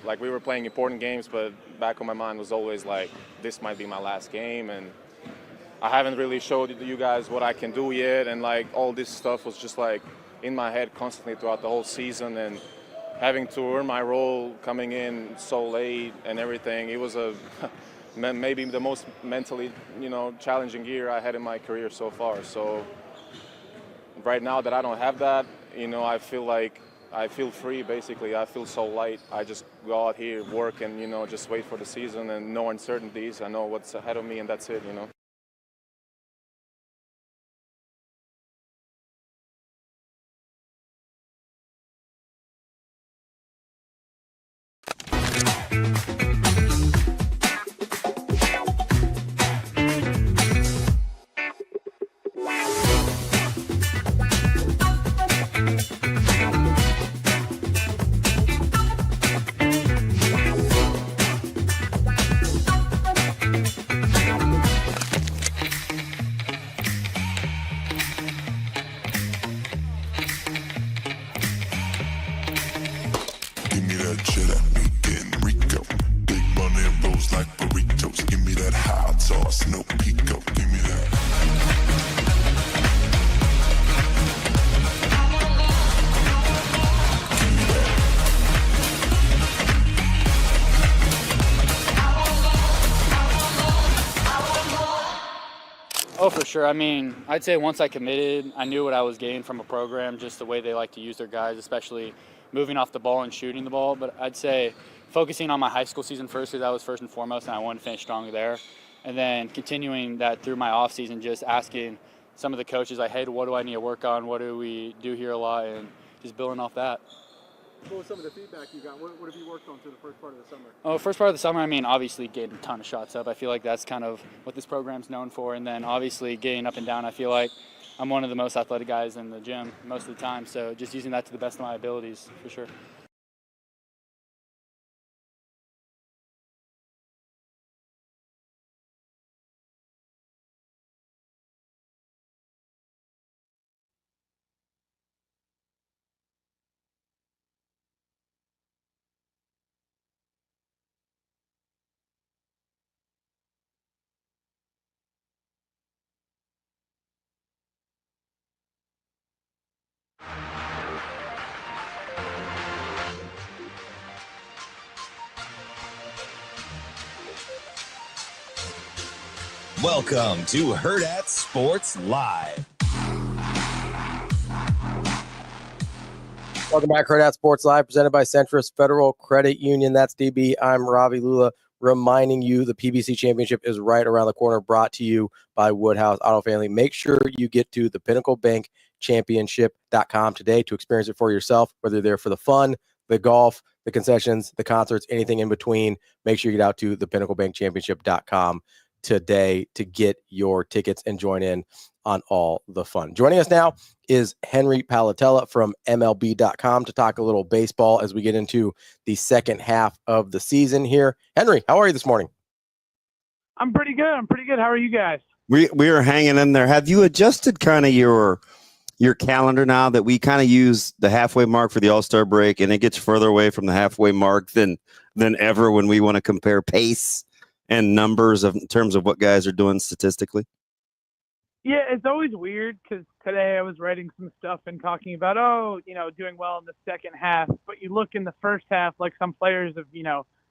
like we were playing important games, but back on my mind was always like, this might be my last game, and I haven't really showed you guys what I can do yet, and like all this stuff was just like in my head constantly throughout the whole season, and having to earn my role coming in so late and everything, it was maybe the most mentally, challenging year I had in my career so far. So right now that I don't have that, I feel free, basically. I feel so light. I just go out here, work, and, just wait for the season and no uncertainties. I know what's ahead of me, and that's it, Oh, for sure. I mean, I'd say once I committed, I knew what I was getting from a program, just the way they like to use their guys, especially moving off the ball and shooting the ball. But I'd say focusing on my high school season first, because that was first and foremost, and I wanted to finish strong there. And then continuing that through my off season, just asking some of the coaches, like, hey, what do I need to work on? What do we do here a lot? And just building off that. What was some of the feedback you got? What have you worked on through the first part of the summer? Oh, first part of the summer, I mean, obviously getting a ton of shots up. I feel like that's kind of what this program's known for. And then obviously getting up and down, I feel like I'm one of the most athletic guys in the gym most of the time. So just using that to the best of my abilities, for sure. Welcome to Hurrdat Sports Live. Welcome back, Hurrdat Sports Live, presented by Centris Federal Credit Union. That's DB. I'm Ravi, Lulla, reminding you the PBC Championship is right around the corner, brought to you by Woodhouse Auto Family. Make sure you get to the Pinnacle Bank Championship.com today to experience it for yourself, whether you're there for the fun, the golf, the concessions, the concerts, anything in between. Make sure you get out to the Pinnacle Bank Championship.com today to get your tickets and join in on all the fun. Joining us now is Henry Palattella from MLB.com to talk a little baseball as we get into the second half of the season here. Henry, how are you this morning? I'm pretty good. How are you guys? We are hanging in there. Have you adjusted kind of your calendar now that we kind of use the halfway mark for the All-Star break, and it gets further away from the halfway mark than ever when we want to compare pace and numbers in terms of what guys are doing statistically? Yeah, it's always weird because today I was writing some stuff and talking about, doing well in the second half. But you look in the first half, like some players have,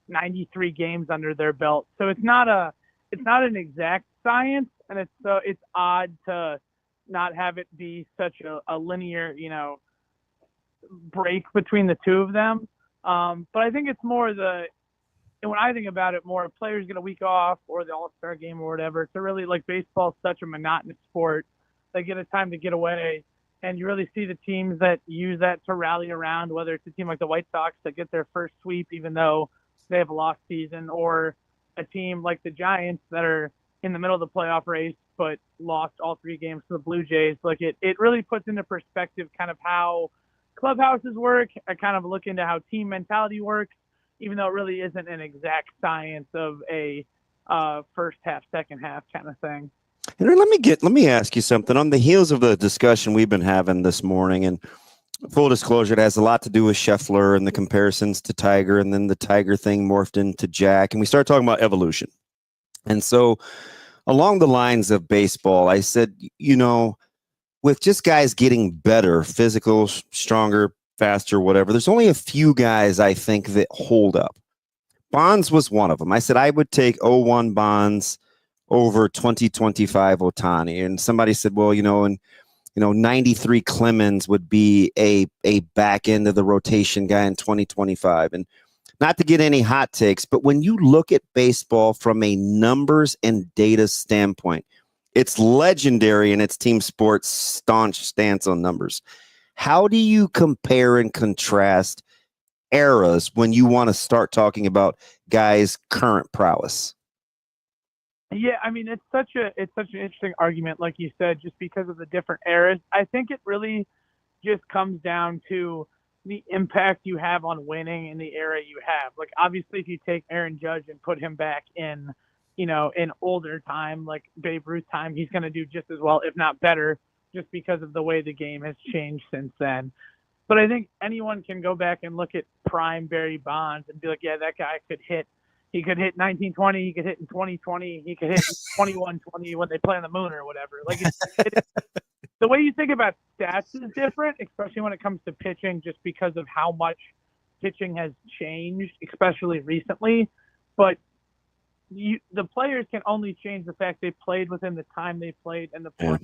93 games under their belt. So it's not an exact science, and it's odd to not have it be such a linear, break between the two of them. But I think it's more and when I think about it more, players get a week off or the All-Star game or whatever. So really, like, baseball is such a monotonous sport. They get a time to get away, and you really see the teams that use that to rally around, whether it's a team like the White Sox that get their first sweep even though they have a lost season, or a team like the Giants that are in the middle of the playoff race but lost all 3 games to the Blue Jays. Like, it really puts into perspective kind of how clubhouses work. I kind of look into how team mentality works, even though it really isn't an exact science of a first half, second half kind of thing. Henry, let me ask you something on the heels of the discussion we've been having this morning, and full disclosure, it has a lot to do with Scheffler and the comparisons to Tiger, and then the Tiger thing morphed into Jack, and we started talking about evolution. And so along the lines of baseball, I said, with just guys getting better, physical, stronger, faster, whatever, there's only a few guys I think that hold up. Bonds was one of them. I said I would take 01 Bonds over 2025 Ohtani. And somebody said, well, 93 Clemens would be a back end of the rotation guy in 2025. And not to get any hot takes, but when you look at baseball from a numbers and data standpoint, it's legendary in its team sports staunch stance on numbers. How do you compare and contrast eras when you want to start talking about guys' current prowess? Yeah, I mean, it's such an interesting argument, like you said, just because of the different eras. I think it really just comes down to the impact you have on winning in the era you have. Like, obviously, if you take Aaron Judge and put him back in, in older time, like Babe Ruth time, he's going to do just as well, if not better, just because of the way the game has changed since then. But I think anyone can go back and look at prime Barry Bonds and be like, yeah, that guy could hit. He could hit 1920. He could hit in 2020. He could hit 2120 when they play on the moon or whatever. Like, the way you think about stats is different, especially when it comes to pitching, just because of how much pitching has changed, especially recently. But the players can only change the fact they played within the time they played and the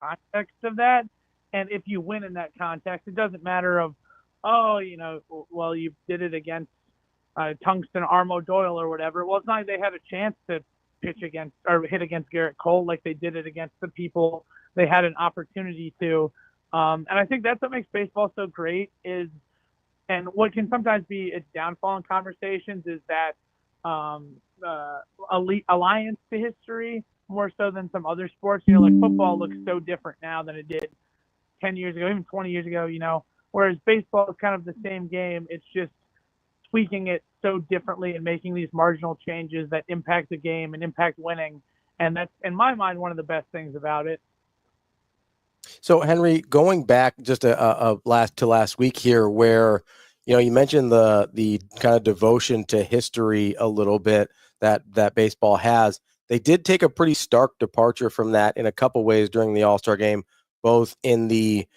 context of that. And if you win in that context, it doesn't matter of, well, you did it against Tungsten Armo Doyle or whatever. Well, it's not like they had a chance to pitch against or hit against Garrett Cole like they did it against the people they had an opportunity to. And I think that's what makes baseball so great and what can sometimes be its downfall in conversations is that alliance to history more so than some other sports. Like football looks so different now than it did 10 years ago, even 20 years ago, whereas baseball is kind of the same game. It's just tweaking it so differently and making these marginal changes that impact the game and impact winning. And that's, in my mind, one of the best things about it. So, Henry, going back just last week here where, you mentioned the kind of devotion to history a little bit that baseball has. They did take a pretty stark departure from that in a couple ways during the All-Star game, both in the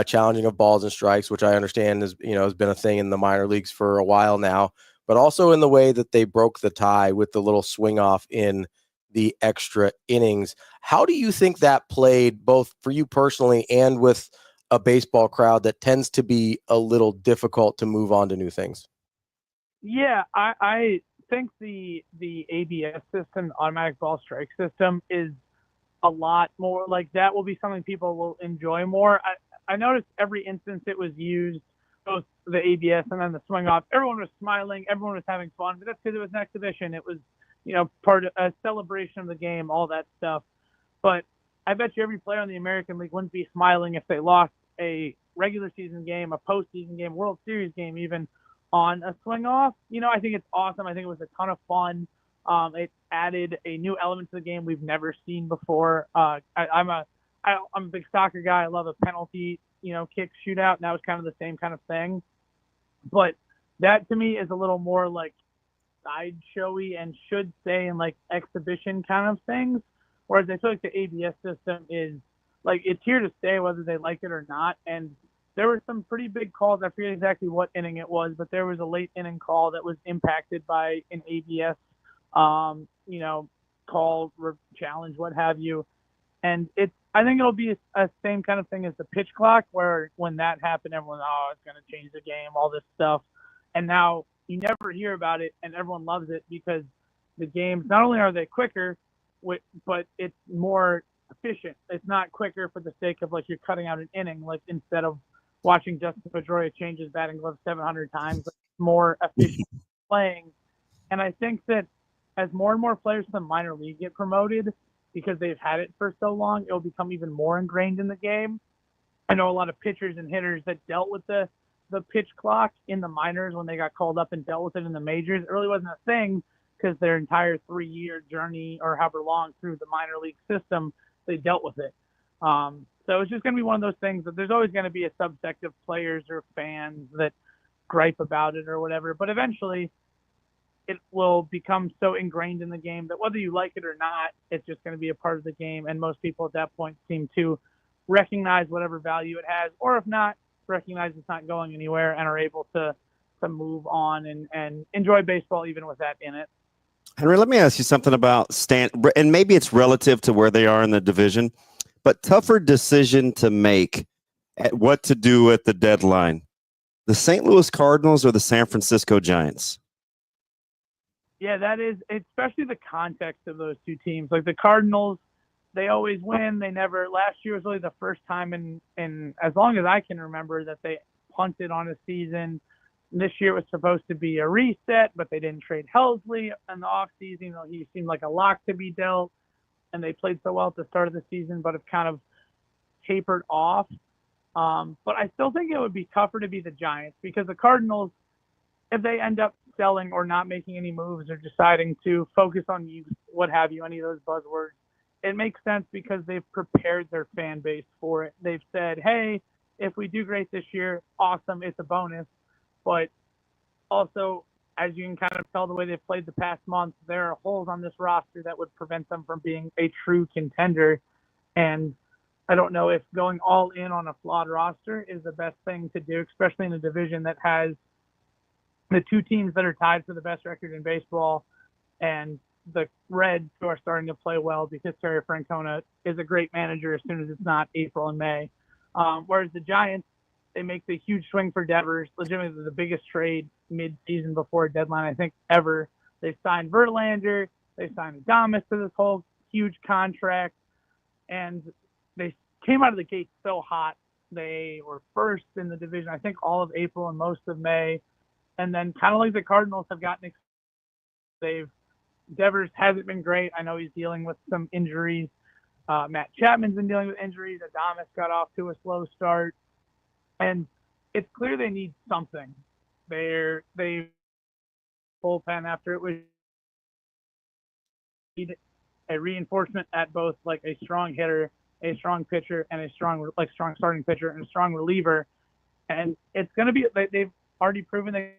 challenging of balls and strikes, which I understand has been a thing in the minor leagues for a while now, but also in the way that they broke the tie with the little swing off in the extra innings. How do you think that played both for you personally and with a baseball crowd that tends to be a little difficult to move on to new things? Yeah, I think the ABS system, automatic ball strike system, is a lot more like that will be something people will enjoy more. I noticed every instance it was used, both the ABS and then the swing off, everyone was smiling, everyone was having fun, but that's because it was an exhibition. It was, part of a celebration of the game, all that stuff. But I bet you every player in the American League wouldn't be smiling if they lost a regular season game, a postseason game, World Series game, even on a swing off. I think it's awesome. I think it was a ton of fun. It added a new element to the game we've never seen before. I'm a big soccer guy. I love a penalty, kick shootout, and that was kind of the same kind of thing. But that to me is a little more like sideshowy and should stay in like exhibition kind of things. Whereas I feel like the ABS system is like it's here to stay whether they like it or not. And there were some pretty big calls. I forget exactly what inning it was, but there was a late inning call that was impacted by an ABS call, challenge, what have you. And I think it'll be a same kind of thing as the pitch clock, where when that happened, everyone, it's going to change the game, all this stuff. And now you never hear about it, and everyone loves it because the games, not only are they quicker, but it's more efficient. It's not quicker for the sake of, like, you're cutting out an inning, like, instead of watching Justin Pedroia change his batting glove 700 times, like, more efficient playing. And I think that as more and more players in the minor league get promoted, because they've had it for so long, it'll become even more ingrained in the game. I know a lot of pitchers and hitters that dealt with the pitch clock in the minors when they got called up and dealt with it in the majors. It really wasn't a thing because their entire 3-year journey or however long through the minor league system, they dealt with it. So it's just going to be one of those things that there's always going to be a subsect of players or fans that gripe about it or whatever. But eventually, it will become so ingrained in the game that whether you like it or not, it's just going to be a part of the game. And most people at that point seem to recognize whatever value it has, or if not, recognize it's not going anywhere and are able to move on and enjoy baseball even with that in it. Henry, let me ask you something about and maybe it's relative to where they are in the division, but tougher decision to make at what to do at the deadline. The St. Louis Cardinals or the San Francisco Giants? Yeah, that is, especially the context of those two teams. Like the Cardinals, they always win. They never, last year was really the first time in as long as I can remember that they punted on a season. This year was supposed to be a reset, but they didn't trade Helsley in the offseason. You know, he seemed like a lock to be dealt, and they played so well at the start of the season, but have kind of tapered off. But I still think it would be tougher to be the Giants because the Cardinals, if they end up selling or not making any moves or deciding to focus on youth, what have you, any of those buzzwords, it makes sense because they've prepared their fan base for it. They've said, hey, if we do great this year, awesome, it's a bonus. But also, as you can kind of tell the way they've played the past month, there are holes on this roster that would prevent them from being a true contender. And I don't know if going all in on a flawed roster is the best thing to do, especially in a division that has the two teams that are tied for the best record in baseball and the Reds, who are starting to play well because Terry Francona is a great manager as soon as it's not April and May. Whereas the Giants, they make the huge swing for Devers, legitimately the biggest trade mid-season before a deadline, I think, ever. They signed Verlander. They signed Adames to this whole huge contract. And they came out of the gate so hot. They were first in the division, I think, all of April and most of May. And then kind of like the Cardinals have gotten Devers hasn't been great. I know he's dealing with some injuries. Matt Chapman's been dealing with injuries. Adames got off to a slow start. And it's clear they need something. They bullpen after it was a reinforcement at both like a strong hitter, a strong pitcher, and a strong starting pitcher and a strong reliever. And it's going to be they've already proven they.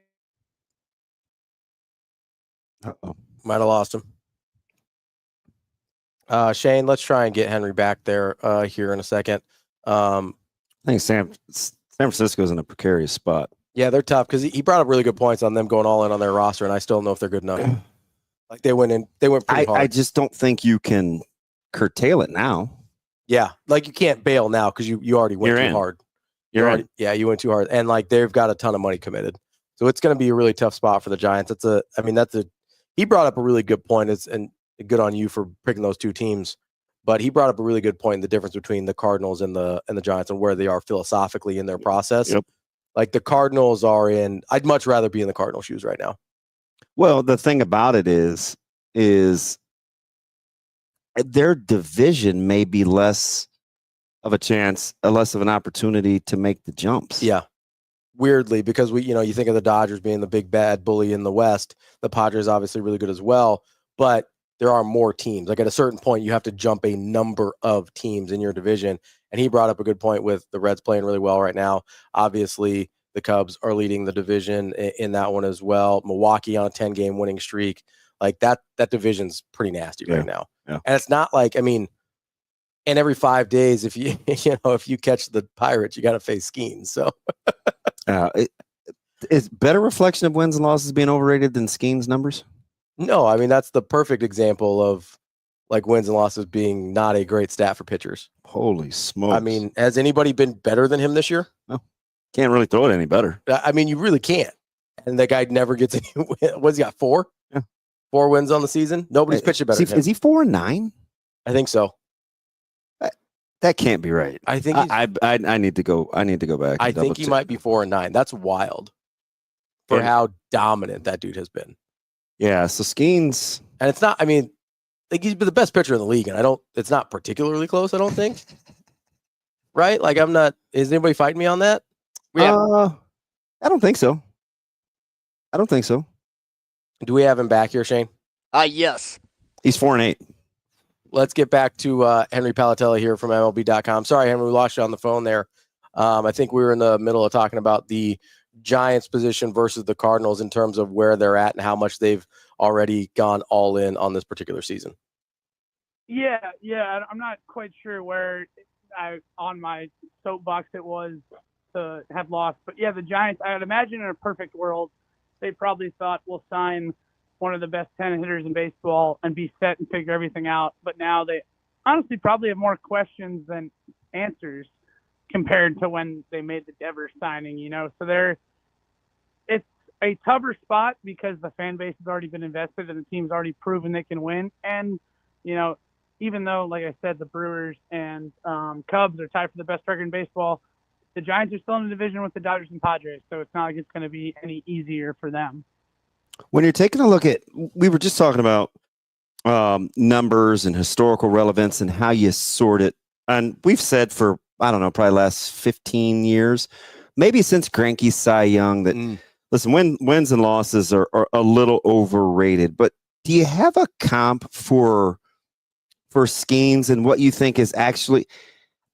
Might have lost him. Shane, let's try and get Henry back there here in a second. I think San Francisco's in a precarious spot. Yeah, they're tough because he brought up really good points on them going all in on their roster, and I still don't know if they're good enough. Like they went pretty hard. I just don't think you can curtail it now. Yeah, like you can't bail now because you already went too hard. You went too hard, and like they've got a ton of money committed, so it's going to be a really tough spot for the Giants. He brought up a really good point, and good on you for picking those two teams. But he brought up a really good point, the difference between the Cardinals and the Giants and where they are philosophically in their process. Yep. Like the Cardinals are in, I'd much rather be in the Cardinal shoes right now. Well, the thing about it is their division may be less of a chance, less of an opportunity to make the jumps. Yeah. Weirdly, because you think of the Dodgers being the big bad bully in the West, the Padres obviously really good as well, but there are more teams. Like at a certain point, you have to jump a number of teams in your division. And he brought up a good point with the Reds playing really well right now. Obviously, the Cubs are leading the division in that one as well. Milwaukee on a 10-game winning streak. Like that division's pretty nasty right now. Yeah. And it's not like, and every 5 days, if you if you catch the Pirates, you got to face Skeens. So is better reflection of wins and losses being overrated than Skeens numbers? No, that's the perfect example of like wins and losses being not a great stat for pitchers. Holy smokes. Has anybody been better than him this year? No. Can't really throw it any better. You really can't. And that guy never gets any win. What's he got? 4? Yeah. 4 wins on the season? Nobody's pitching better than him. Is he 4-9? I think so. That can't be right. I think I need to go back. I think he might be 4-9. That's wild for how dominant that dude has been. Yeah, so Skeens, and it's not. Like he's been the best pitcher in the league, and it's not particularly close. I don't think. Right? Like I'm not. Is anybody fighting me on that? I don't think so. Do we have him back here, Shane? Yes. He's 4-8. let's get back to Henry Palattella here from MLB.com. Sorry, Henry, we lost you on the phone there. I think we were in the middle of talking about the Giants position versus the Cardinals in terms of where they're at and how much they've already gone all in on this particular season. Yeah, I'm not quite sure where on my soapbox it was to have lost. But yeah, the Giants, I would imagine in a perfect world, they probably thought we'll sign one of the best 10 hitters in baseball and be set and figure everything out. But now they honestly probably have more questions than answers compared to when they made the Devers signing, So it's a tougher spot because the fan base has already been invested and the team's already proven they can win. And, even though, like I said, the Brewers and Cubs are tied for the best record in baseball, the Giants are still in the division with the Dodgers and Padres, so it's not like it's going to be any easier for them. When you're taking a look at, we were just talking about numbers and historical relevance and how you sort it. And we've said for, I don't know, probably last 15 years, maybe since Greinke's Cy Young, that, listen, wins and losses are a little overrated. But do you have a comp for schemes and what you think is actually,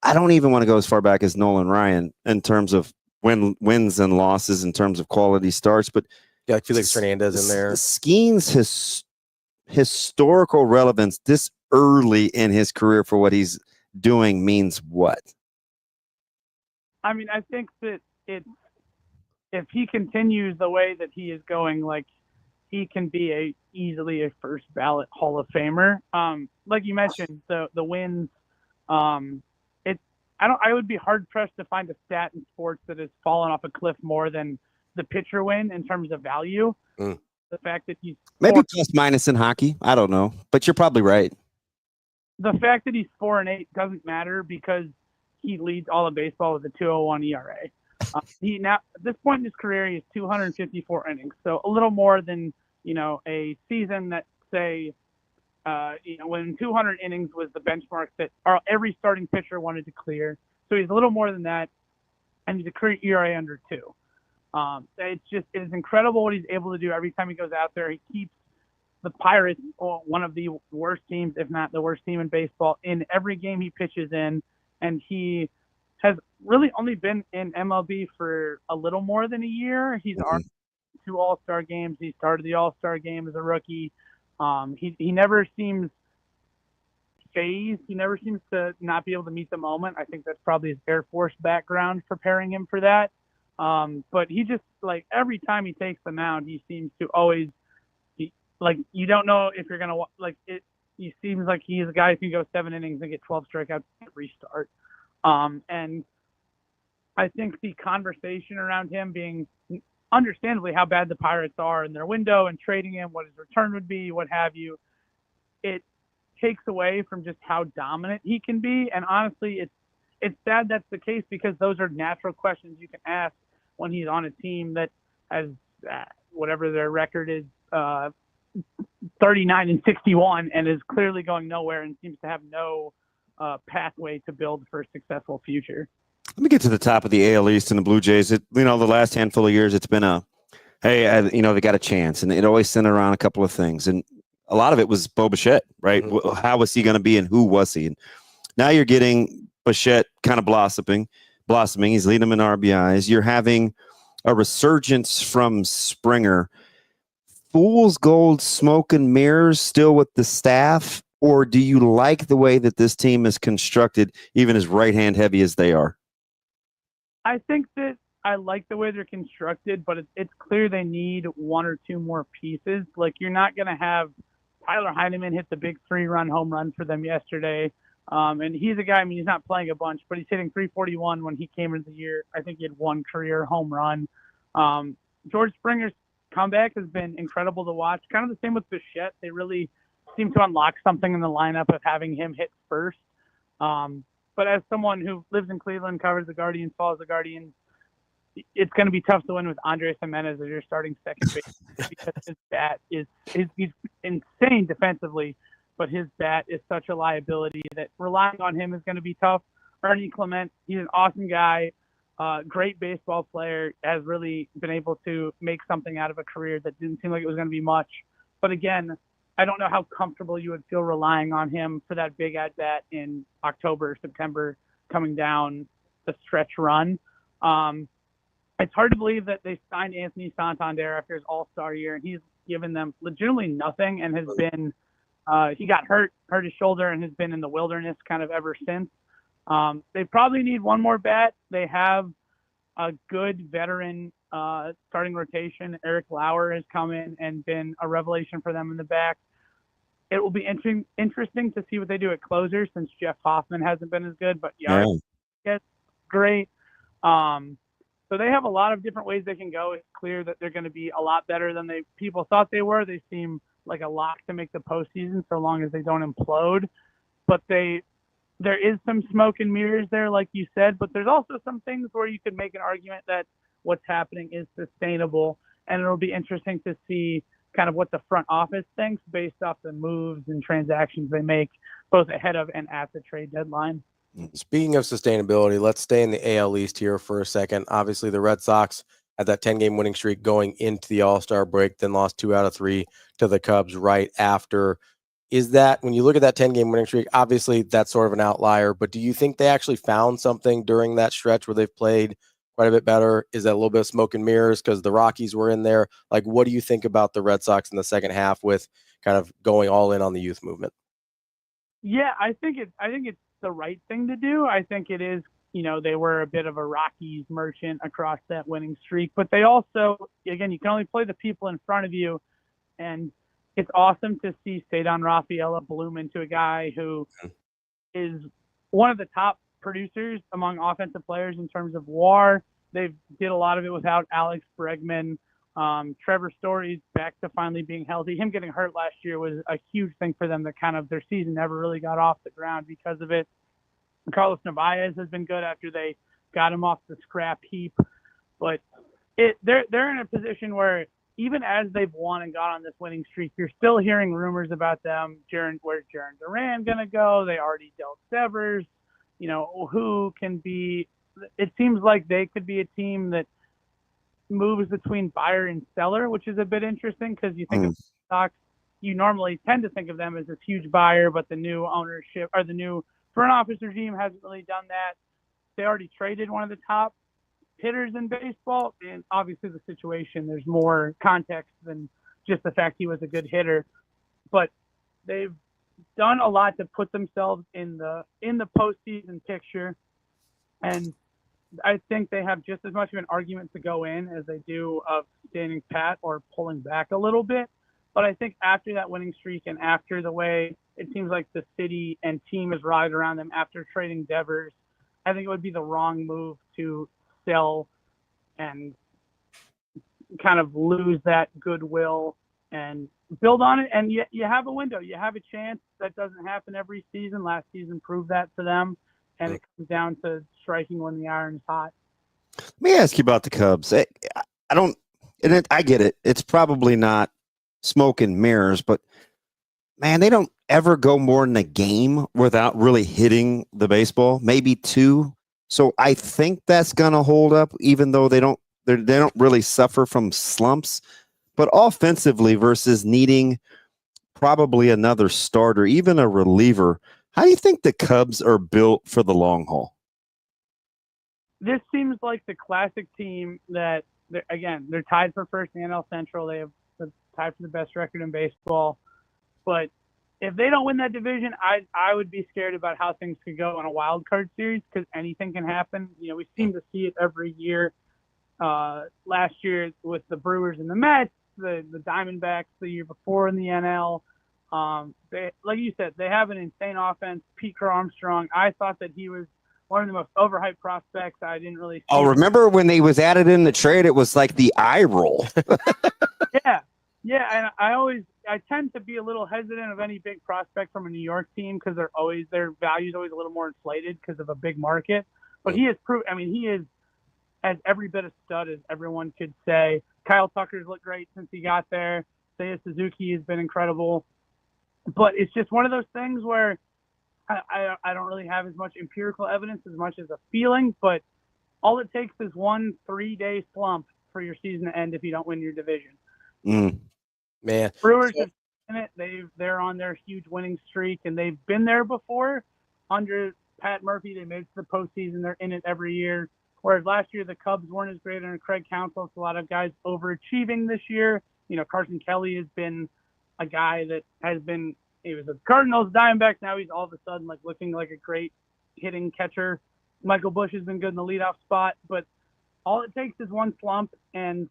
I don't even want to go as far back as Nolan Ryan in terms of wins and losses, in terms of quality starts, but yeah, like Felix Hernandez in there. Skeen's historical relevance this early in his career for what he's doing means what? I mean, I think that if he continues the way that he is going, like, he can be easily a first ballot Hall of Famer. Like you mentioned, the wins. I would be hard pressed to find a stat in sports that has fallen off a cliff more than the pitcher win in terms of value. The fact that he's maybe plus minus in hockey. I don't know, but you're probably right. The fact that he's 4-8 doesn't matter because he leads all of baseball with a 2.01 ERA. He now at this point in his career, he has 254 innings, so a little more than a season that say when 200 innings was the benchmark that every starting pitcher wanted to clear. So he's a little more than that, and he's a career ERA under 2. It is incredible what he's able to do every time he goes out there. He keeps the Pirates one of the worst teams, if not the worst team in baseball, in every game he pitches in, and he has really only been in MLB for a little more than a year. He's already 2 All-Star games. He started the All-Star game as a rookie. He never seems phased. He never seems to not be able to meet the moment. I think that's probably his Air Force background preparing him for that. But he just, like, every time he takes the mound, he seems to always you don't know if you're gonna he seems like he's a guy who can go 7 innings and get 12 strikeouts at restart. And I think the conversation around him being understandably how bad the Pirates are in their window and trading him, what his return would be, what have you, it takes away from just how dominant he can be. And honestly, it's sad that's the case because those are natural questions you can ask when he's on a team that has whatever their record is, 39-61, and is clearly going nowhere and seems to have no pathway to build for a successful future. Let me get to the top of the AL East and the Blue Jays. The last handful of years, it's been they got a chance, and it always centered around a couple of things. And a lot of it was Bo Bichette, right? Mm-hmm. How was he going to be, and who was he? And now you're getting Bichette kind of blossoming. He's leading them in RBIs. You're having a resurgence from Springer. Fool's gold, smoke and mirrors still with the staff, or do you like the way that this team is constructed, even as right-hand heavy as they are? I think that I like the way they're constructed, but it's clear they need 1 or 2 more pieces. Like, you're not going to have Tyler Heineman hit the big 3-run home run for them yesterday. And he's a guy, he's not playing a bunch, but he's hitting 341 when he came into the year. I think he had 1 career home run. George Springer's comeback has been incredible to watch. Kind of the same with Bichette. They really seem to unlock something in the lineup of having him hit first. But as someone who lives in Cleveland, covers the Guardians, follows the Guardians, it's going to be tough to win with Andres Gimenez as your starting second base because his bat he's insane defensively, but his bat is such a liability that relying on him is going to be tough. Ernie Clement, he's an awesome guy, great baseball player, has really been able to make something out of a career that didn't seem like it was going to be much. But again, I don't know how comfortable you would feel relying on him for that big at bat in October, September, coming down the stretch run. It's hard to believe that they signed Anthony Santander after his All-Star year, and he's given them legitimately nothing and has been he got hurt his shoulder and has been in the wilderness kind of ever since. They probably need one more bat. They have a good veteran starting rotation. Eric Lauer has come in and been a revelation for them in the back. It will be interesting to see what they do at closer since Jeff Hoffman hasn't been as good, but it's great. So they have a lot of different ways they can go. It's clear that they're going to be a lot better than people thought they were. They seem like a lock to make the postseason so long as they don't implode. But there is some smoke and mirrors there, like you said, but there's also some things where you could make an argument that what's happening is sustainable, and it'll be interesting to see kind of what the front office thinks based off the moves and transactions they make both ahead of and at the trade deadline. Speaking of sustainability, let's stay in the AL East here for a second. Obviously, the Red Sox had that 10-game winning streak going into the All-Star break, then lost 2 out of 3 to the Cubs right after. Is that, when you look at that 10-game winning streak, obviously that's sort of an outlier, but do you think they actually found something during that stretch where they've played quite a bit better? Is that a little bit of smoke and mirrors because the Rockies were in there? Like, what do you think about the Red Sox in the second half with kind of going all in on the youth movement? Yeah, I think it's the right thing to do. I think it is, they were a bit of a Rockies merchant across that winning streak, but they also, again, you can only play the people in front of you, and it's awesome to see Cedar Rafaela bloom into a guy who is one of the top producers among offensive players in terms of WAR. They did a lot of it without Alex Bregman. Trevor Story's back to finally being healthy. Him getting hurt last year was a huge thing for them that kind of their season never really got off the ground because of it. Carlos Narvaez has been good after they got him off the scrap heap. But they're in a position where even as they've won and got on this winning streak, you're still hearing rumors about them. Where's Jarren Duran going to go? They already dealt Severs. Who can be – it seems like they could be a team that moves between buyer and seller, which is a bit interesting because you think of stocks, you normally tend to think of them as this huge buyer, but the new ownership or the new front office regime hasn't really done that. They already traded one of the top hitters in baseball, and obviously the situation, there's more context than just the fact he was a good hitter, but they've done a lot to put themselves in the postseason picture, and I think they have just as much of an argument to go in as they do of standing pat or pulling back a little bit. But I think after that winning streak and after the way it seems like the city and team is rallied around them after trading Devers, I think it would be the wrong move to sell and kind of lose that goodwill and build on it. And you have a window. You have a chance. That doesn't happen every season. Last season proved that to them. And it comes down to striking when the iron's hot. Let me ask you about the Cubs. I get it. It's probably not smoke and mirrors, but man, they don't ever go more than a game without really hitting the baseball, maybe 2. So I think that's going to hold up, even though they don't really suffer from slumps. But offensively versus needing probably another starter, even a reliever, how do you think the Cubs are built for the long haul? This seems like the classic team that, they're tied for first in the NL Central. They have tied for the best record in baseball. But if they don't win that division, I would be scared about how things could go in a wild card series because anything can happen. We seem to see it every year. Last year with the Brewers and the Mets, the Diamondbacks the year before in the NL. They, like you said, they have an insane offense. Pete Crow Armstrong, I thought that he was one of the most overhyped prospects. I didn't really see remember when they was added in the trade, it was like the eye roll. Yeah, and I tend to be a little hesitant of any big prospect from a New York team because their value is always a little more inflated because of a big market. But he has proved, he is as every bit of stud as everyone could say. Kyle Tucker's looked great since he got there. Seiya Suzuki has been incredible. But it's just one of those things where I don't really have as much empirical evidence as much as a feeling, but all it takes is 1 3-day slump for your season to end if you don't win your division. Man, Brewers in it. They're on their huge winning streak, and they've been there before. Under Pat Murphy, they made it to the postseason. They're in it every year. Whereas last year, the Cubs weren't as great under Craig Counsell. It's a lot of guys overachieving this year. You know, Carson Kelly has been a guy that has been, he was a Cardinals Diamondbacks. Now he's all of a sudden like looking like a great hitting catcher. Michael Busch has been good in the leadoff spot, but all it takes is one slump, and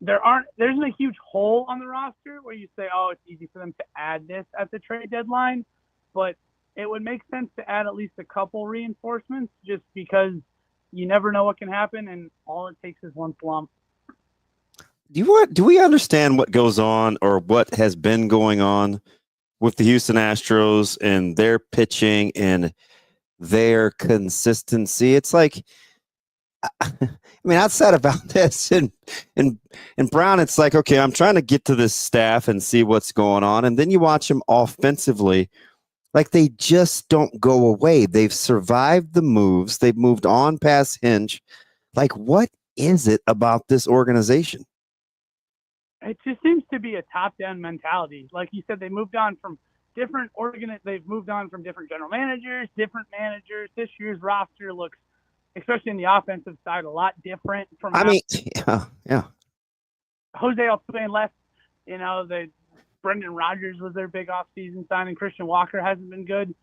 there isn't a huge hole on the roster where you say, oh, it's easy for them to add this at the trade deadline, but it would make sense to add at least a couple reinforcements just because you never know what can happen, and all it takes is one slump. Do we understand what goes on or what has been going on with the Houston Astros and their pitching and their consistency? It's like, I mean, outside about this and Brown, it's like, okay, I'm trying to get to this staff and see what's going on. And then you watch them offensively, like they just don't go away. They've survived the moves. They've moved on past Hinch. Like, what is it about this organization? It just seems to be a top-down mentality. Like you said, they moved on from they've moved on from different general managers, different managers. This year's roster looks, especially in the offensive side, a lot different from. Yeah. Jose Altuve left. You know, Brendan Rodgers was their big offseason signing. Christian Walker hasn't been good,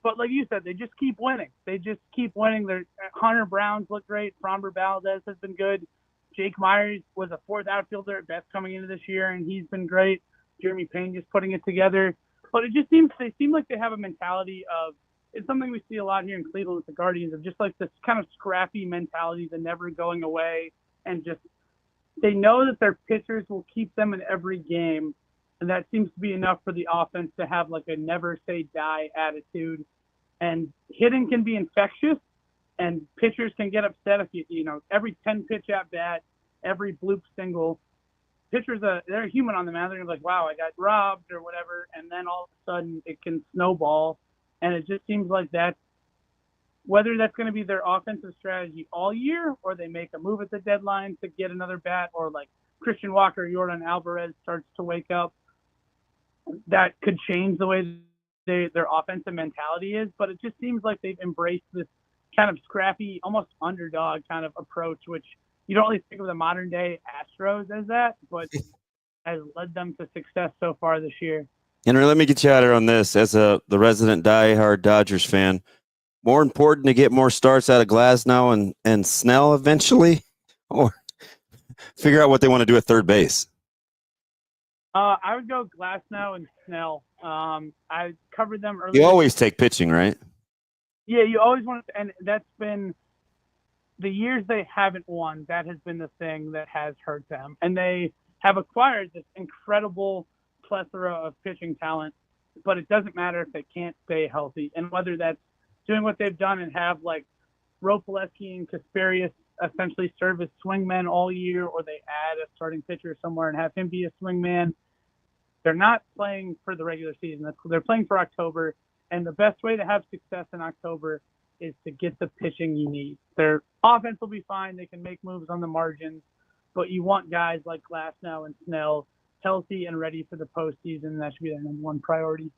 but like you said, they just keep winning. Their Hunter Browns look great. Framber Valdez has been good. Jake Myers was a fourth outfielder at best coming into this year, and he's been great. Jeremy Payne just putting it together. But it just they seem like they have a mentality of, it's something we see a lot here in Cleveland with the Guardians, of just like this kind of scrappy mentality, the never going away, and just they know that their pitchers will keep them in every game, and that seems to be enough for the offense to have like a never say die attitude. And hitting can be infectious, and pitchers can get upset if you know, every 10 pitch at bat, every bloop single, pitchers, they're human on the mound. They're gonna be like, wow, I got robbed or whatever. And then all of a sudden it can snowball. And it just seems like whether that's going to be their offensive strategy all year, or they make a move at the deadline to get another bat, or like Christian Walker, Yordan Alvarez starts to wake up, that could change the way their offensive mentality is. But it just seems like they've embraced this kind of scrappy, almost underdog kind of approach, which you don't really think of the modern day Astros as that, but has led them to success so far this year. Henry, let me get you out here on this. As the resident diehard Dodgers fan, more important to get more starts out of Glasnow and Snell eventually, or figure out what they want to do at third base? I would go Glasnow and Snell. I covered them earlier. You always take pitching, right? Yeah, you always want to, and that's been the years they haven't won. That has been the thing that has hurt them, and they have acquired this incredible plethora of pitching talent, but it doesn't matter if they can't stay healthy. And whether that's doing what they've done and have like Ropoleski and Kasperius essentially serve as swingmen all year, or they add a starting pitcher somewhere and have him be a swingman. They're not playing for the regular season. They're playing for October. And the best way to have success in October is to get the pitching you need. Their offense will be fine. They can make moves on the margins, but you want guys like Glasnow and Snell healthy and ready for the postseason. That should be their number one priority.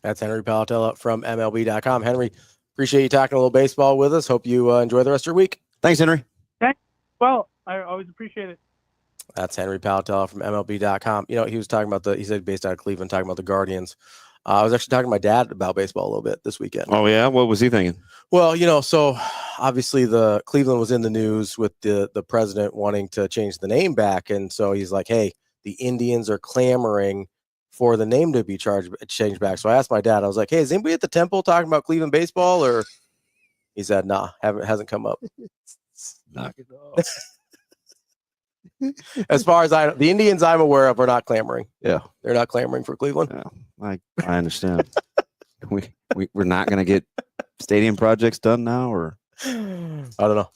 That's Henry Palattella from MLB.com. Henry, appreciate you talking a little baseball with us. Hope you enjoy the rest of your week. Thanks, Henry. Thanks. Well, I always appreciate it. That's Henry Palattella from MLB.com. You know, he was talking about he said based out of Cleveland, talking about the Guardians. I was actually talking to my dad about baseball a little bit this weekend. Oh, yeah? What was he thinking? Well, you know, so obviously the Cleveland was in the news with the president wanting to change the name back. And so he's like, hey, the Indians are clamoring for the name to be changed back. So I asked my dad, I was like, hey, is anybody at the Temple talking about Cleveland baseball? Or he said, nah, hasn't come up. Knock it off. As far as the Indians I'm aware of are not clamoring. Yeah. They're not clamoring for Cleveland. Yeah, I understand. We're not going to get stadium projects done now, or I don't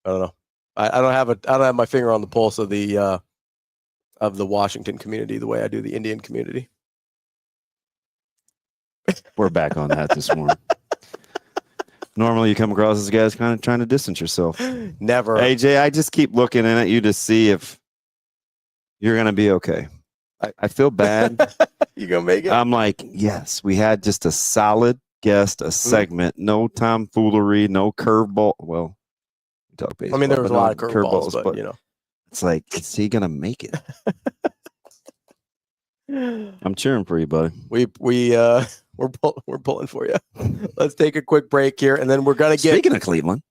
know. I don't have my finger on the pulse of the Washington community the way I do the Indian community. We're back on that this morning. Normally you come across as guys kind of trying to distance yourself. Never. AJ, I just keep looking at you to see if you're going to be okay. I feel bad. You gonna make it? I'm like, yes, we had just a solid guest, a segment, no tomfoolery, no curveball. Well, we talk baseball. I mean, there was but a no lot of curveballs, but you know, it's like, is he gonna make it? I'm cheering for you, buddy. We're pulling for you. Let's take a quick break here, and then we're gonna get. Speaking of Cleveland,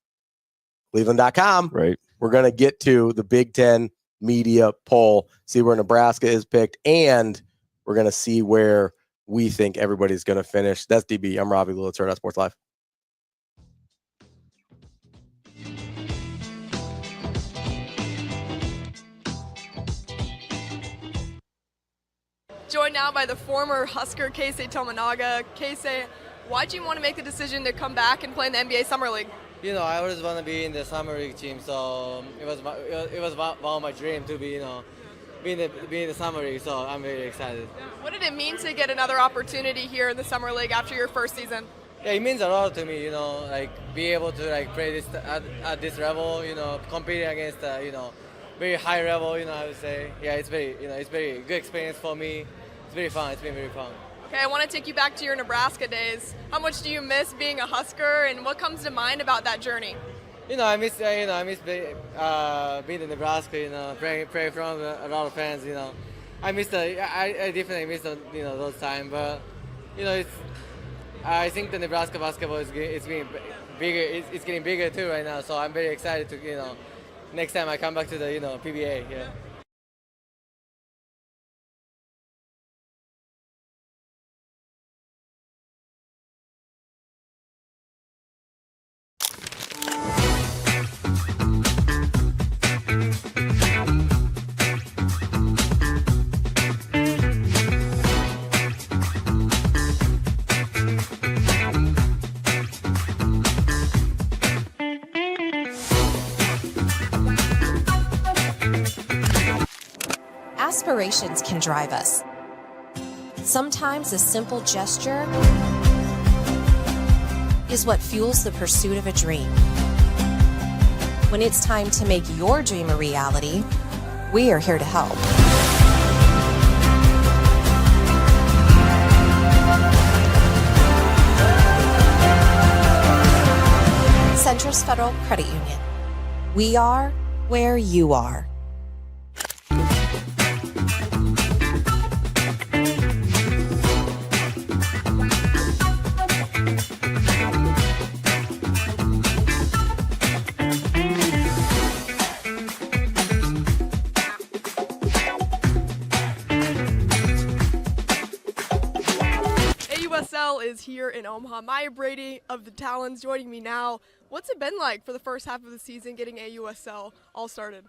Cleveland.com. Right. We're gonna get to the Big Ten media poll, see where Nebraska is picked, and we're gonna see where we think everybody's gonna finish. That's DB. I'm Ravi. Lulla, Hurrdat Sports Live. Joined now by the former Husker Keisei Tominaga. Keisei, why'd you want to make the decision to come back and play in the NBA Summer League? You know, I always want to be in the summer league team, so it was one of my dreams to be, be in the summer league. So I'm very excited. What did it mean to get another opportunity here in the Summer League after your first season? Yeah, it means a lot to me. Be able to play this at this level. Competing against very high level. I would say. Yeah, it's very good experience for me. It's very fun. It's been very fun. Okay, I want to take you back to your Nebraska days. How much do you miss being a Husker, and what comes to mind about that journey? I miss being in Nebraska. Playing from a lot of fans. I definitely miss those times. But I think the Nebraska basketball is getting bigger. It's getting bigger too right now. So I'm very excited to next time I come back to the PBA. Yeah. Aspirations can drive us. Sometimes a simple gesture is what fuels the pursuit of a dream. When it's time to make your dream a reality, we are here to help. Centris Federal Credit Union. We are where you are. Is here in Omaha. Maya Brady of the Talons joining me now. What's it been like for the first half of the season getting AUSL all started?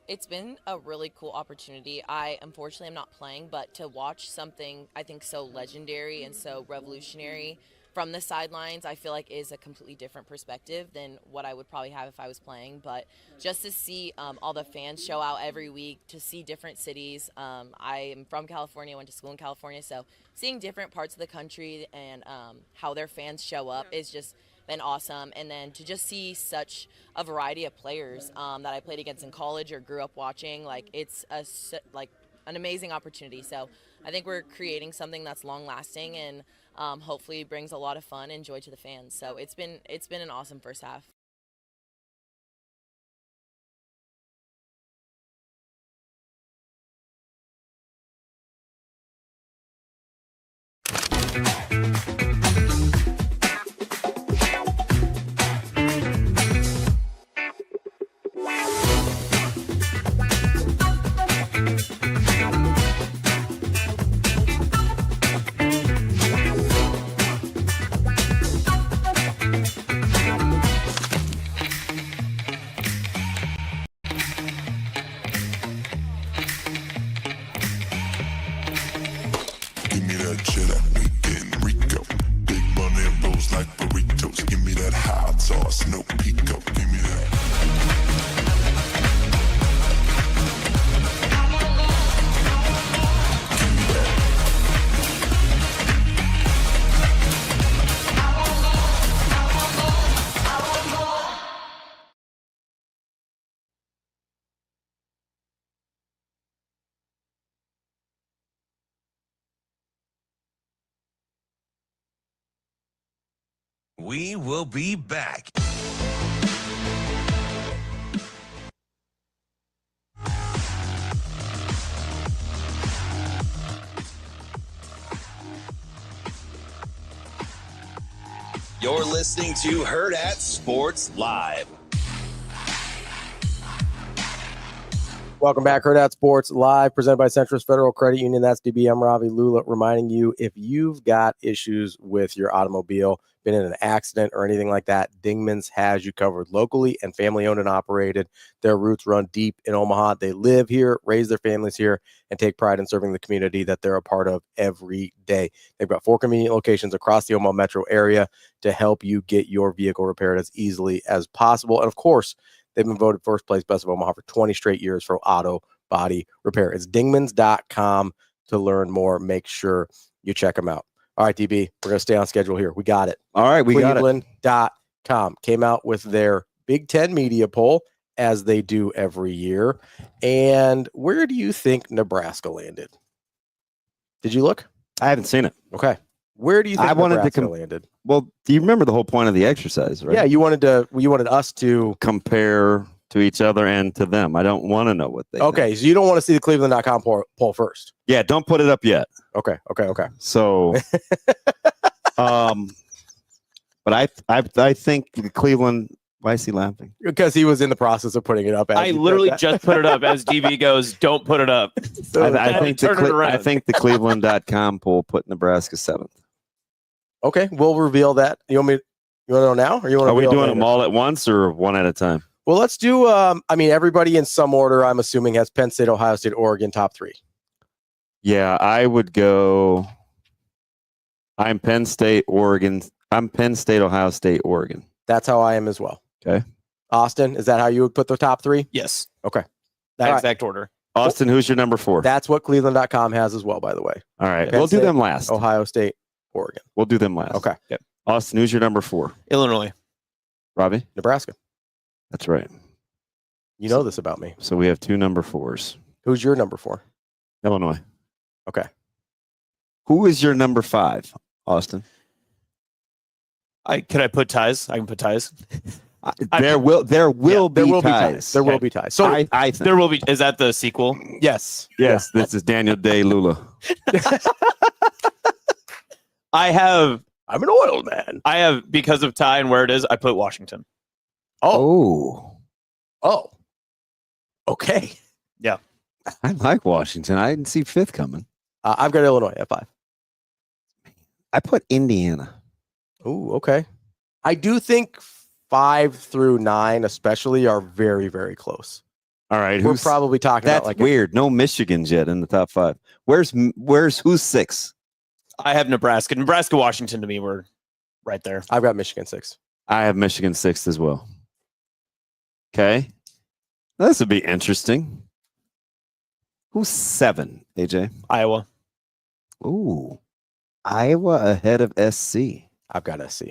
It's been a really cool opportunity. I unfortunately am not playing, but to watch something I think so legendary and so revolutionary from the sidelines, I feel like is a completely different perspective than what I would probably have if I was playing. But just to see all the fans show out every week, to see different cities. I am from California, went to school in California, so seeing different parts of the country and how their fans show up is just been awesome. And then to just see such a variety of players that I played against in college or grew up watching, it's an amazing opportunity. So I think we're creating something that's long lasting and hopefully brings a lot of fun and joy to the fans. So it's been an awesome first half. We will be back. You're listening to Hurrdat Sports Live. Welcome back, Hurrdat Sports Live, presented by Centris Federal Credit Union. That's DB. I'm Ravi. Lulla, reminding you, if you've got issues with your automobile, been in an accident or anything like that, Dingman's has you covered. Locally and family-owned and operated. Their roots run deep in Omaha. They live here, raise their families here, and take pride in serving the community that they're a part of every day. They've got 4 convenient locations across the Omaha metro area to help you get your vehicle repaired as easily as possible. And, of course, they've been voted first place Best of Omaha for 20 straight years for auto body repair. It's dingmans.com to learn more. Make sure you check them out. All right, DB, we're going to stay on schedule here. We got it. All right, we got it. Cleveland.com came out with their Big Ten media poll, as they do every year. And where do you think Nebraska landed? Did you look? I haven't seen it. Okay. Where do you think Nebraska landed? Well, do you remember the whole point of the exercise, right? Yeah, you wanted us to compare to each other and to them. I don't want to know what they Okay, so you don't want to see the Cleveland.com poll first. Yeah, don't put it up yet. Okay. So but I think Cleveland, why is he laughing? Because he was in the process of putting it up. I literally just put it up as DB goes, don't put it up. So I think the Cleveland.com poll put Nebraska 7th. Okay, we'll reveal that. You want to know now? Or you want to Are we doing them all at once or one at a time? Well, let's do, everybody in some order, I'm assuming, has Penn State, Ohio State, Oregon, top 3. Yeah, I would go. I'm Penn State, Oregon. I'm Penn State, Ohio State, Oregon. That's how I am as well. Okay. Austin, is that how you would put the top 3? Yes. Okay. That exact order. Austin, who's your number 4? That's what Cleveland.com has as well, by the way. All right. Penn We'll do State, them last. Ohio State, Oregon. We'll do them last. Okay. Yep. Austin, who's your number 4? Illinois. Robbie? Nebraska. That's right. You know this about me. So we have 2 number 4s. Who's your number 4? Illinois. Okay. Who is your number 5, Austin? Can I put ties? I can put ties. There will be ties. There will be ties. So I think there will be. Is that the sequel? Yes. Yes. This is Daniel Day Lulla. I'm an oil man. I have, because of tie and where it is, I put Washington. Oh. Okay. Yeah. I like Washington. I didn't see 5th coming. I've got Illinois at 5. I put Indiana. Ooh, okay. I do think 5 through 9 especially are very, very close. All right. We're probably talking that's about like weird. No Michigan's yet in the top 5. Who's 6? I have Nebraska. Nebraska, Washington to me were right there. I've got Michigan 6. I have Michigan 6th as well. Okay. This would be interesting. Who's 7, AJ? Iowa. Ooh. Iowa ahead of SC. I've got SC.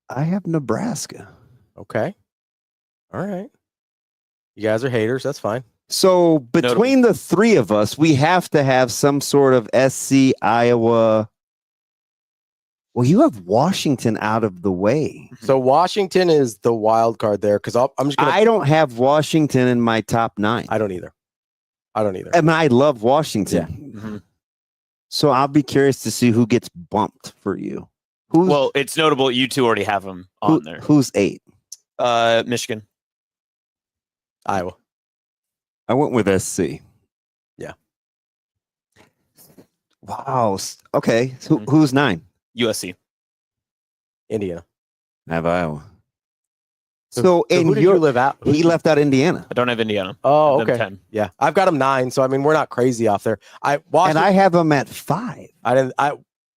I have Nebraska. Okay. All right. You guys are haters. That's fine. So between the 3 of us, we have to have some sort of SC, Iowa. Well, you have Washington out of the way. So Washington is the wild card there because I'm just going to. I don't have Washington in my top 9. I don't either. And I love Washington. Yeah. Mm-hmm. So I'll be curious to see who gets bumped for you. Well, it's notable you 2 already have them on there. Who's 8? Michigan. Iowa. I went with SC. Yeah. Wow. Okay. So who's 9? USC. Indiana. I have Iowa. So who did you live out? He left out Indiana. I don't have Indiana. Oh, I have them okay. 10. Yeah, I've got them 9. So I mean, we're not crazy off there. And I have them at 5.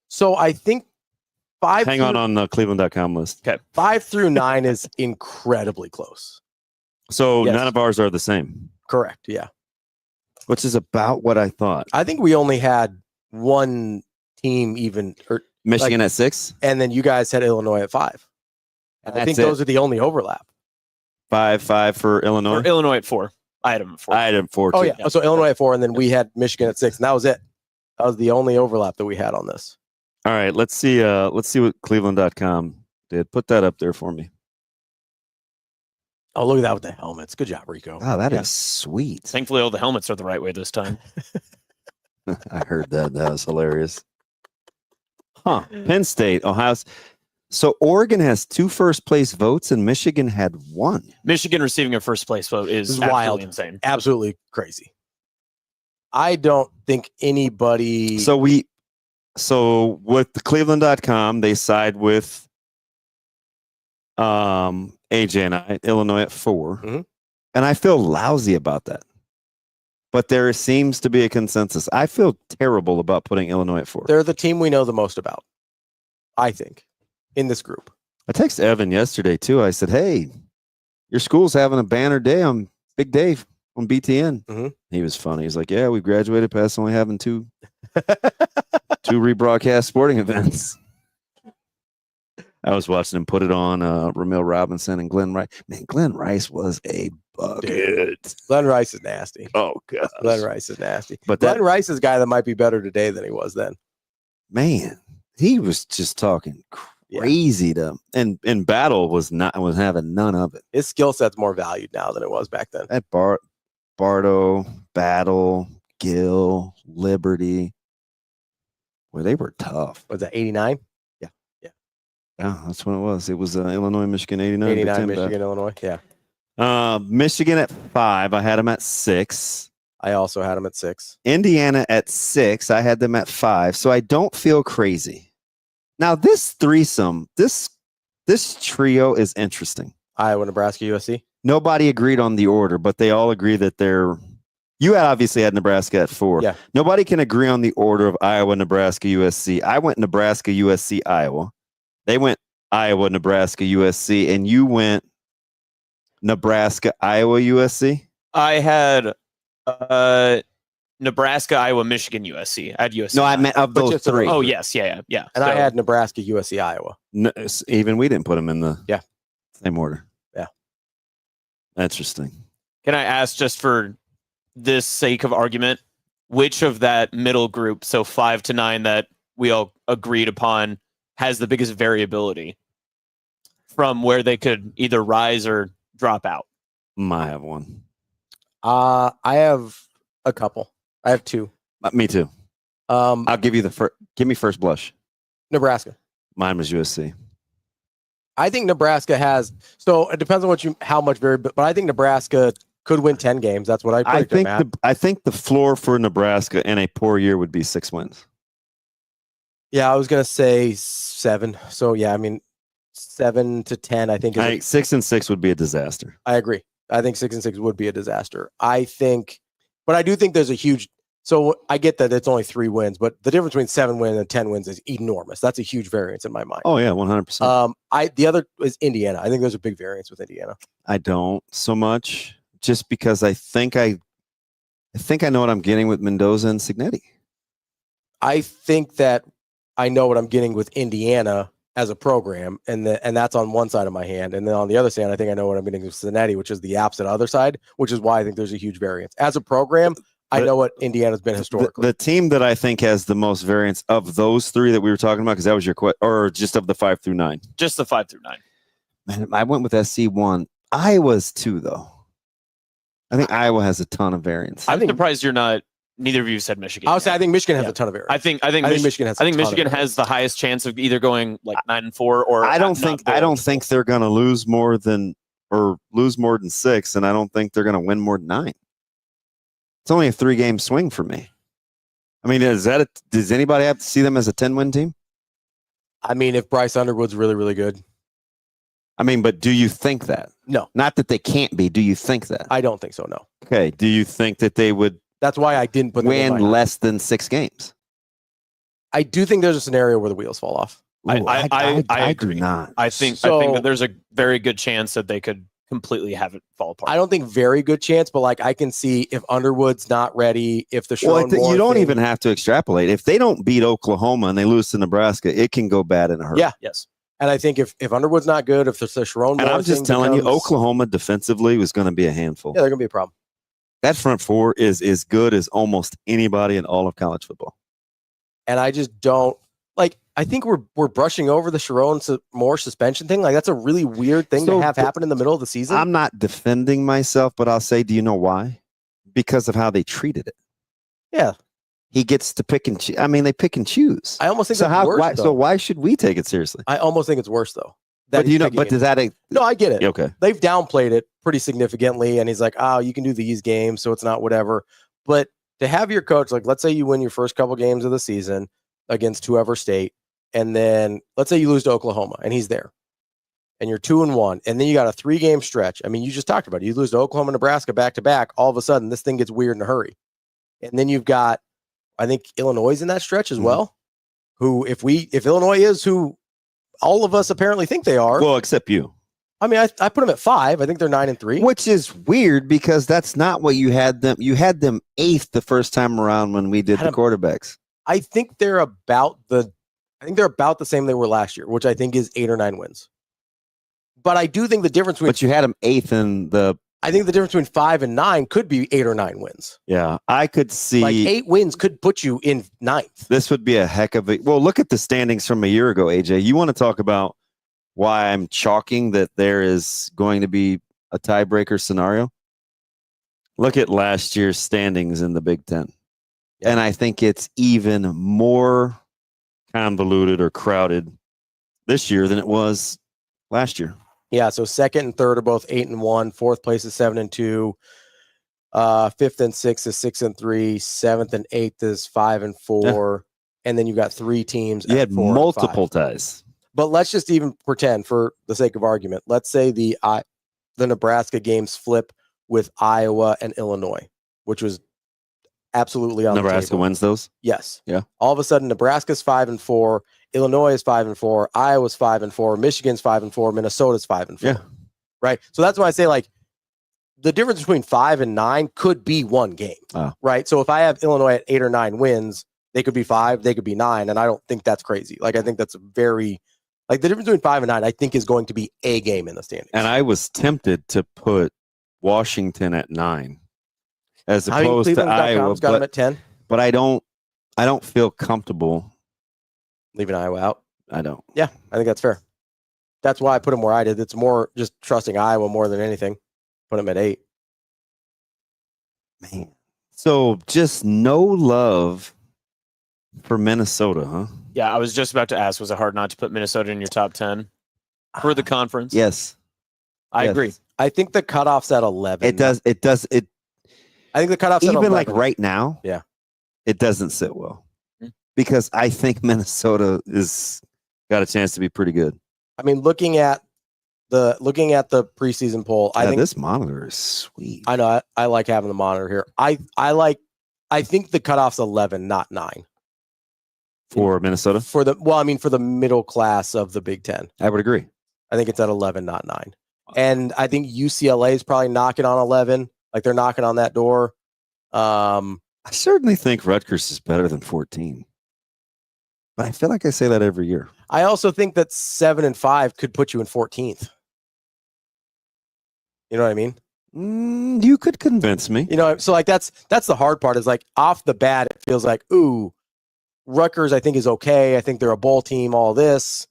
So I think 5. Hang on the Cleveland.com list. Okay. 5 through 9 is incredibly close. So Yes. none of ours are the same. Correct. Yeah. Which is about what I thought. I think we only had one team even, or Michigan at 6, and then you guys had Illinois at 5. And I think those are the only overlap. 5 for Illinois. Or Illinois at 4. I had them at 4. I had them 4 too. Oh yeah. So Illinois at 4, and then we had Michigan at 6, and that was it. That was the only overlap that we had on this. All right, let's see what Cleveland.com did. Put that up there for me. Oh, look at that with the helmets. Good job, Rico. Wow, that is sweet. Thankfully, all the helmets are the right way this time. I heard that. That was hilarious. Huh. Penn State, Ohio. So Oregon has 2 first-place votes, and Michigan had 1. Michigan receiving a first-place vote is wild, insane. Absolutely crazy. I don't think anybody. So with the Cleveland.com, they side with AJ and I, Illinois at 4. Mm-hmm. And I feel lousy about that. But there seems to be a consensus. I feel terrible about putting Illinois at 4. They're the team we know the most about, I think, in this group. I texted Evan yesterday, too. I said, hey, your school's having a banner day on Big Dave on BTN. Mm-hmm. He was funny. He's like, yeah, we graduated past only having 2 rebroadcast sporting events. I was watching him put it on Ramil Robinson and Glenn Rice. Man, Glenn Rice was a bucket. Glenn Rice is nasty. Oh, God. Glenn Rice is nasty. But Glenn Rice is a guy that might be better today than he was then. Man, he was just talking crazy to him. And in battle was having none of it. His skill set's more valued now than it was back then. At Bardo, Battle, Gill, Liberty. Well, they were tough. Was that 89? Yeah, that's what it was. It was Illinois, Michigan, 89. 89, Michigan, Illinois. Yeah. Michigan at 5. I had them at 6. I also had them at 6. Indiana at 6. I had them at 5. So I don't feel crazy. Now, this threesome, this trio is interesting. Iowa, Nebraska, USC. Nobody agreed on the order, but they all agree that you obviously had Nebraska at 4. Yeah. Nobody can agree on the order of Iowa, Nebraska, USC. I went Nebraska, USC, Iowa. They went Iowa, Nebraska, USC, and you went Nebraska, Iowa, USC? I had Nebraska, Iowa, Michigan, USC. I had USC. No, I meant of those 3. Oh, yes. Yeah. And I had Nebraska, USC, Iowa. No, even we didn't put them in the same order. Yeah. Interesting. Can I ask, just for this sake of argument, which of that middle group, so 5 to 9 that we all agreed upon, has the biggest variability from where they could either rise or drop out? I have one. I have a couple. I have 2. Me too. I'll give you give me first blush. Nebraska. Mine was USC. I think Nebraska has. So it depends on how much variability. But I think Nebraska could win 10 games. That's what I predict. I think the floor for Nebraska in a poor year would be 6 wins. Yeah, I was gonna say 7. So yeah, I mean 7 to 10. I think 6 and 6 would be a disaster. I agree. I think 6 and 6 would be a disaster. I do think there's a huge. So I get that it's only 3 wins, but the difference between 7 wins and 10 wins is enormous. That's a huge variance in my mind. Oh yeah, 100%. The other is Indiana. I think there's a big variance with Indiana. I don't so much, just because I think I know what I'm getting with Mendoza and Signetti. I think that I know what I'm getting with Indiana as a program, and that's on one side of my hand. And then on the other side, I think I know what I'm getting with Cincinnati, which is the opposite other side, which is why I think there's a huge variance. As a program, I know what Indiana's been historically. The team that I think has the most variance of those 3 that we were talking about, because that was your question, or just of the 5 through 9? Just the 5 through 9. Man, I went with SC1. Iowa's 2, though. I think Iowa has a ton of variance. I'm surprised neither of you said Michigan. I would say I think Michigan has a ton of variance. I think Michigan has. I think Michigan has the highest chance of either going like 9-4 or. I don't think they're going to lose more than 6, and I don't think they're going to win more than 9. It's only a 3-game swing for me. I mean, does anybody have to see them as a 10-win team? I mean, if Bryce Underwood's really, really good. I mean, but do you think that? No. Not that they can't be. Do you think that? I don't think so, no. Okay. Do you think that they would? That's why I didn't put them in win less than 6 games. I do think there's a scenario where the wheels fall off. I do not. I think that there's a very good chance that they could completely have it fall apart. I don't think very good chance, but like I can see if Underwood's not ready, if the Sharon Moore you don't even have to extrapolate. If they don't beat Oklahoma and they lose to Nebraska, it can go bad in a hurry. Yeah. Yes. And I think if Underwood's not good, if the Sharon Moore, and I'm just telling you, Oklahoma defensively was going to be a handful. Yeah, they're going to be a problem. That front 4 is as good as almost anybody in all of college football. And I just don't like. I think we're brushing over the Sharon Moore suspension thing. Like that's a really weird thing to have happen in the middle of the season. I'm not defending myself, but I'll say, do you know why? Because of how they treated it. Yeah. He gets to pick and choose. I mean, they pick and choose. I almost think so. worse, Why should we take it seriously? I almost think it's worse though. But does that? No, I get it. Okay. They've downplayed it pretty significantly, and he's like, "Oh, you can do these games, so it's not whatever." But to have your coach, like, let's say you win your first couple games of the season against whoever state, and then let's say you lose to Oklahoma, and he's there, and you're 2-1, and then you got a 3-game stretch. I mean, you just talked about it. You lose to Oklahoma, Nebraska back to back. All of a sudden, this thing gets weird in a hurry, and then you've got, I think Illinois is in that stretch as well. Who, if Illinois is who all of us apparently think they are, well, except you. I mean, I put them at 5. I think they're 9-3, which is weird because that's not what you had them. You had them 8th the first time around when we did the quarterbacks. I think they're about the same they were last year, which I think is 8 or 9 wins. But I do think the difference between, but you had them 8th in the. I think the difference between 5 and 9 could be 8 or 9 wins. Yeah, I could see like 8 wins could put you in 9th. This would be a heck of a. Well, look at the standings from a year ago, AJ. You want to talk about why I'm chalking that there is going to be a tiebreaker scenario? Look at last year's standings in the Big Ten. Yeah. And I think it's even more convoluted or crowded this year than it was last year. Yeah, so 2nd and 3rd are both 8-1. 4th place is 7-2. 5th and 6th is 6-3. 7th and 8th is 5-4. Yeah. And then you've got 3 teams. You had multiple ties. But let's just even pretend, for the sake of argument, let's say the Nebraska games flip with Iowa and Illinois, which was absolutely on Nebraska the table. Wins those? Yes. Yeah. All of a sudden, Nebraska's 5-4, Illinois is 5-4, Iowa's 5-4, Michigan's 5-4, Minnesota's 5-4. Yeah. Right. So that's why I say, like, the difference between 5 and 9 could be one game. Right. So if I have Illinois at 8 or 9 wins, they could be 5, they could be 9, and I don't think that's crazy. Like, I think that's very. Like, the difference between 5 and 9, I think, is going to be a game in the standings. And I was tempted to put Washington at 9 as opposed to Iowa. Got them at 10. But I don't feel comfortable leaving Iowa out. I don't. Yeah, I think that's fair. That's why I put them where I did. It's more just trusting Iowa more than anything. Put them at 8. Man. So just no love for Minnesota, huh? Yeah, I was just about to ask, was it hard not to put Minnesota in your top 10 for the conference? Yes. I agree. I think the cutoff's at 11. It does. I think the cutoff's at 11. Even like right now, yeah, it doesn't sit well because I think Minnesota is got a chance to be pretty good. I mean, looking at the preseason poll, I think this monitor is sweet. I know. I like having the monitor here. I think the cutoff's 11, not 9. For Minnesota? For the middle class of the Big Ten. I would agree. I think it's at 11, not 9. And I think UCLA is probably knocking on 11. Like, they're knocking on that door. I certainly think Rutgers is better than 14. But I feel like I say that every year. I also think that 7 and 5 could put you in 14th. You know what I mean? You could convince me. You know, so like that's the hard part is like off the bat, it feels like, ooh, Rutgers, I think, is okay. I think they're a bowl team, all this.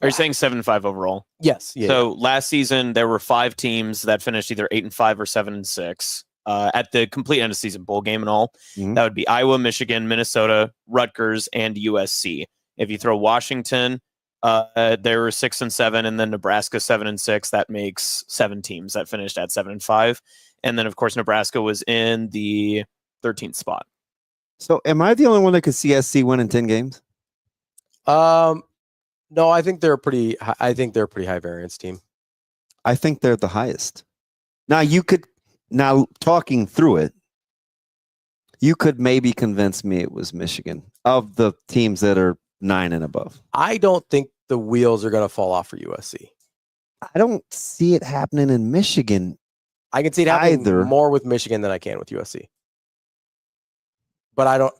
Are you saying 7-5 overall? Yes. Yeah, so last season, there were 5 teams that finished either 8-5 or 7-6 at the complete end of season bowl game and all. Mm-hmm. That would be Iowa, Michigan, Minnesota, Rutgers, and USC. If you throw Washington, they were 6-7, and then Nebraska 7-6. That makes 7 teams that finished at 7-5. And then, of course, Nebraska was in the 13th spot. So am I the only one that could see SC winning 10 games? No, I think they're a pretty high variance team. I think they're the highest. Now talking through it, you could maybe convince me it was Michigan of the teams that are 9 and above. I don't think the wheels are going to fall off for USC. I don't see it happening in Michigan. I can see it happening more with Michigan than I can with USC. But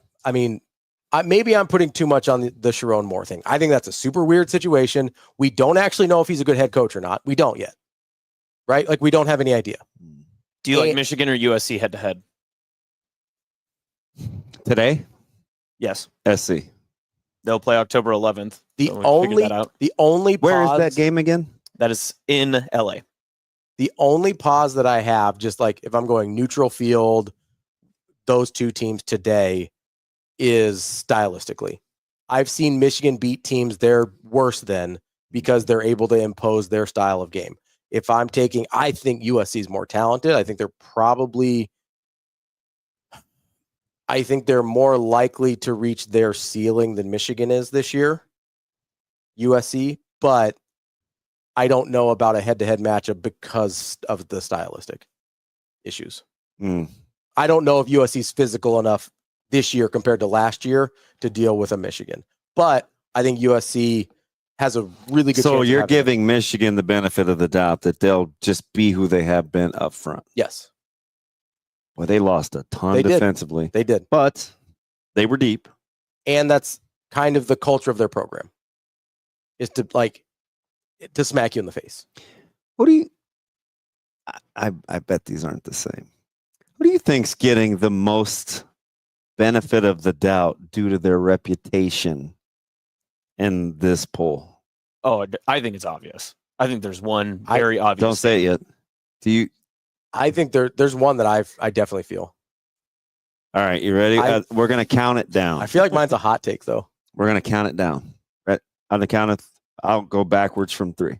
maybe I'm putting too much on the Sharon Moore thing. I think that's a super weird situation. We don't actually know if he's a good head coach or not. We don't yet. Right? Like, we don't have any idea. Do you like Michigan or USC head to head? Today? Yes. SC. They'll play October 11th. The so we can figure only that out. the only Where is pause, that game again? That is in LA. The only pause that I have, just like if I'm going neutral field, those two teams today, is stylistically. I've seen Michigan beat teams they're worse than because they're able to impose their style of game. If I'm taking, I think USC is more talented. I think they're more likely to reach their ceiling than Michigan is this year, USC, but I don't know about a head-to-head matchup because of the stylistic issues. I don't know if USC is physical enough this year compared to last year to deal with a Michigan, but I think USC has a really good. So you're giving Michigan the benefit of the doubt that they'll just be who they have been up front. Yes. Well, they lost a ton defensively. They did, but they were deep, and that's kind of the culture of their program, is to smack you in the face. What do you? I bet these aren't the same. What do you think's getting the most benefit of the doubt due to their reputation in this poll? Oh, I think it's obvious. I think there's one very obvious. Don't say it yet. Do you? I think there's one that I definitely feel. All right, you ready? We're going to count it down. I feel like mine's a hot take, though. We're going to count it down. Right? On the count of, I'll go backwards from 3.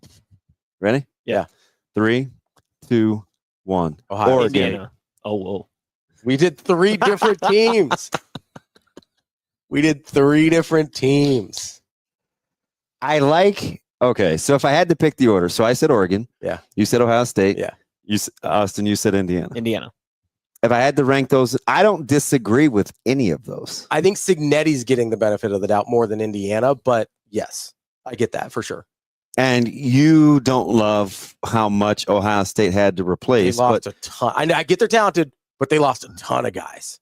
Ready? Yeah. 3, 2, 1. Ohio, Oregon. Indiana. Oh, whoa. We did 3 different teams. Okay, so if I had to pick the order, so I said Oregon. Yeah. You said Ohio State. Yeah. Austin, you said Indiana. Indiana. If I had to rank those, I don't disagree with any of those. I think Signetti's getting the benefit of the doubt more than Indiana, but yes, I get that for sure. And you don't love how much Ohio State had to replace. They lost a ton. I get they're talented, but they lost a ton of guys.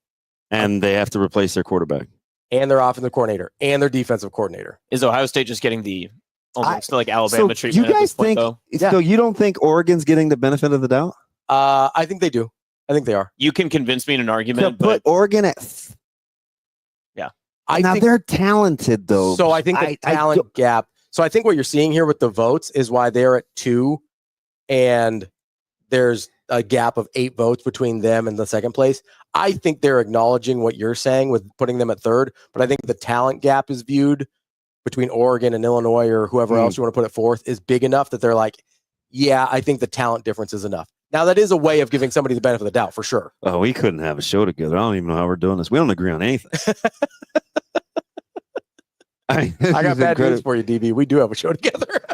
And they have to replace their quarterback. And their offensive coordinator and their defensive coordinator. Is Ohio State just getting the almost like Alabama treatment? You guys at this point, think? though? So you don't think Oregon's getting the benefit of the doubt? I think they do. I think they are. You can convince me in an argument, Put Oregon at. Yeah. Now they're talented though. So I think the talent gap. So I think what you're seeing here with the votes is why they're at 2, and there's a gap of 8 votes between them and the second place. I think they're acknowledging what you're saying with putting them at 3rd, but I think the talent gap is viewed between Oregon and Illinois or whoever else you want to put it 4th is big enough that they're like, yeah, I think the talent difference is enough. Now, that is a way of giving somebody the benefit of the doubt, for sure. Oh, we couldn't have a show together. I don't even know how we're doing this. We don't agree on anything. I got bad news for you, DB. We do have a show together.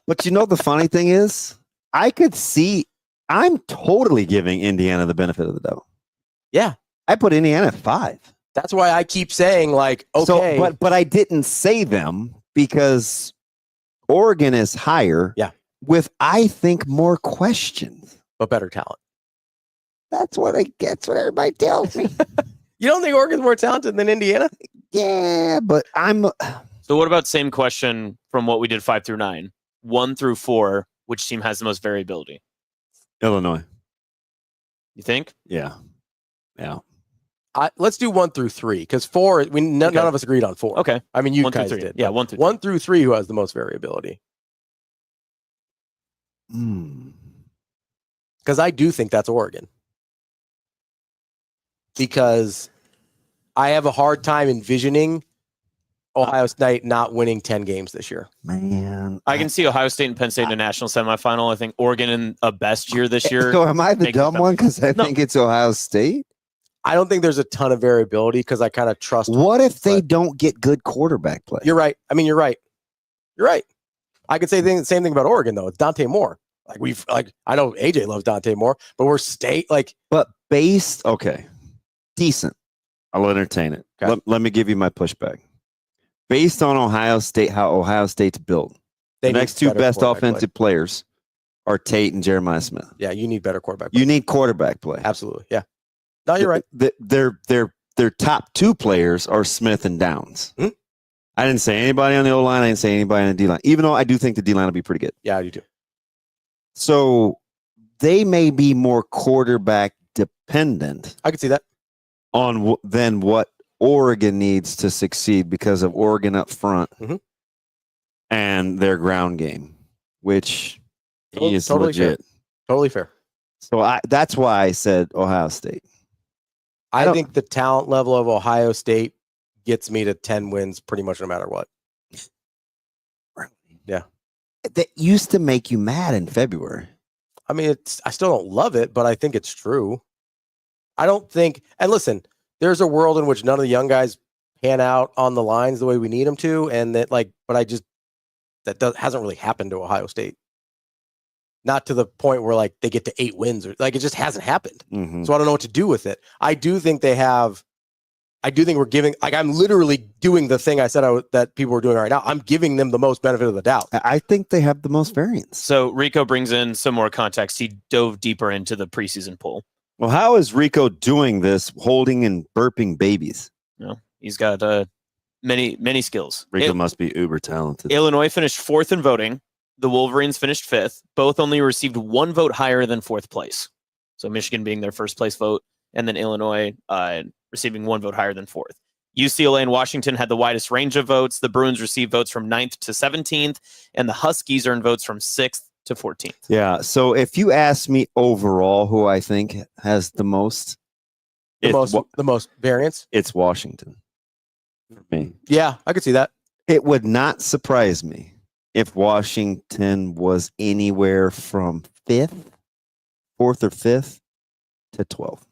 But you know, the funny thing is, I could see, I'm totally giving Indiana the benefit of the doubt. Yeah. I put Indiana at 5. That's why I keep saying, like, okay. So, but I didn't say them because Oregon is higher. Yeah. With, I think, more questions. But better talent. That's what everybody tells me. You don't think Oregon's more talented than Indiana? Yeah, but So what about same question from what we did 5 through 9? 1 through 4, which team has the most variability? Illinois. You think? Yeah. Yeah. Let's do 1 through 3 because 4. None of us agreed on 4. Okay. I mean, you 1 guys through 3. did. Yeah, 1 through 1 through 3. Who has the most variability? Because I do think that's Oregon. Because I have a hard time envisioning Ohio State not winning 10 games this year. Man, I can see Ohio State and Penn State in a national semifinal. I think Oregon in a best year this year. So am I the dumb one because I think it's Ohio State? I don't think there's a ton of variability because I kind of trust. What if they don't get good quarterback play? You're right. I mean, you're right. You're right. I could say the same thing about Oregon though. It's Dante Moore. I know AJ loves Dante Moore, but we're But based, okay, decent. I'll entertain it. Okay. Let me give you my pushback. Based on Ohio State, how Ohio State's built, the next 2 best offensive players are Tate and Jeremiah Smith. Yeah, you need better quarterback play. You need quarterback play. Absolutely. Yeah. No, you're right. Their top 2 players are Smith and Downs. I didn't say anybody on the O-line. I didn't say anybody on the D-line, even though I do think the D-line will be pretty good. Yeah, you do. So they may be more quarterback dependent. I can see that. Than what Oregon needs to succeed because of Oregon up front and their ground game, which is totally legit. Fair. Totally fair. So that's why I said Ohio State. I think the talent level of Ohio State gets me to 10 wins pretty much no matter what. Yeah. That used to make you mad in February. I mean, I still don't love it, but I think it's true. I don't think, and listen, there's a world in which none of the young guys pan out on the lines the way we need them to, and that hasn't really happened to Ohio State. Not to the point where they get to 8 wins, or it just hasn't happened. So I don't know what to do with it. I do think we're giving, I'm literally doing the thing I said that people were doing right now. I'm giving them the most benefit of the doubt. I think they have the most variance. So Rico brings in some more context. He dove deeper into the preseason poll. Well, how is Rico doing this, holding and burping babies? No, he's got many skills. Rico must be uber talented. Illinois finished 4th in voting. The Wolverines finished 5th. Both only received 1 vote higher than 4th place. So Michigan being their first place vote, and then Illinois receiving 1 vote higher than 4th. UCLA and Washington had the widest range of votes. The Bruins received votes from 9th to 17th, and the Huskies earned votes from 6th to 14th. Yeah. So if you ask me overall who I think has the most variance, it's Washington for me. Yeah, I could see that. It would not surprise me if Washington was anywhere from 4th or 5th to 12th.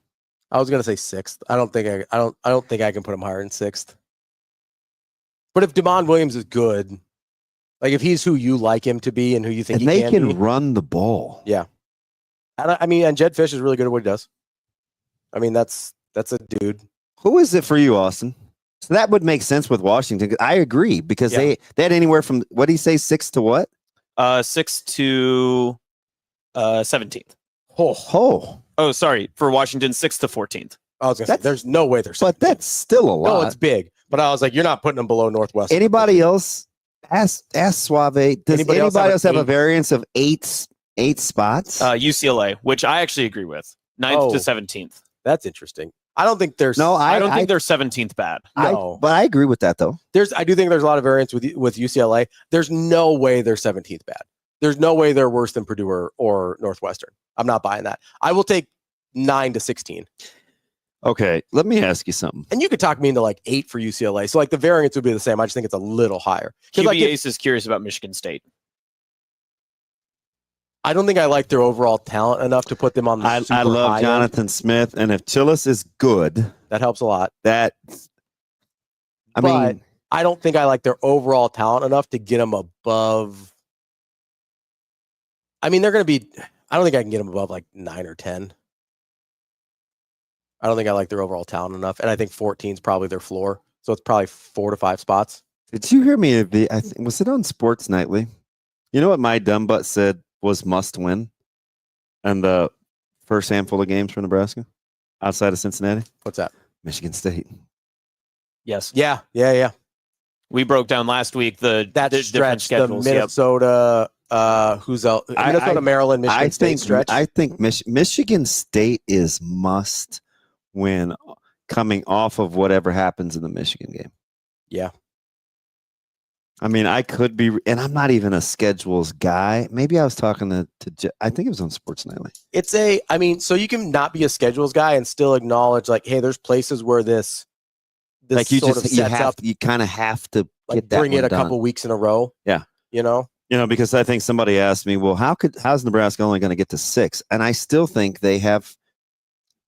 I was gonna say 6th. I don't think I can put him higher than 6th. But if Damon Williams is good, if he's who you like him to be and who you think and he can be, run the ball. Yeah. And Jed Fish is really good at what he does. I mean, that's a dude. Who is it for you, Austin? So that would make sense with Washington. I agree because they had anywhere from, what do you say, 6 to what? 6 to 17th. Oh, sorry. For Washington, 6th to 14th. I was going to say, there's no way they're 17th. But that's still a lot. No, it's big. But I was like, you're not putting them below Northwestern. Anybody else? Ask Suave. Does anybody else have a variance of 8 spots? UCLA, which I actually agree with. 9th to 17th. That's interesting. I don't think there's. No, I don't think they're 17th bad. No, but I agree with that though. I do think there's a lot of variance with UCLA. There's no way they're 17th bad. There's no way they're worse than Purdue or Northwestern. I'm not buying that. I will take 9 to 16. Okay, let me ask you something. And you could talk me into 8 for UCLA. So the variance would be the same. I just think it's a little higher. QB Ace is curious about Michigan State. I don't think I like their overall talent enough to put them on the I love Jonathan Smith, and if Tillis is good, that helps a lot. I don't think I like their overall talent enough to get them above. I mean, they're going to be. I don't think I can get them above 9 or 10. I don't think I like their overall talent enough, and I think 14 is probably their floor. So it's probably 4 to 5 spots. Did you hear me? Was it on Sports Nightly? You know what my dumb butt said was must win, and the first handful of games for Nebraska outside of Cincinnati? What's that? Michigan State. Yes. Yeah. We broke down last week the stretch, schedules. The Minnesota, who's else? Minnesota, Maryland, Michigan State stretch. I think Michigan State is must win coming off of whatever happens in the Michigan game. Yeah. I mean, I could be, and I'm not even a schedules guy. Maybe I was talking to I think it was on Sports Nightly. So you can not be a schedules guy and still acknowledge hey, there's places where this you kind of have to bring it a couple weeks in a row. Yeah. Because I think somebody asked me, well, how's Nebraska only going to get to 6? And I still think they have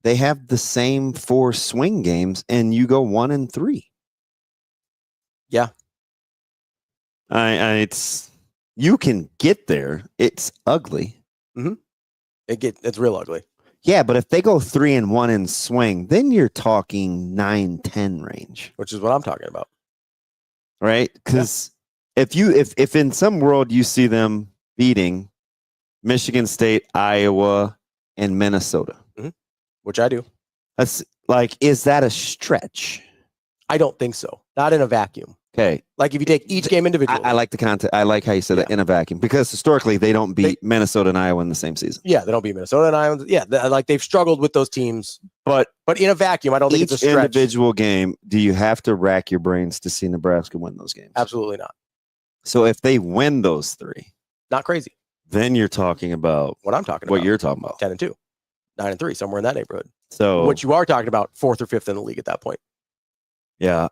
the same 4 swing games, and you go 1 and 3. Yeah. You can get there. It's ugly. Mm-hmm. It's real ugly. Yeah, but if they go 3 and 1 in swing, then you're talking 9-10 range, which is what I'm talking about, right? Because if in some world you see them beating Michigan State, Iowa, and Minnesota, which I do, that's is that a stretch? I don't think so. Not in a vacuum. Okay. If you take each game individually. I like the content. I like how you said that, in a vacuum, because historically they don't beat Minnesota and Iowa in the same season. Yeah, they don't beat Minnesota and Iowa. Yeah, they've struggled with those teams But in a vacuum, I don't think it's a Each stretch. individual game, do you have to rack your brains to see Nebraska win those games? Absolutely not. So if they win those 3, not crazy. Then you're talking about what I'm talking about. What you're talking about. 10-2, 9-3, somewhere in that neighborhood. So what you are talking about, 4th or 5th in the league at that point. Yeah,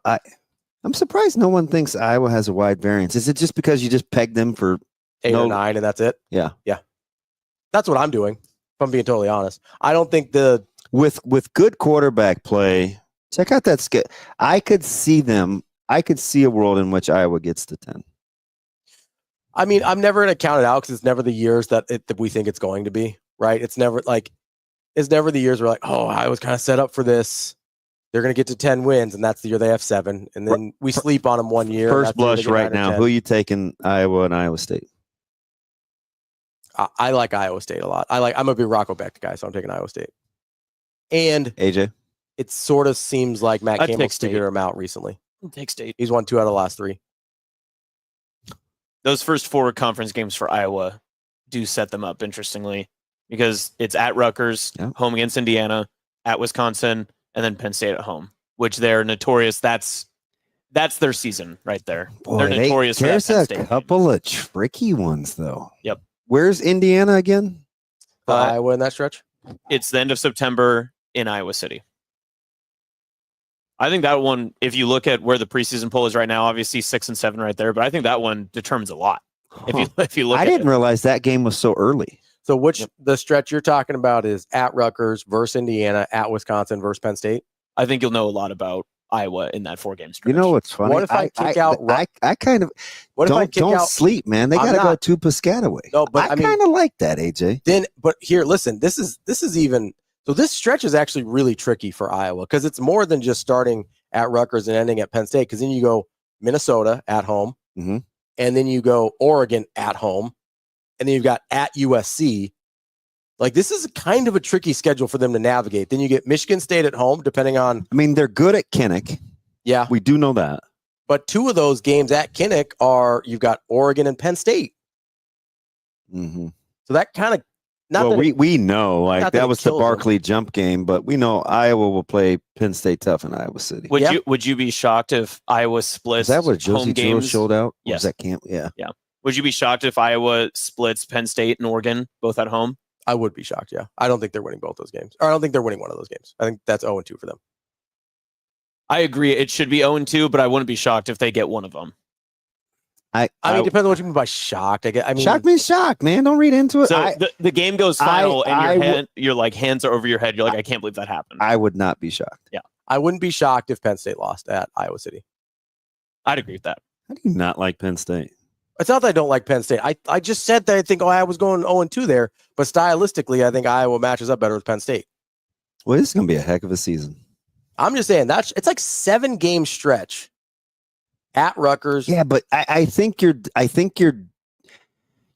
I'm surprised no one thinks Iowa has a wide variance. Is it just because you just pegged them for 8 or 9 and that's it? Yeah. Yeah. That's what I'm doing, if I'm being totally honest. I don't think with good quarterback play, check out that skit. I could see a world in which Iowa gets to 10. I mean, I'm never going to count it out because it's never the years that we think it's going to be, right? It's never the years where like, oh, I was kind of set up for this. They're going to get to 10 wins, and that's the year they have 7. And then we sleep on them one year. First blush right now, who are you taking, Iowa and Iowa State? I like Iowa State a lot. I'm a big Rocco Beck guy, so I'm taking Iowa State. And AJ? It sort of seems like Matt I'd Campbell's take figured him out recently. Take State. He's won 2 out of the last 3. Those first 4 conference games for Iowa do set them up, interestingly, because it's at Rutgers, home against Indiana, at Wisconsin, and then Penn State at home, which they're notorious. That's their season right there. Boy, they're notorious for that there's Penn a State couple of tricky ones, though. Yep. Where's Indiana again? Iowa in that stretch? It's the end of September in Iowa City. I think that one, if you look at where the preseason poll is right now, obviously 6 and 7 right there, but I think that one determines a lot. If you look I at didn't it. realize that game was so early. So the stretch you're talking about is at Rutgers versus Indiana, at Wisconsin versus Penn State? I think you'll know a lot about Iowa in that 4-game stretch. You know what's funny? What if I kick out? I kind of don't sleep, man. They got to go to Piscataway. No, but I kind of like that, AJ. But here, listen. This is even so. This stretch is actually really tricky for Iowa because it's more than just starting at Rutgers and ending at Penn State. Because then you go Minnesota at home, and then you go Oregon at home, and then you've got at USC. Like, this is kind of a tricky schedule for them to navigate. Then you get Michigan State at home, depending on... I mean, they're good at Kinnick. Yeah. We do know that. But 2 of those games at Kinnick you've got Oregon and Penn State. Mm-hmm. So that kind of... we know, like, that was the kills Barkley jump game, but we know Iowa will play Penn State tough in Iowa City. Would you be shocked if Iowa splits Is that what home Josie Jewell games? showed out? Or Yes. was that camp? Yeah. Yeah. Would you be shocked if Iowa splits Penn State and Oregon both at home? I would be shocked, yeah. I don't think they're winning both those games. Or I don't think they're winning one of those games. I think that's 0-2 for them. I agree. It should be 0-2, but I wouldn't be shocked if they get one of them. I mean, it depends on what you mean by shocked. Shock means shock, man. Don't read into it. So the game goes final, and you're like, hands are over your head. You're like, I can't believe that happened. I would not be shocked. Yeah. I wouldn't be shocked if Penn State lost at Iowa City. I'd agree with that. How do you not like Penn State? It's not that I don't like Penn State. I just said that I think Iowa's going 0-2 there, but stylistically, I think Iowa matches up better with Penn State. Well, this is going to be a heck of a season. I'm just saying it's like 7-game stretch at Rutgers. Yeah, but I think you're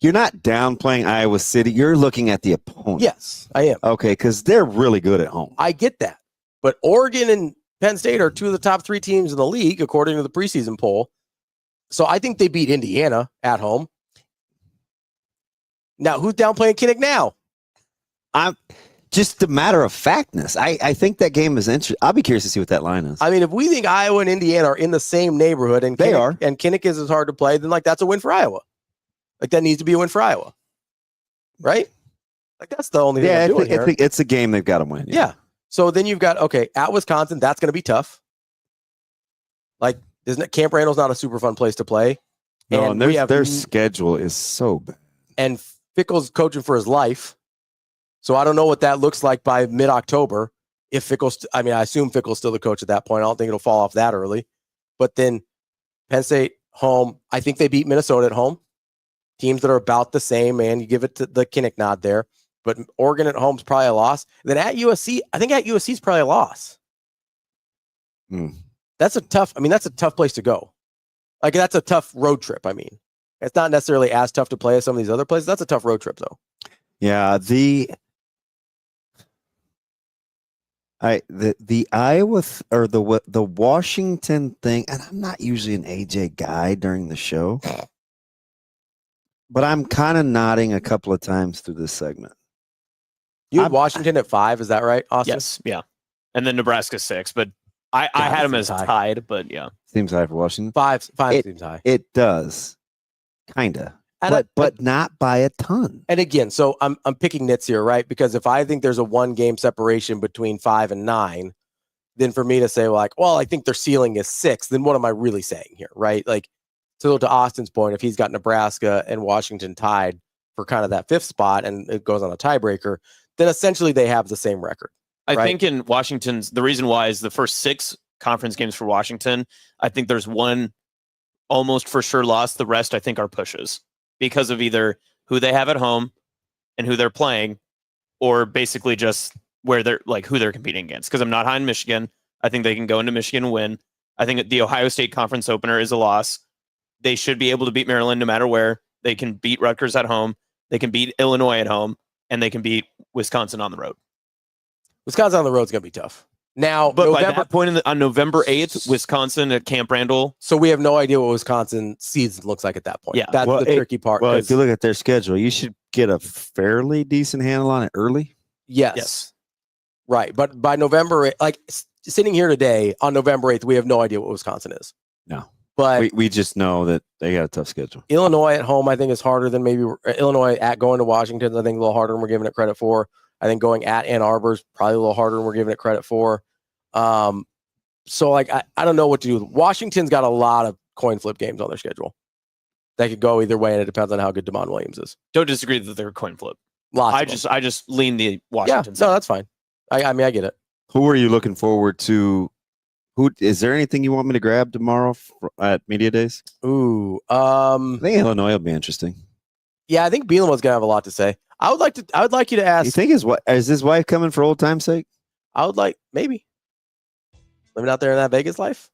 not downplaying Iowa City. You're looking at the opponent. Yes, I am. Okay, because they're really good at home. I get that, but Oregon and Penn State are 2 of the top 3 teams in the league according to the preseason poll. So I think they beat Indiana at home. Now, who's downplaying Kinnick now? I'm just a matter of factness. I think that game is interesting. I'll be curious to see what that line is. I mean, if we think Iowa and Indiana are in the same neighborhood and they are, and Kinnick is as hard to play, then that's a win for Iowa. Like, that needs to be a win for Iowa, right? Like, that's the only thing I'm doing here. It's a game they've got to win. Yeah. So then you've got at Wisconsin. That's going to be tough. Like, isn't it? Camp Randall's not a super fun place to play. No, and their schedule is so bad. And Fickle's coaching for his life. So I don't know what that looks like by mid-October. If Fickle's, I assume Fickle's still the coach at that point. I don't think it'll fall off that early. But then Penn State home. I think they beat Minnesota at home. Teams that are about the same, man. You give it to the Kinnick nod there. But Oregon at home is probably a loss. Then at USC, I think at USC is probably a loss. That's a tough place to go. Like, that's a tough road trip. I mean, it's not necessarily as tough to play as some of these other places. That's a tough road trip, though. Yeah, the Iowa or the Washington thing, and I'm not usually an AJ guy during the show, but I'm kind of nodding a couple of times through this segment. You had Washington at 5, is that right, Austin? Yes, yeah. and then Nebraska 6. But I had them as tied, but yeah. Seems high for Washington. Five seems high. It does. Kinda. But not by a ton. And again, so I'm picking nits here, right? Because if I think there's a 1-game separation between 5 and 9, then for me to say well, I think their ceiling is 6, then what am I really saying here, right? Like, so to Austin's point, if he's got Nebraska and Washington tied for kind of that 5th spot and it goes on a tiebreaker, then essentially they have the same record. I think in Washington's, the reason why is the first 6 conference games for Washington, I think there's one almost for sure loss. The rest I think are pushes because of either who they have at home and who they're playing, or basically just where they're who they're competing against. Because I'm not high in Michigan. I think they can go into Michigan and win. I think the Ohio State conference opener is a loss. They should be able to beat Maryland no matter where. They can beat Rutgers at home. They can beat Illinois at home, and they can beat Wisconsin on the road. Wisconsin on the road is going to be tough. Now, but by that point on November 8th, Wisconsin at Camp Randall. So we have no idea what Wisconsin season looks like at that point. Yeah, that's the tricky part. Well, if you look at their schedule, you should get a fairly decent handle on it early. Yes. Right. But by November, sitting here today on November 8th, we have no idea what Wisconsin is. No. But we just know that they got a tough schedule. Illinois at home, I think, is harder than maybe Illinois at going to Washington. I think a little harder than we're giving it credit for. I think going at Ann Arbor is probably a little harder than we're giving it credit for. So I don't know what to do. Washington's got a lot of coin flip games on their schedule. They could go either way, and it depends on how good Damon Williams is. Don't disagree that they're coin flip. I just lean the Washington. Yeah, no, that's fine. I mean, I get it. Who are you looking forward to? Who is there anything you want me to grab tomorrow at Media Days? Ooh, I think Illinois will be interesting. Yeah, I think Bielema's gonna have a lot to say. I would like you to ask. You think is his wife coming for old time's sake? I would like maybe living out there in that Vegas life.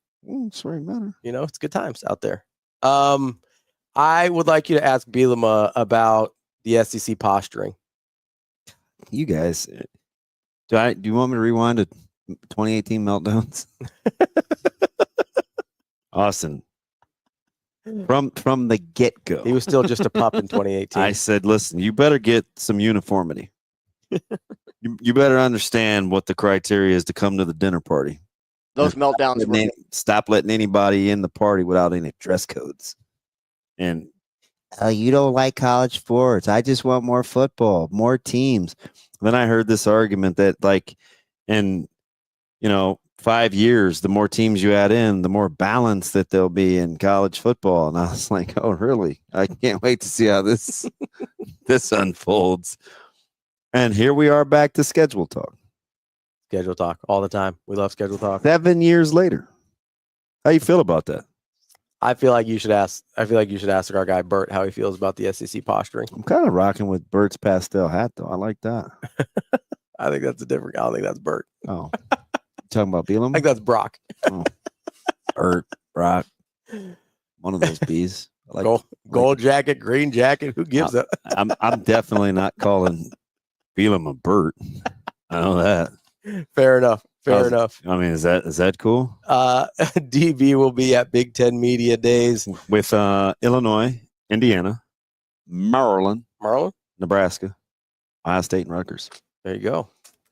Sorry, matter. You know, it's good times out there. I would like you to ask Bielema about the SEC posturing. You guys, do you want me to rewind to 2018 meltdowns? Austin, from the get-go, he was still just a pup in 2018. I said, listen, you better get some uniformity. you better understand what the criteria is to come to the dinner party. Those meltdowns were... Stop letting anybody in the party without any dress codes. And you don't like college sports. I just want more football, more teams. Then I heard this argument that in 5 years, the more teams you add in, the more balance that there'll be in college football. And I was like, oh, really? I can't wait to see how this unfolds. And here we are back to schedule talk. Schedule talk all the time. We love schedule talk. 7 years later. How you feel about that? I feel like you should ask our guy Bert how he feels about the SEC posturing. I'm kind of rocking with Bert's pastel hat, though. I like that. I think that's I don't think that's Bert. Oh, talking about Bielema? I think that's Brock. Oh. Bert, Brock, one of those bees. Like gold jacket, green jacket. Who gives it? I'm definitely not calling Bielema Bert. I know that. Fair enough. Fair enough. I mean, is that cool? DB will be at Big Ten Media Days with Illinois, Indiana, Maryland, Nebraska, Ohio State, and Rutgers. There you go.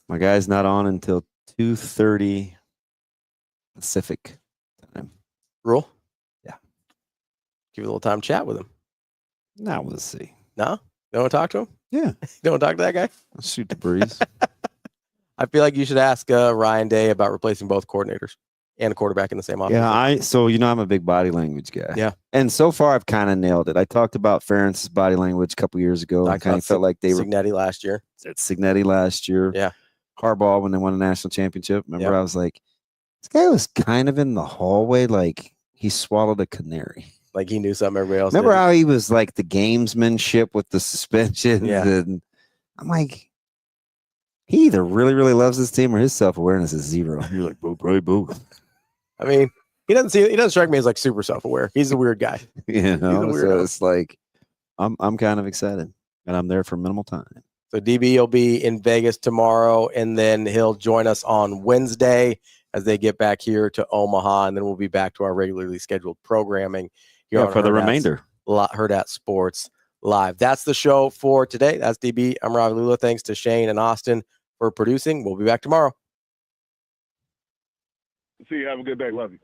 My guy's not on until 2:30 Pacific time. Rule? Yeah. Give you a little time to chat with him. Now we'll see. No? You don't want to talk to him? Yeah. You don't want to talk to that guy? I'll shoot the breeze. I feel like you should ask Ryan Day about replacing both coordinators and a quarterback in the same offense. Yeah, I'm a big body language guy. Yeah. And so far, I've kind of nailed it. I talked about Ferentz's body language a couple years ago. I kind of felt like they were Signetti last year. Signetti last year. Yeah. Harbaugh when they won a national championship. Remember, I was like, this guy was kind of in the hallway like he swallowed a canary. Like he knew something everybody else Remember didn't. how he was like the gamesmanship with the suspensions? Yeah. And I'm like, he either really, really loves his team or his self-awareness is zero. You're like, boo, bro, boo. I mean, he doesn't strike me as like super self-aware. He's a weird guy. You know, so it's like I'm kind of excited, and I'm there for minimal time. So DB will be in Vegas tomorrow, and then he'll join us on Wednesday as they get back here to Omaha, and then we'll be back to our regularly scheduled programming here on for the remainder. Hurrdat Sports Live. That's the show for today. That's DB. I'm Ravi Lulla. Thanks to Shane and Austin for producing. We'll be back tomorrow. See you. Have a good day. Love you.